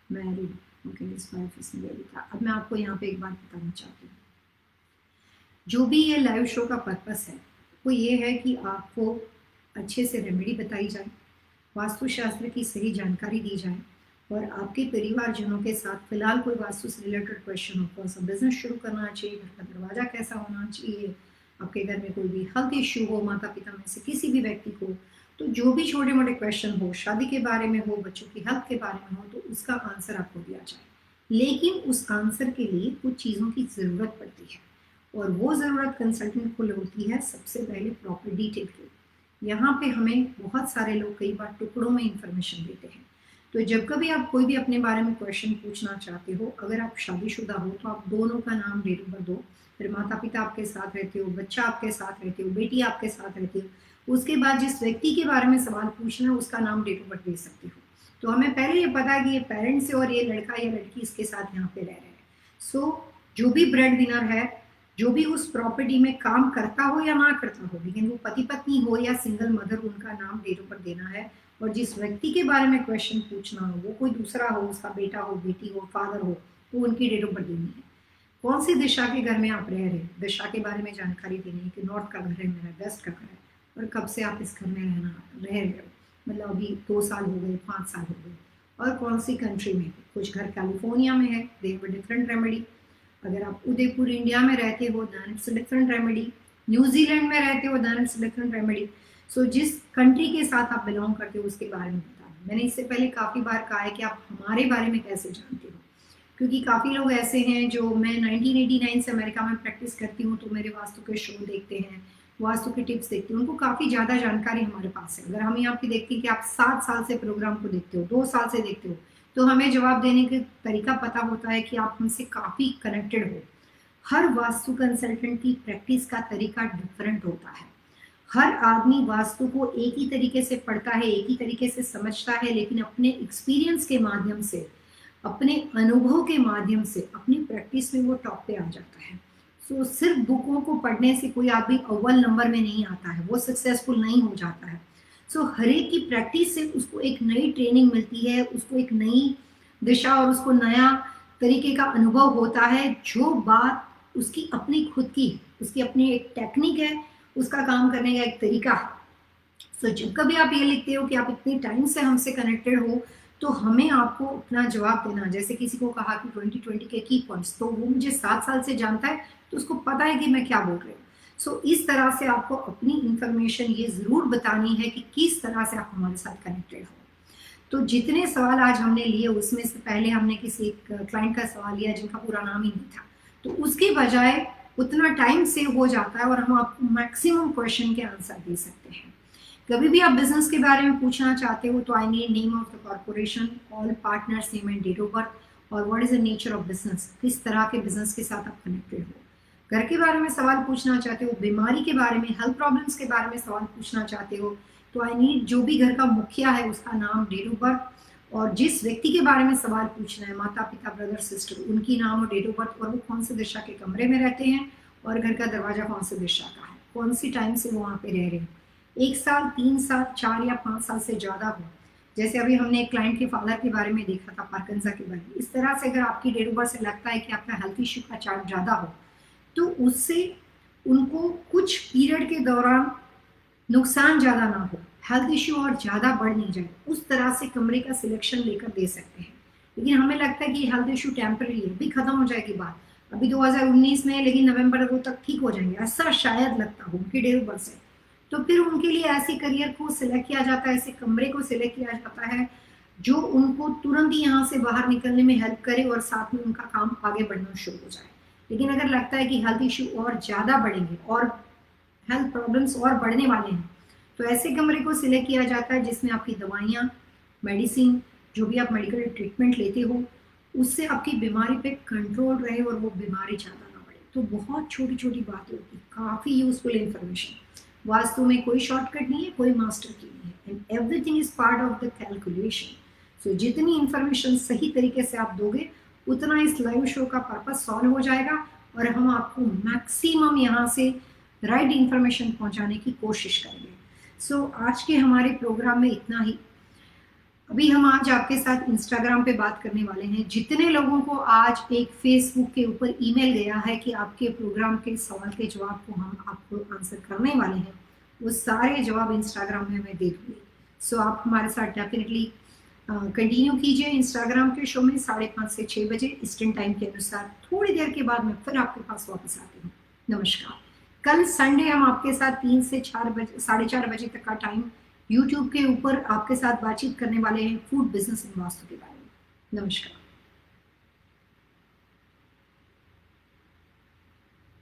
married, okay his wife is Lalita. अब मैं आपको यहाँ पे एक बात बताना चाहती हूँ। जो भी ये लाइव शो का पर्पस है वो ये है कि आपको अच्छे से रेमेडी बताई जाए, वास्तुशास्त्र की सही जानकारी दी जाए, और आपके परिवारजनों के साथ फिलहाल कोई वास्तु से रिलेटेड क्वेश्चन हो, कौन सा बिजनेस शुरू करना चाहिए, घर का दरवाजा कैसा होना चाहिए, आपके घर में कोई भी हेल्थ इश्यू हो, माता पिता में से किसी भी व्यक्ति को, तो जो भी छोटे मोटे क्वेश्चन हो, शादी के बारे में हो, बच्चों की हेल्थ के बारे में हो, तो उसका आंसर आपको दिया जाए। लेकिन उस आंसर के लिए कुछ चीज़ों की ज़रूरत पड़ती है, और वो ज़रूरत कंसल्टेंट को होती है सबसे पहले प्रॉपर डिटेल की। यहाँ पे हमें बहुत सारे लोग कई बार टुकड़ों में इंफॉर्मेशन देते हैं। तो जब कभी आप कोई भी अपने बारे में क्वेश्चन पूछना चाहते हो, अगर आप शादीशुदा हो तो आप दोनों का नाम डेट ऑफ बर्थ दो, फिर माता पिता आपके साथ रहते हो, बच्चा आपके साथ रहते हो, बेटी आपके साथ रहती हो, उसके बाद जिस व्यक्ति के बारे में सवाल पूछना है उसका नाम डेट ऑफ बर्थ दे सकते हो। तो हमें पहले ये पता है कि ये पेरेंट्स है और ये लड़का या लड़की इसके साथ यहाँ पे रह रहे हैं। सो जो भी ब्रेड विनर है, जो भी उस प्रॉपर्टी में काम करता हो या ना करता हो, लेकिन वो पति पत्नी हो या सिंगल मदर, उनका नाम डेट ऑफ बर्थ देना है। और जिस व्यक्ति के बारे में क्वेश्चन पूछना हो वो कोई दूसरा हो, उसका बेटा हो, बेटी हो, फादर हो, तो उनकी डेट ऑफ बर्थ देनी है। कौन सी दिशा के घर में आप रह रहे हैं, दिशा के बारे में जानकारी देनी है कि नॉर्थ का घर है मेरा, वेस्ट का घर है, और कब से आप इस घर में रह रहे हो, मतलब अभी 2 साल हो गए, 5 साल हो गए, और कौन सी कंट्री में। कुछ घर कैलिफोर्निया में है, they have a different remedy. अगर आप उदयपुर इंडिया में रहते हो then it's different remedy, New Zealand में रहते हो then it's different remedy. So जिस कंट्री के साथ आप बिलोंग करते हो उसके बारे में बताना। मैंने इससे पहले काफ़ी बार कहा है कि आप हमारे बारे में कैसे जानते हो, क्योंकि काफ़ी लोग ऐसे हैं जो, मैं 1989 से अमेरिका में प्रैक्टिस करती हूँ, तो मेरे वास्तु के शो देखते हैं, वास्तु के टिप्स देखते हैं, उनको काफ़ी ज़्यादा जानकारी हमारे पास है। अगर हम यहाँ पे देखते हैं कि आप 7 साल से प्रोग्राम को देखते हो, 2 साल से देखते हो, तो हमें जवाब देने का तरीका पता होता है कि आप हमसे काफ़ी कनेक्टेड हो। हर वास्तु कंसल्टेंट की प्रैक्टिस का तरीका डिफरेंट होता है। हर आदमी वास्तु को एक ही तरीके से पढ़ता है, एक ही तरीके से समझता है, लेकिन अपने एक्सपीरियंस के माध्यम से, अपने अनुभव के माध्यम से, अपनी प्रैक्टिस में वो टॉप पे आ जाता है। सो सिर्फ बुकों को पढ़ने से कोई आदमी अव्वल नंबर में नहीं आता है, वो सक्सेसफुल नहीं हो जाता है। सो हर एक की प्रैक्टिस से उसको एक नई ट्रेनिंग मिलती है, उसको एक नई दिशा और उसको नया तरीके का अनुभव होता है। जो बात उसकी अपनी खुद की, उसकी अपनी एक टेक्निक है, उसका काम करने का एक तरीका है। सो जब कभी आप ये लिखते हो कि आप इतने टाइम से हमसे कनेक्टेड हो, तो हमें आपको अपना जवाब देना। जैसे किसी को कहा कि 2020 के की पॉइंट्स, तो वो मुझे 7 साल से जानता है, तो उसको पता है कि मैं क्या बोल रही हूँ। सो इस तरह से आपको अपनी इंफॉर्मेशन ये ज़रूर बतानी है कि किस तरह से आप हमारे साथ कनेक्टेड हो। तो जितने सवाल आज हमने लिए उसमें से पहले हमने किसी एक क्लाइंट का सवाल लिया जिनका पूरा नाम ही नहीं था, तो उसके बजाय उतना टाइम सेव हो जाता है और हम आपको मैक्सिमम क्वेश्चन के आंसर दे सकते हैं। कभी भी आप बिजनेस के बारे में पूछना चाहते हो तो I need name of the corporation, all partners name and date of birth, और what is the nature of business, किस तरह के बिजनेस के साथ आप कनेक्टेड हो। घर के बारे में सवाल पूछना चाहते हो, बीमारी के बारे में, हेल्थ प्रॉब्लम्स के बारे में सवाल पूछना चाहते हो, तो आई नीड जो भी घर का मुखिया है उसका नाम, डेट ऑफ बर्थ, और जिस व्यक्ति के बारे में सवाल पूछना है, माता पिता ब्रदर सिस्टर, उनकी नाम और डेट ऑफ बर्थ, और वो कौन से दिशा के कमरे में रहते हैं, और घर का दरवाजा कौन से दिशा का है, कौन सी टाइम से वो वहाँ पे रह रहे हैं, 1 साल, 3 साल, 4 या 5 साल से ज़्यादा हो। जैसे अभी हमने एक क्लाइंट के फादर के बारे में देखा था, पार्किंसन के बारे में। इस तरह से अगर आपकी डेट ऑफ बर्थ से लगता है कि आपका हेल्थ इश्यू का चार्ट ज़्यादा हो, तो उससे उनको कुछ पीरियड के दौरान नुकसान ज़्यादा ना हो, हेल्थ इश्यू और ज़्यादा बढ़ नहीं जाए, उस तरह से कमरे का सिलेक्शन लेकर दे सकते हैं। लेकिन हमें लगता है कि हेल्थ इशू टेम्पररी है, अभी खत्म हो जाएगी बात, अभी 2019 में, लेकिन नवंबर वो तक ठीक हो जाएंगे, ऐसा शायद लगता हो उनकी डेट ऑफ बर्थ से। तो फिर उनके लिए ऐसे करियर को सिलेक्ट किया जाता है, ऐसे कमरे को सिलेक्ट किया जाता है जो उनको तुरंत ही यहाँ से बाहर निकलने में हेल्प करे और साथ में उनका काम आगे बढ़ना शुरू हो जाए। लेकिन अगर लगता है कि हेल्थ इशू और ज़्यादा बढ़ेंगे और हेल्थ प्रॉब्लम्स और बढ़ने वाले हैं, तो ऐसे कमरे को सिलेक्ट किया जाता है जिसमें आपकी दवाइयाँ, मेडिसिन, जो भी आप मेडिकल ट्रीटमेंट लेते हो, उससे आपकी बीमारी पे कंट्रोल रहे और वो बीमारी ज़्यादा ना बढ़े। तो बहुत छोटी छोटी बातें होती हैं, काफ़ी यूजफुल इंफॉर्मेशन। वास्तु में कोई शॉर्टकट नहीं है, कोई मास्टर की नहीं है, and everything is part of the calculation. So जितनी इंफॉर्मेशन सही तरीके से आप दोगे, उतना इस लाइव शो का पर्पस सॉल्व हो जाएगा और हम आपको मैक्सिमम यहाँ से राइट इंफॉर्मेशन पहुँचाने की कोशिश करेंगे। सो आज के हमारे प्रोग्राम में इतना ही। अभी हम आज आपके साथ इंस्टाग्राम पे बात करने वाले हैं। जितने लोगों को आज एक फेसबुक के ऊपर ईमेल गया है कि आपके प्रोग्राम के सवाल के जवाब को हम आपको आंसर करने वाले हैं, वो सारे जवाब इंस्टाग्राम में मैं दे दूँगी। सो आप हमारे साथ डेफिनेटली कंटिन्यू कीजिए इंस्टाग्राम के शो में 5:30 से 6 बजे ईस्टर्न टाइम के अनुसार। थोड़ी देर के बाद मैं फिर आपके पास वापस आती हूँ। नमस्कार। कल संडे हम आपके साथ 3 से 4 बजे, 4:30 बजे तक का टाइम यूट्यूब के ऊपर आपके साथ बातचीत करने वाले हैं फूड बिजनेस एंड वास्तु के बारे में। नमस्कार।